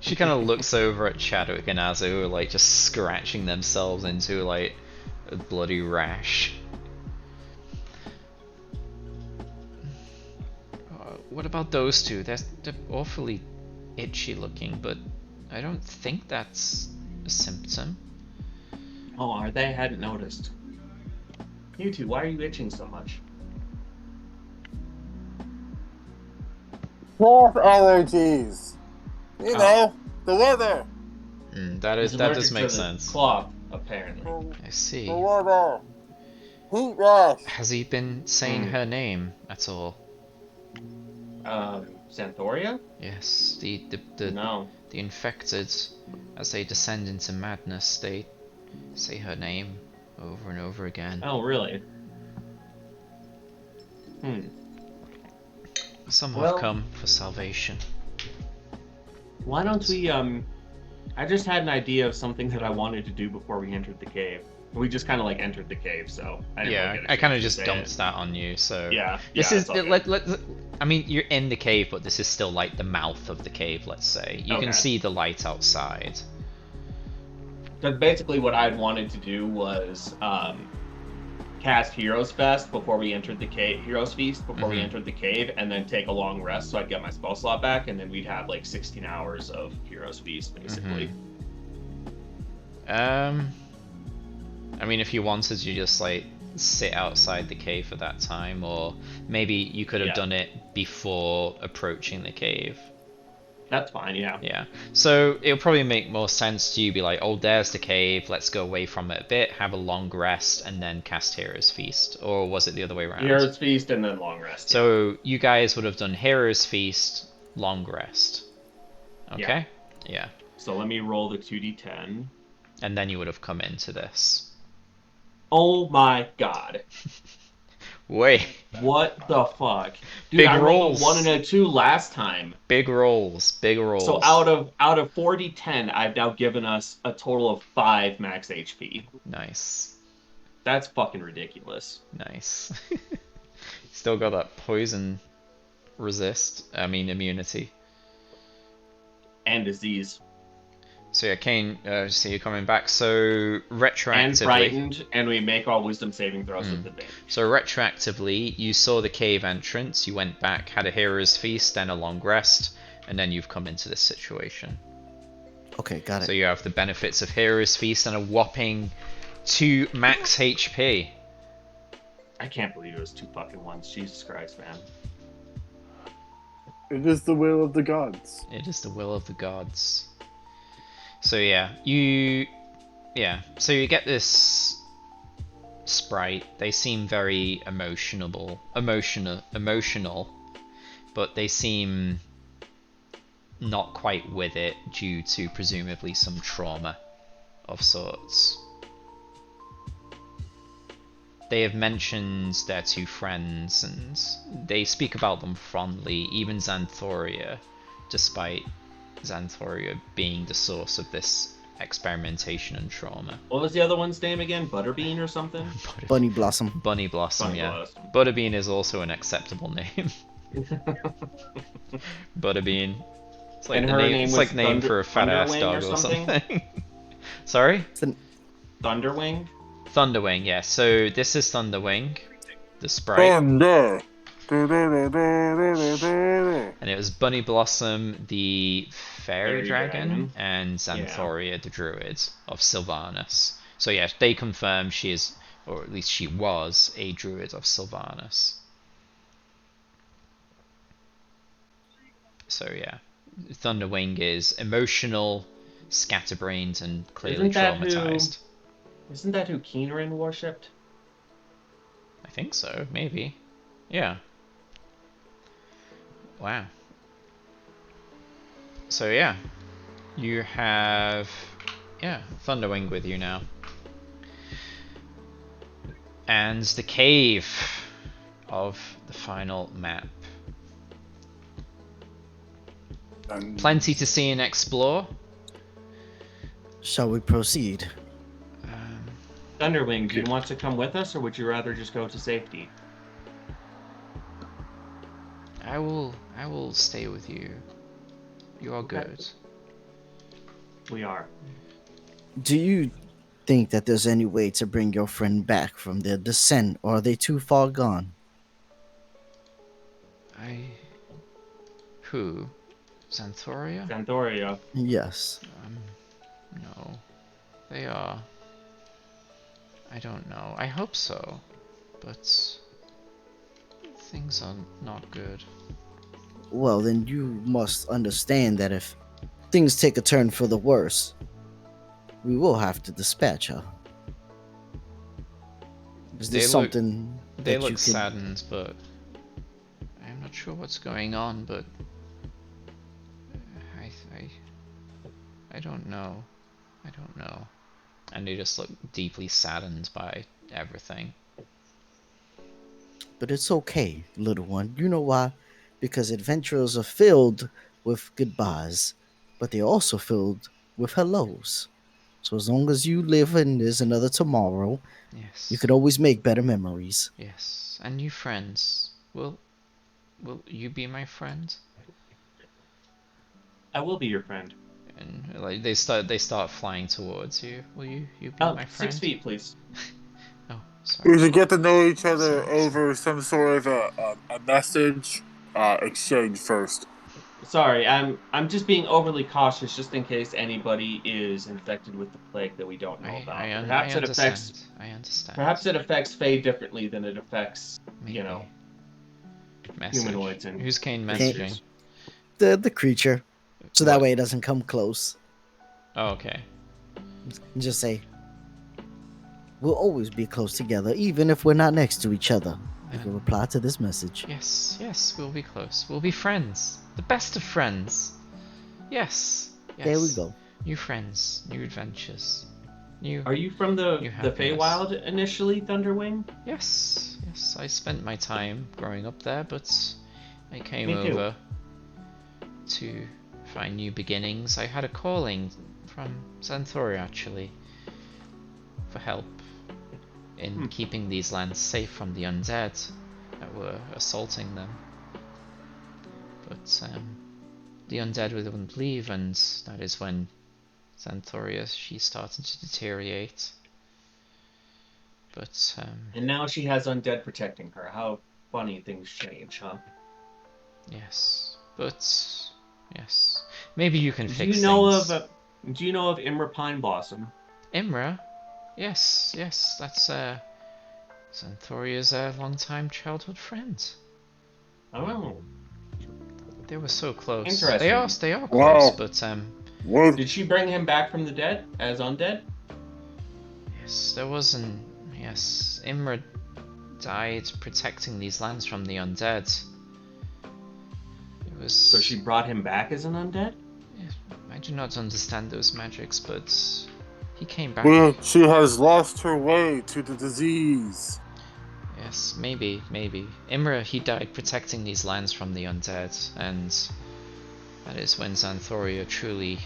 She kind of looks over at Chadwick and Azu, who are like just scratching themselves into like a bloody rash. What about those two? They're awfully itchy looking, but I don't think that's a symptom. Oh, are they? I hadn't noticed. You two, why are you itching so much? Cloth allergies. You know, the weather. That does make sense. Cloth, apparently. I see. The weather. Heat rash. Has he been saying her name at all? Xanthoria? Yes, the infected, as they descend into madness, they say her name over and over again. Oh, really? Some have come for salvation. Why don't we, I just had an idea of something that I wanted to do before we entered the cave. We just kind of like entered the cave, so I didn't really get I kind of just dumped that on you. So this is I mean, you're in the cave, but this is still like the mouth of the cave. Let's say you can see the light outside. Because basically, what I'd wanted to do was cast Heroes Fest before we entered the cave, Heroes Feast before we entered the cave, and then take a long rest so I'd get my spell slot back, and then we'd have like 16 hours of Heroes Feast basically. I mean, if you wanted to just like sit outside the cave for that time, or maybe you could have done it before approaching the cave. That's fine, yeah. Yeah. So it'll probably make more sense to you be like, oh, there's the cave, let's go away from it a bit, have a long rest, and then cast Heroes Feast. Or was it the other way around? Heroes Feast and then long rest. So you guys would have done Heroes Feast, long rest. Okay? Yeah. So let me roll the 2d10. And then you would have come into this. Oh my god. Wait. What the fuck? Dude, big I rolls. rolled a 1 and a 2 last time. Big rolls. Big rolls. So out of 4d10, I've now given us a total of 5 max HP. Nice. That's fucking ridiculous. Nice. Still got that poison immunity. And disease. So yeah, Kane, so you're coming back. So retroactively. And frightened, and we make all wisdom saving throws with advantage. So retroactively, you saw the cave entrance, you went back, had a hero's feast, then a long rest, and then you've come into this situation. Okay, got it. So you have the benefits of hero's feast and a whopping 2 max HP. I can't believe it was 2 fucking ones. Jesus Christ, man. It is the will of the gods. It is the will of the gods. So yeah, so you get this sprite. They seem very emotional, but they seem not quite with it due to presumably some trauma of sorts. They have mentioned their 2 friends and they speak about them fondly, even Xanthoria, despite Xanthoria being the source of this experimentation and trauma. What was the other one's name again? Butterbean or something? Bunny Blossom. Bunny Blossom, Bunny yeah. Blossom. Butterbean is also an acceptable name. Butterbean. It's like And the her name. name It's was like the name for a fat ass Thunderwing dog or or something? something. Sorry? Thunderwing? Thunderwing, yeah. So this is Thunderwing, the sprite. Thunder. And it was Bunny Blossom, the fairy dragon, dragon. and Xanthoria, the druid of Sylvanas. So yeah, they confirm she is, or at least she was, a druid of Sylvanas. So yeah, Thunderwing is emotional, scatterbrained, and clearly traumatized. Isn't that who Keenerin worshipped? I think so, maybe. Yeah. Wow. So yeah, you have Thunderwing with you now, and the cave of the final map. Plenty to see and explore. Shall we proceed? Thunderwing, do you want to come with us, or would you rather just go to safety? I will stay with you. You are good. We are. Do you think that there's any way to bring your friend back from their descent, or are they too far gone? Who? Xanthoria? Xanthoria. Yes. No. They are. I don't know. I hope so. But things are not good. Well, then you must understand that if things take a turn for the worse, we will have to dispatch her. Is this something that they you look can... saddened, but I'm not sure what's going on, but I don't know. I don't know. And they just look deeply saddened by everything. But it's okay, little one. You know why? Because adventurers are filled with goodbyes, but they're also filled with hellos. So as long as you live and there's another tomorrow, Yes. you can always make better memories. Yes. And new friends. Will you be my friend? I will be your friend. And like they start flying towards you. Will you be my friend? 6 feet, please. Oh, sorry. We should get to know each other over some sort of a message exchange first. Sorry, I'm just being overly cautious, just in case anybody is infected with the plague that we don't know about. I understand. Perhaps it affects Fae differently than it affects, Maybe. Message. Humanoids and... Who's Kane messaging? The creature. So that way it doesn't come close. Oh, okay. Just say, we'll always be close together, even if we're not next to each other. You can reply to this message. Yes, we'll be close. We'll be friends. The best of friends. Yes. There we go. New friends, new adventures. Are you from the Feywild initially, Thunderwing? Yes. I spent my time growing up there, but I came over to find new beginnings. I had a calling from Xanthoria, actually, for help in keeping these lands safe from the undead that were assaulting them. But the undead wouldn't leave, and that is when Xanthoria, she started to deteriorate. But and now she has undead protecting her. How funny things change, huh? Yes, but yes, maybe you can Do fix you know things. Do you know of Imra Pine Blossom? Imra? Yes, that's Xanthoria's longtime childhood friend. Oh, they were so close. Interesting. They are Wow. close, but Did she bring him back from the dead as undead? yes, there wasn't. Yes, Imra died protecting these lands from the undead. It was. So she brought him back as an undead? I do not understand those magics, but he came back. Well, she has lost her way to the disease. Yes, maybe. Imra, he died protecting these lands from the undead, and that is when Xanthoria truly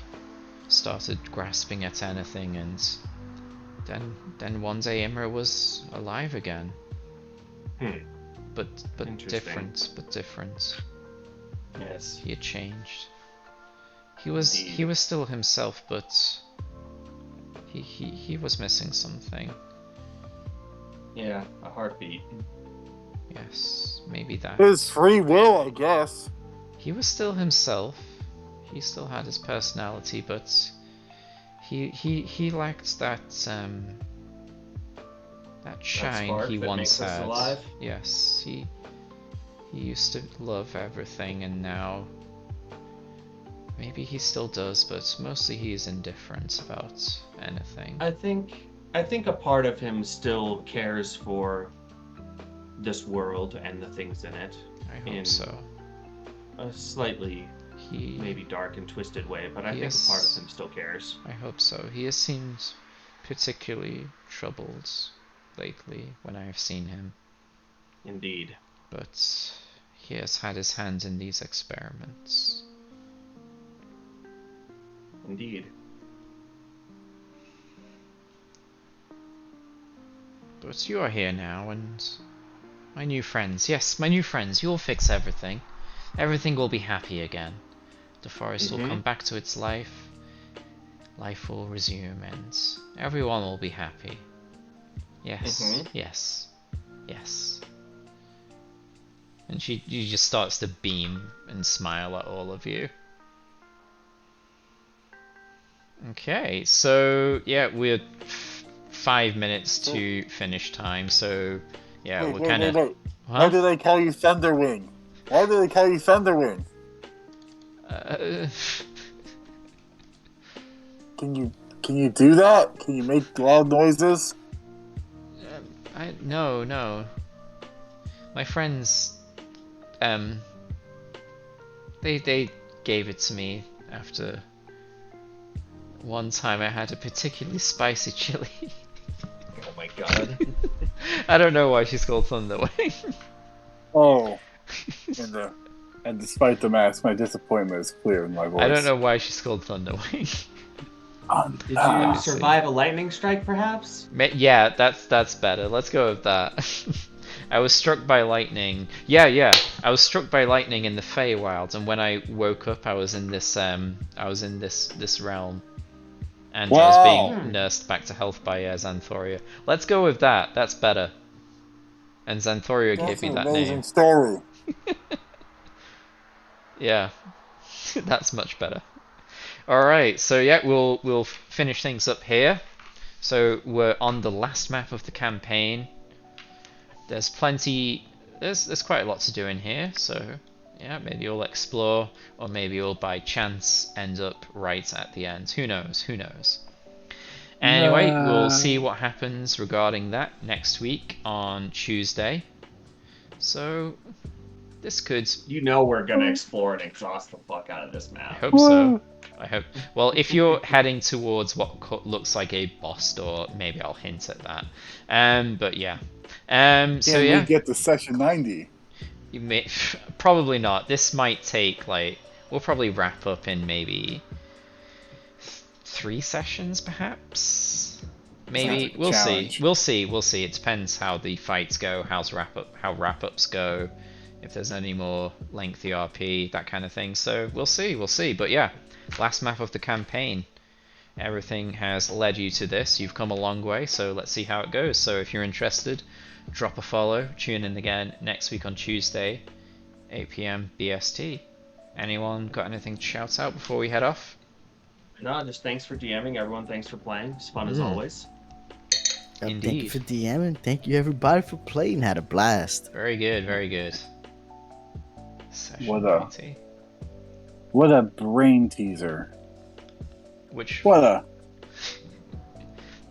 started grasping at anything, and then one day Imra was alive again. But different. Yes. He had changed. He was still himself, but he was missing something. Yeah, a heartbeat. Yes, maybe that. His free will, I guess. He was still himself. He still had his personality, but he lacked that that shine he once had. Alive. Yes, he used to love everything, and now maybe he still does, but mostly he is indifferent about anything. I think a part of him still cares for this world and the things in it. I hope so. A slightly maybe dark and twisted way, but I think a part of him still cares. I hope so. He has seemed particularly troubled lately when I have seen him. Indeed. But he has had his hand in these experiments. Indeed. But you are here now, and my new friends. Yes, my new friends. You will fix everything. Everything will be happy again. The forest will come back to its life. Life will resume, and everyone will be happy. Yes, yes, yes. And she just starts to beam and smile at all of you. Okay, so yeah, we're 5 minutes to finish time, so yeah, we're kind of. Wait. Why do they call you Thunderwing? Why do they call you Thunderwing? Can you do that? Can you make loud noises? No. My friends, they gave it to me after one time I had a particularly spicy chili. Oh my god. I don't know why she's called Thunderwing. Oh. And despite the mask, my disappointment is clear in my voice. I don't know why she's called Thunderwing. Did you survive a lightning strike, perhaps? Yeah, that's better. Let's go with that. I was struck by lightning. Yeah. I was struck by lightning in the Feywild, and when I woke up, I was in this this realm, and I was being nursed back to health by Xanthoria. Let's go with that. That's better. And Xanthoria gave me that name. Amazing story. Yeah, that's much better. Alright, so yeah, we'll finish things up here. So we're on the last map of the campaign. There's plenty, there's quite a lot to do in here, so yeah, maybe you'll explore, or maybe you'll by chance end up right at the end. Who knows? Anyway, we'll see what happens regarding that next week on Tuesday. So this could... You know we're gonna explore and exhaust the fuck out of this map. I hope so. I hope. Well, if you're heading towards what looks like a boss door, maybe I'll hint at that. But yeah. So yeah. We get to session 90. You may, probably not. This might take we'll probably wrap up in maybe 3 sessions, perhaps. Maybe we'll see. We'll see. It depends how the fights go, how wrap ups go. if there's any more lengthy RP, that kind of thing. So we'll see. But yeah, last map of the campaign. Everything has led you to this. You've come a long way, so let's see how it goes. So if you're interested, drop a follow. Tune in again next week on Tuesday, 8 PM BST. Anyone got anything to shout out before we head off? No, just thanks for DMing. Everyone, thanks for playing. It's fun as always. Indeed. Thank you for DMing. Thank you everybody for playing. Had a blast. Very good, very good. What a brain teaser. What a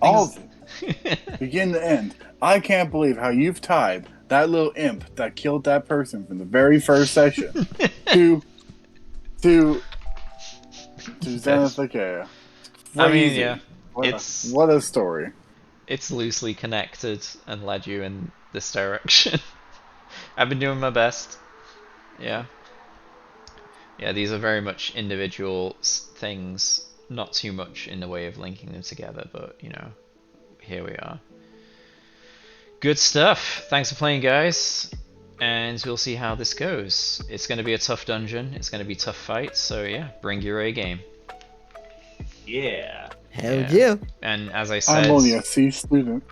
all of it, begin to end. I can't believe how you've tied that little imp that killed that person from the very first session to Xanathicea. I mean, yeah, what a story. It's loosely connected and led you in this direction. I've been doing my best. Yeah, these are very much individual things. Not too much in the way of linking them together, but you know, here we are. Good stuff. Thanks for playing, guys, and we'll see how this goes. It's going to be a tough dungeon. It's going to be tough fights. So yeah, bring your A game. Yeah. Hell yeah. And as I said, I'm only a C student.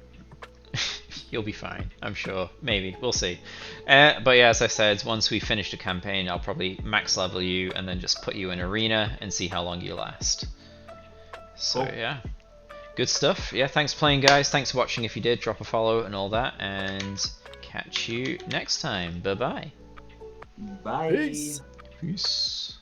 You'll be fine, I'm sure. Maybe, we'll see. But yeah, as I said, once we finish the campaign, I'll probably max level you and then just put you in arena and see how long you last. So yeah, good stuff. Yeah, thanks for playing, guys. Thanks for watching. If you did, drop a follow and all that, and catch you next time. Bye-bye. Bye. Peace. Peace.